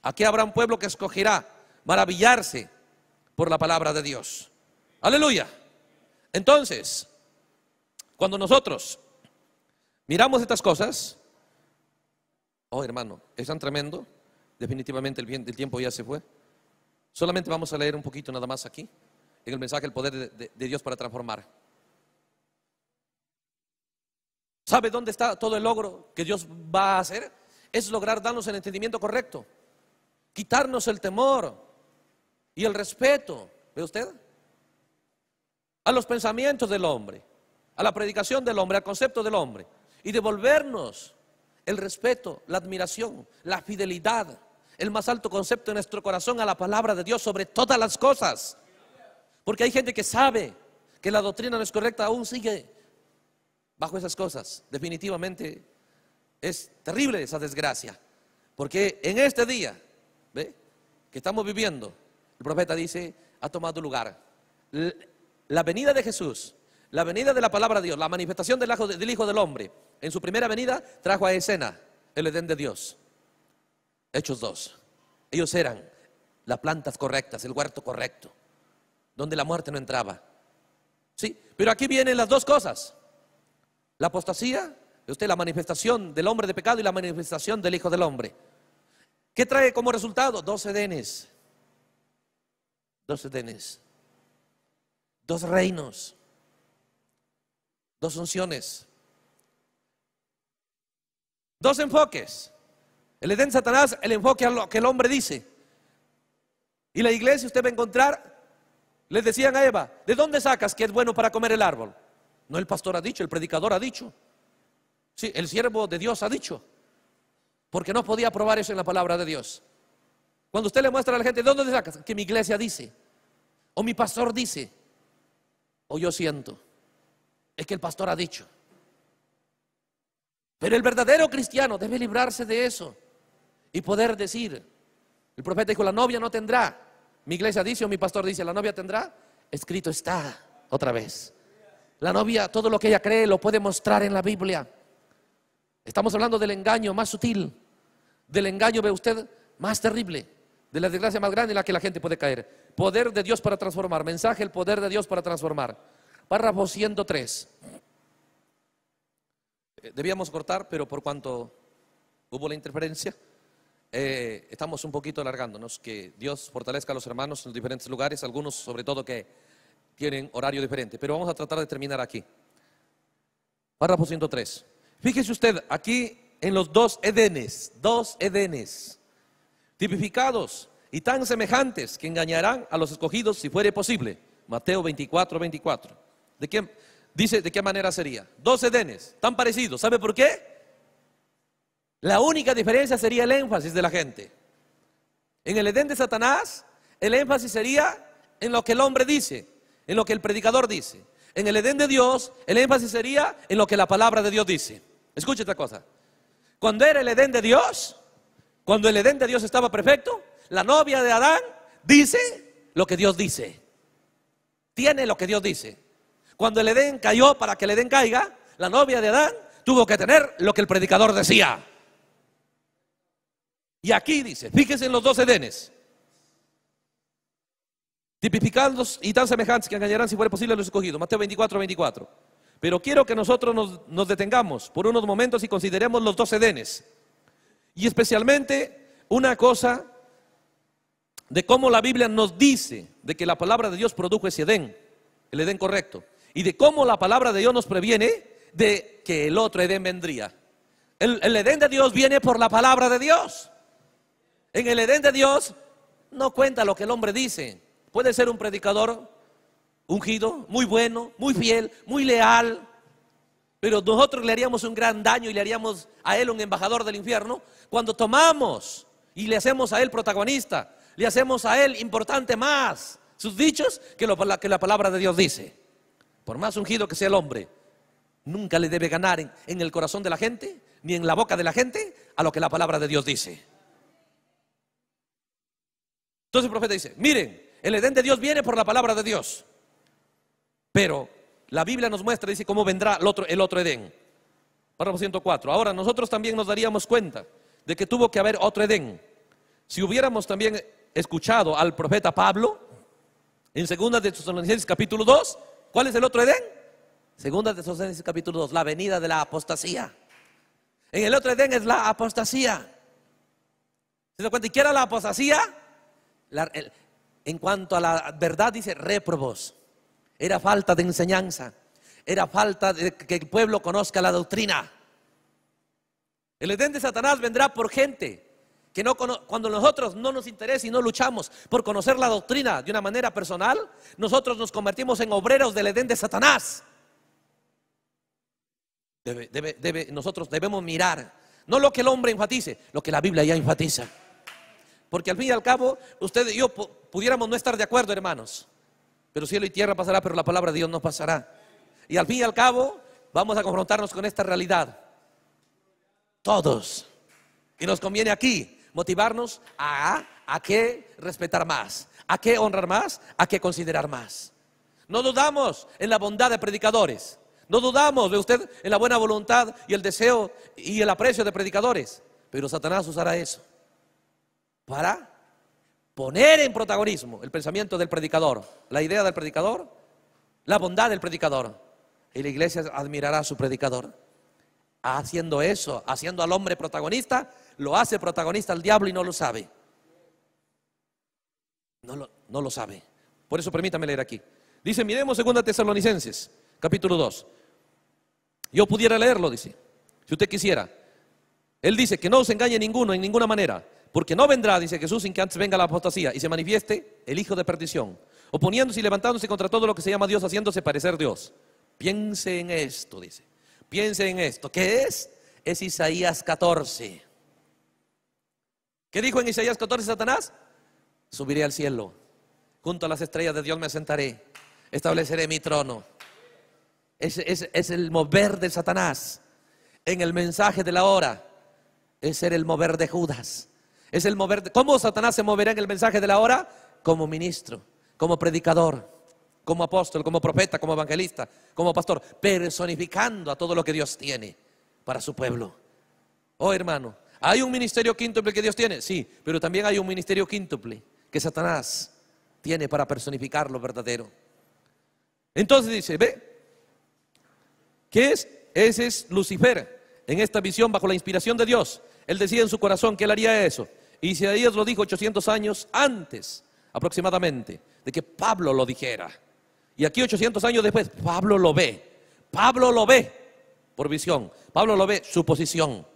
Aquí habrá un pueblo que escogerá maravillarse por la palabra de Dios. Aleluya. Entonces, cuando nosotros miramos estas cosas, oh hermano, es tan tremendo. Definitivamente el tiempo ya se fue. Solamente vamos a leer un poquito nada más aquí, en el mensaje El poder de Dios para transformar. ¿Sabe dónde está todo el logro que Dios va a hacer? Es lograr darnos el entendimiento correcto, quitarnos el temor y el respeto, ¿ve usted? A los pensamientos del hombre, a la predicación del hombre, al concepto del hombre, y devolvernos el respeto, la admiración, la fidelidad, el más alto concepto en nuestro corazón a la palabra de Dios sobre todas las cosas. Porque hay gente que sabe que la doctrina no es correcta, aún sigue bajo esas cosas. Definitivamente es terrible esa desgracia. Porque en este día, ¿ve?, que estamos viviendo, el profeta dice, ha tomado lugar la venida de Jesús, la venida de la palabra de Dios, la manifestación del Hijo del Hombre. En su primera venida trajo a escena el Edén de Dios. Hechos 2. Ellos eran las plantas correctas, el huerto correcto, donde la muerte no entraba. Sí, pero aquí vienen las dos cosas: la apostasía, la manifestación del hombre de pecado, y la manifestación del Hijo del Hombre. ¿Qué trae como resultado? 2 Edenes. 2 Edenes. 2 reinos. 2 unciones. 2 enfoques. El Edén Satanás, el enfoque a lo que el hombre dice. Y la iglesia, usted va a encontrar, les decían a Eva, ¿de dónde sacas que es bueno para comer el árbol? No el pastor ha dicho, el predicador ha dicho. Sí, el siervo de Dios ha dicho. Porque no podía probar eso en la palabra de Dios. Cuando usted le muestra a la gente, ¿de dónde sacas? Que mi iglesia dice, o mi pastor dice, o yo siento. Es que el pastor ha dicho. Pero el verdadero cristiano debe librarse de eso y poder decir, El profeta dijo, la novia no tendrá. Mi iglesia dice o mi pastor dice, la novia tendrá. Escrito está otra vez. La novia, todo lo que ella cree lo puede mostrar en la Biblia. Estamos hablando del engaño más sutil, del engaño, ve usted, más terrible, de la desgracia más grande en la que la gente puede caer. Poder de Dios para transformar. Mensaje, el poder de Dios para transformar. Párrafo 103. Debíamos cortar, pero por cuanto hubo la interferencia, estamos un poquito alargándonos. Que Dios fortalezca a los hermanos en los diferentes lugares, algunos sobre todo que tienen horario diferente, pero vamos a tratar de terminar aquí. Párrafo 103. Fíjese usted aquí en los dos Edenes, tipificados y tan semejantes que engañarán a los escogidos si fuere posible. Mateo 24, 24. Dice de qué manera sería. Dos Edenes, tan parecidos. ¿Sabe por qué? La única diferencia sería el énfasis de la gente. En el Edén de Satanás, el énfasis sería en lo que el hombre dice, en lo que el predicador dice. En el Edén de Dios, el énfasis sería en lo que la palabra de Dios dice. Escuche esta cosa. Cuando era el Edén de Dios, cuando el Edén de Dios estaba perfecto, la novia de Adán dice lo que Dios dice. Tiene lo que Dios dice. Cuando el Edén cayó, para que el Edén caiga, la novia de Adán tuvo que tener lo que el predicador decía. Y aquí dice, fíjense en los dos Edenes, tipificados y tan semejantes que engañarán si fuera posible a los escogidos. Mateo 24, 24. Pero quiero que nosotros nos detengamos por unos momentos y consideremos los dos Edenes. Y especialmente una cosa de cómo la Biblia nos dice de que la palabra de Dios produjo ese Edén, el Edén correcto. Y de cómo la palabra de Dios nos previene de que el otro Edén vendría. El Edén de Dios viene por la palabra de Dios. En el Edén de Dios no cuenta lo que el hombre dice. Puede ser un predicador ungido, muy bueno, muy fiel, muy leal, pero nosotros le haríamos un gran daño y le haríamos a él un embajador del infierno cuando tomamos y le hacemos a él protagonista, le hacemos a él importante más sus dichos que la palabra de Dios dice. Por más ungido que sea el hombre, nunca le debe ganar en el corazón de la gente, ni en la boca de la gente, a lo que la palabra de Dios dice. Entonces el profeta dice, miren, el Edén de Dios viene por la palabra de Dios. Pero la Biblia nos muestra, dice, cómo vendrá el otro Edén. Párrafo 104. Ahora nosotros también nos daríamos cuenta de que tuvo que haber otro Edén. Si hubiéramos también escuchado al profeta Pablo en 2 de Tesalonicenses capítulo 2, ¿cuál es el otro Edén? 2 de Tesalonicenses capítulo 2, la venida de la apostasía. En el otro Edén es la apostasía. ¿Se da cuenta? ¿Y qué era la apostasía? En cuanto a la verdad dice réprobos. Era falta de enseñanza, era falta de que el pueblo conozca la doctrina. El Edén de Satanás vendrá por gente que cuando nosotros no nos interesa y no luchamos por conocer la doctrina de una manera personal, nosotros nos convertimos en obreros del Edén de Satanás. Nosotros debemos mirar, no lo que el hombre enfatice, lo que la Biblia ya enfatiza. Porque al fin y al cabo, usted y yo pudiéramos no estar de acuerdo, hermanos, pero cielo y tierra pasará, pero la palabra de Dios no pasará. Y al fin y al cabo, vamos a confrontarnos con esta realidad. Todos. Y nos conviene aquí motivarnos a qué respetar más, a qué honrar más, a qué considerar más. No dudamos en la bondad de predicadores. No dudamos, ve usted, en la buena voluntad y el deseo y el aprecio de predicadores. Pero Satanás usará eso para poner en protagonismo el pensamiento del predicador, la idea del predicador, la bondad del predicador. Y la iglesia admirará a su predicador. Haciendo eso, haciendo al hombre protagonista, lo hace protagonista al diablo y no lo sabe. No lo sabe. Por eso permítame leer aquí. Dice, miremos 2 Tesalonicenses, capítulo 2. Yo pudiera leerlo, dice, si usted quisiera. Él dice que no se engañe ninguno en ninguna manera, porque no vendrá, dice Jesús, sin que antes venga la apostasía y se manifieste el hijo de perdición, oponiéndose y levantándose contra todo lo que se llama Dios, haciéndose parecer Dios. Piense en esto, dice. Piense en esto. ¿Qué es? Es Isaías 14. ¿Qué dijo en Isaías 14 Satanás? Subiré al cielo, junto a las estrellas de Dios me sentaré, estableceré mi trono. Es el mover de Satanás en el mensaje de la hora. Es ser el mover de Judas. Es el mover. ¿Cómo Satanás se moverá en el mensaje de la hora? Como ministro, como predicador, como apóstol, como profeta, como evangelista, como pastor, personificando a todo lo que Dios tiene para su pueblo. Oh, hermano, ¿hay un ministerio quíntuple que Dios tiene? Sí, pero también hay un ministerio quíntuple que Satanás tiene para personificar lo verdadero. Entonces dice, ve, ¿qué es? Ese es Lucifer, en esta visión bajo la inspiración de Dios. Él decía en su corazón que él haría eso. Y Isaías lo dijo 800 años antes, aproximadamente, de que Pablo lo dijera. Y aquí 800 años después, Pablo lo ve. Pablo lo ve por visión. Pablo lo ve, su posición.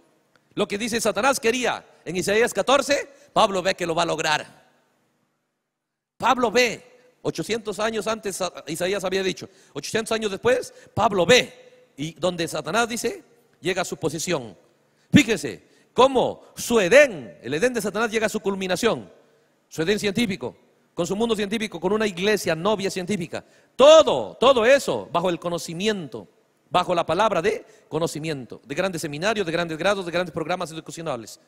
Lo que dice Satanás quería en Isaías 14, Pablo ve que lo va a lograr. Pablo ve, 800 años antes Isaías había dicho, 800 años después, Pablo ve. Y donde Satanás dice, llega a su posición. Fíjese cómo su Edén, el Edén de Satanás llega a su culminación. Su Edén científico, con su mundo científico, con una iglesia novia científica. Todo eso bajo el conocimiento, bajo la palabra de conocimiento, de grandes seminarios, de grandes grados, de grandes programas educacionales.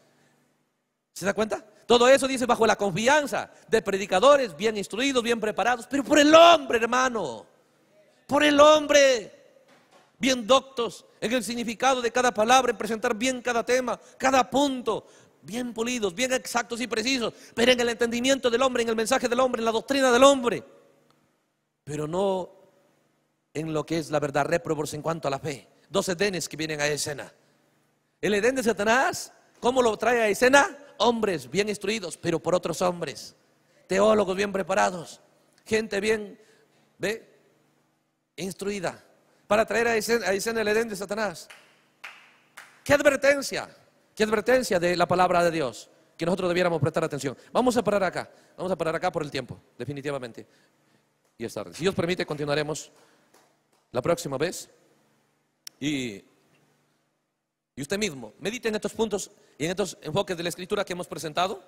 ¿Se da cuenta? Todo eso dice bajo la confianza de predicadores bien instruidos, bien preparados, pero por el hombre, hermano, por el hombre, bien doctos en el significado de cada palabra, en presentar bien cada tema, cada punto, bien pulidos, bien exactos y precisos, pero en el entendimiento del hombre, en el mensaje del hombre, en la doctrina del hombre, pero no en lo que es la verdad, réprobos en cuanto a la fe. Dos edenes que vienen a escena. El Edén de Satanás, ¿cómo lo trae a escena? Hombres bien instruidos, pero por otros hombres, teólogos bien preparados, gente bien, instruida, para traer a escena el Edén de Satanás. ¿Qué advertencia de la palabra de Dios? Que nosotros debiéramos prestar atención. Vamos a parar acá por el tiempo, definitivamente. Y es tarde. Si Dios permite, continuaremos la próxima vez. Y usted mismo, medite en estos puntos y en estos enfoques de la Escritura que hemos presentado,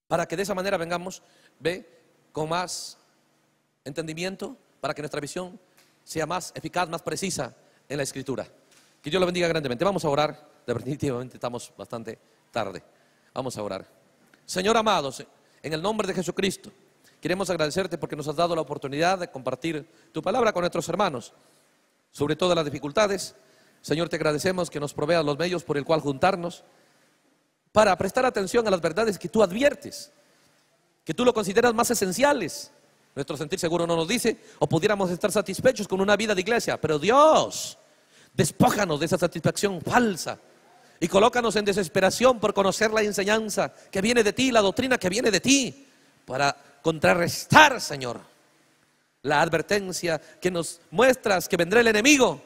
para que de esa manera vengamos, con más entendimiento, para que nuestra visión sea más eficaz, más precisa en la Escritura. Que Dios lo bendiga grandemente. Vamos a orar. Definitivamente estamos bastante tarde. Vamos a orar. Señor amado, en el nombre de Jesucristo, queremos agradecerte porque nos has dado la oportunidad de compartir tu palabra con nuestros hermanos, sobre todas las dificultades. Señor, te agradecemos que nos proveas los medios por el cual juntarnos para prestar atención a las verdades que tú adviertes, que tú lo consideras más esenciales. Nuestro sentir seguro no nos dice, o pudiéramos estar satisfechos con una vida de iglesia, pero Dios, despójanos de esa satisfacción falsa y colócanos en desesperación por conocer la enseñanza que viene de ti, la doctrina que viene de ti, para contrarrestar, Señor, la advertencia que nos muestras que vendrá el enemigo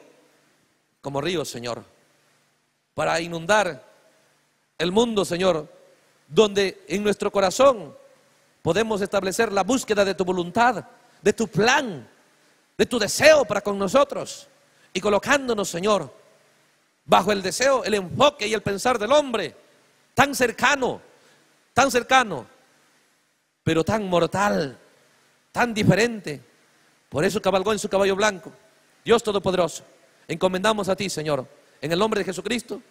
como río, Señor, para inundar el mundo, Señor, donde en nuestro corazón podemos establecer la búsqueda de tu voluntad, de tu plan, de tu deseo para con nosotros, y colocándonos, Señor, bajo el deseo, el enfoque y el pensar del hombre, tan cercano, pero tan mortal, tan diferente. Por eso cabalgó en su caballo blanco. Dios Todopoderoso, encomendamos a ti, Señor, en el nombre de Jesucristo,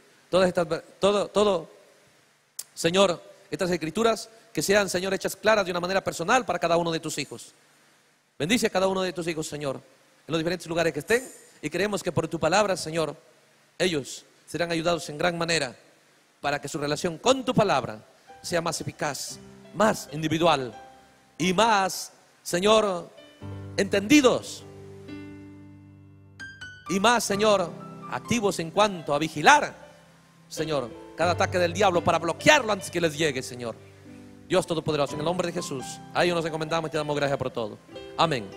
Señor, estas escrituras que sean, Señor, hechas claras de una manera personal para cada uno de tus hijos. Bendice a cada uno de tus hijos, Señor, en los diferentes lugares que estén, y creemos que por tu palabra, Señor, ellos serán ayudados en gran manera para que su relación con tu palabra sea más eficaz, más individual y más, Señor, entendidos, y más, Señor, activos en cuanto a vigilar, Señor, cada ataque del diablo para bloquearlo antes que les llegue, Señor. Dios Todopoderoso, en el nombre de Jesús, a ellos nos encomendamos y te damos gracias por todo. Amén.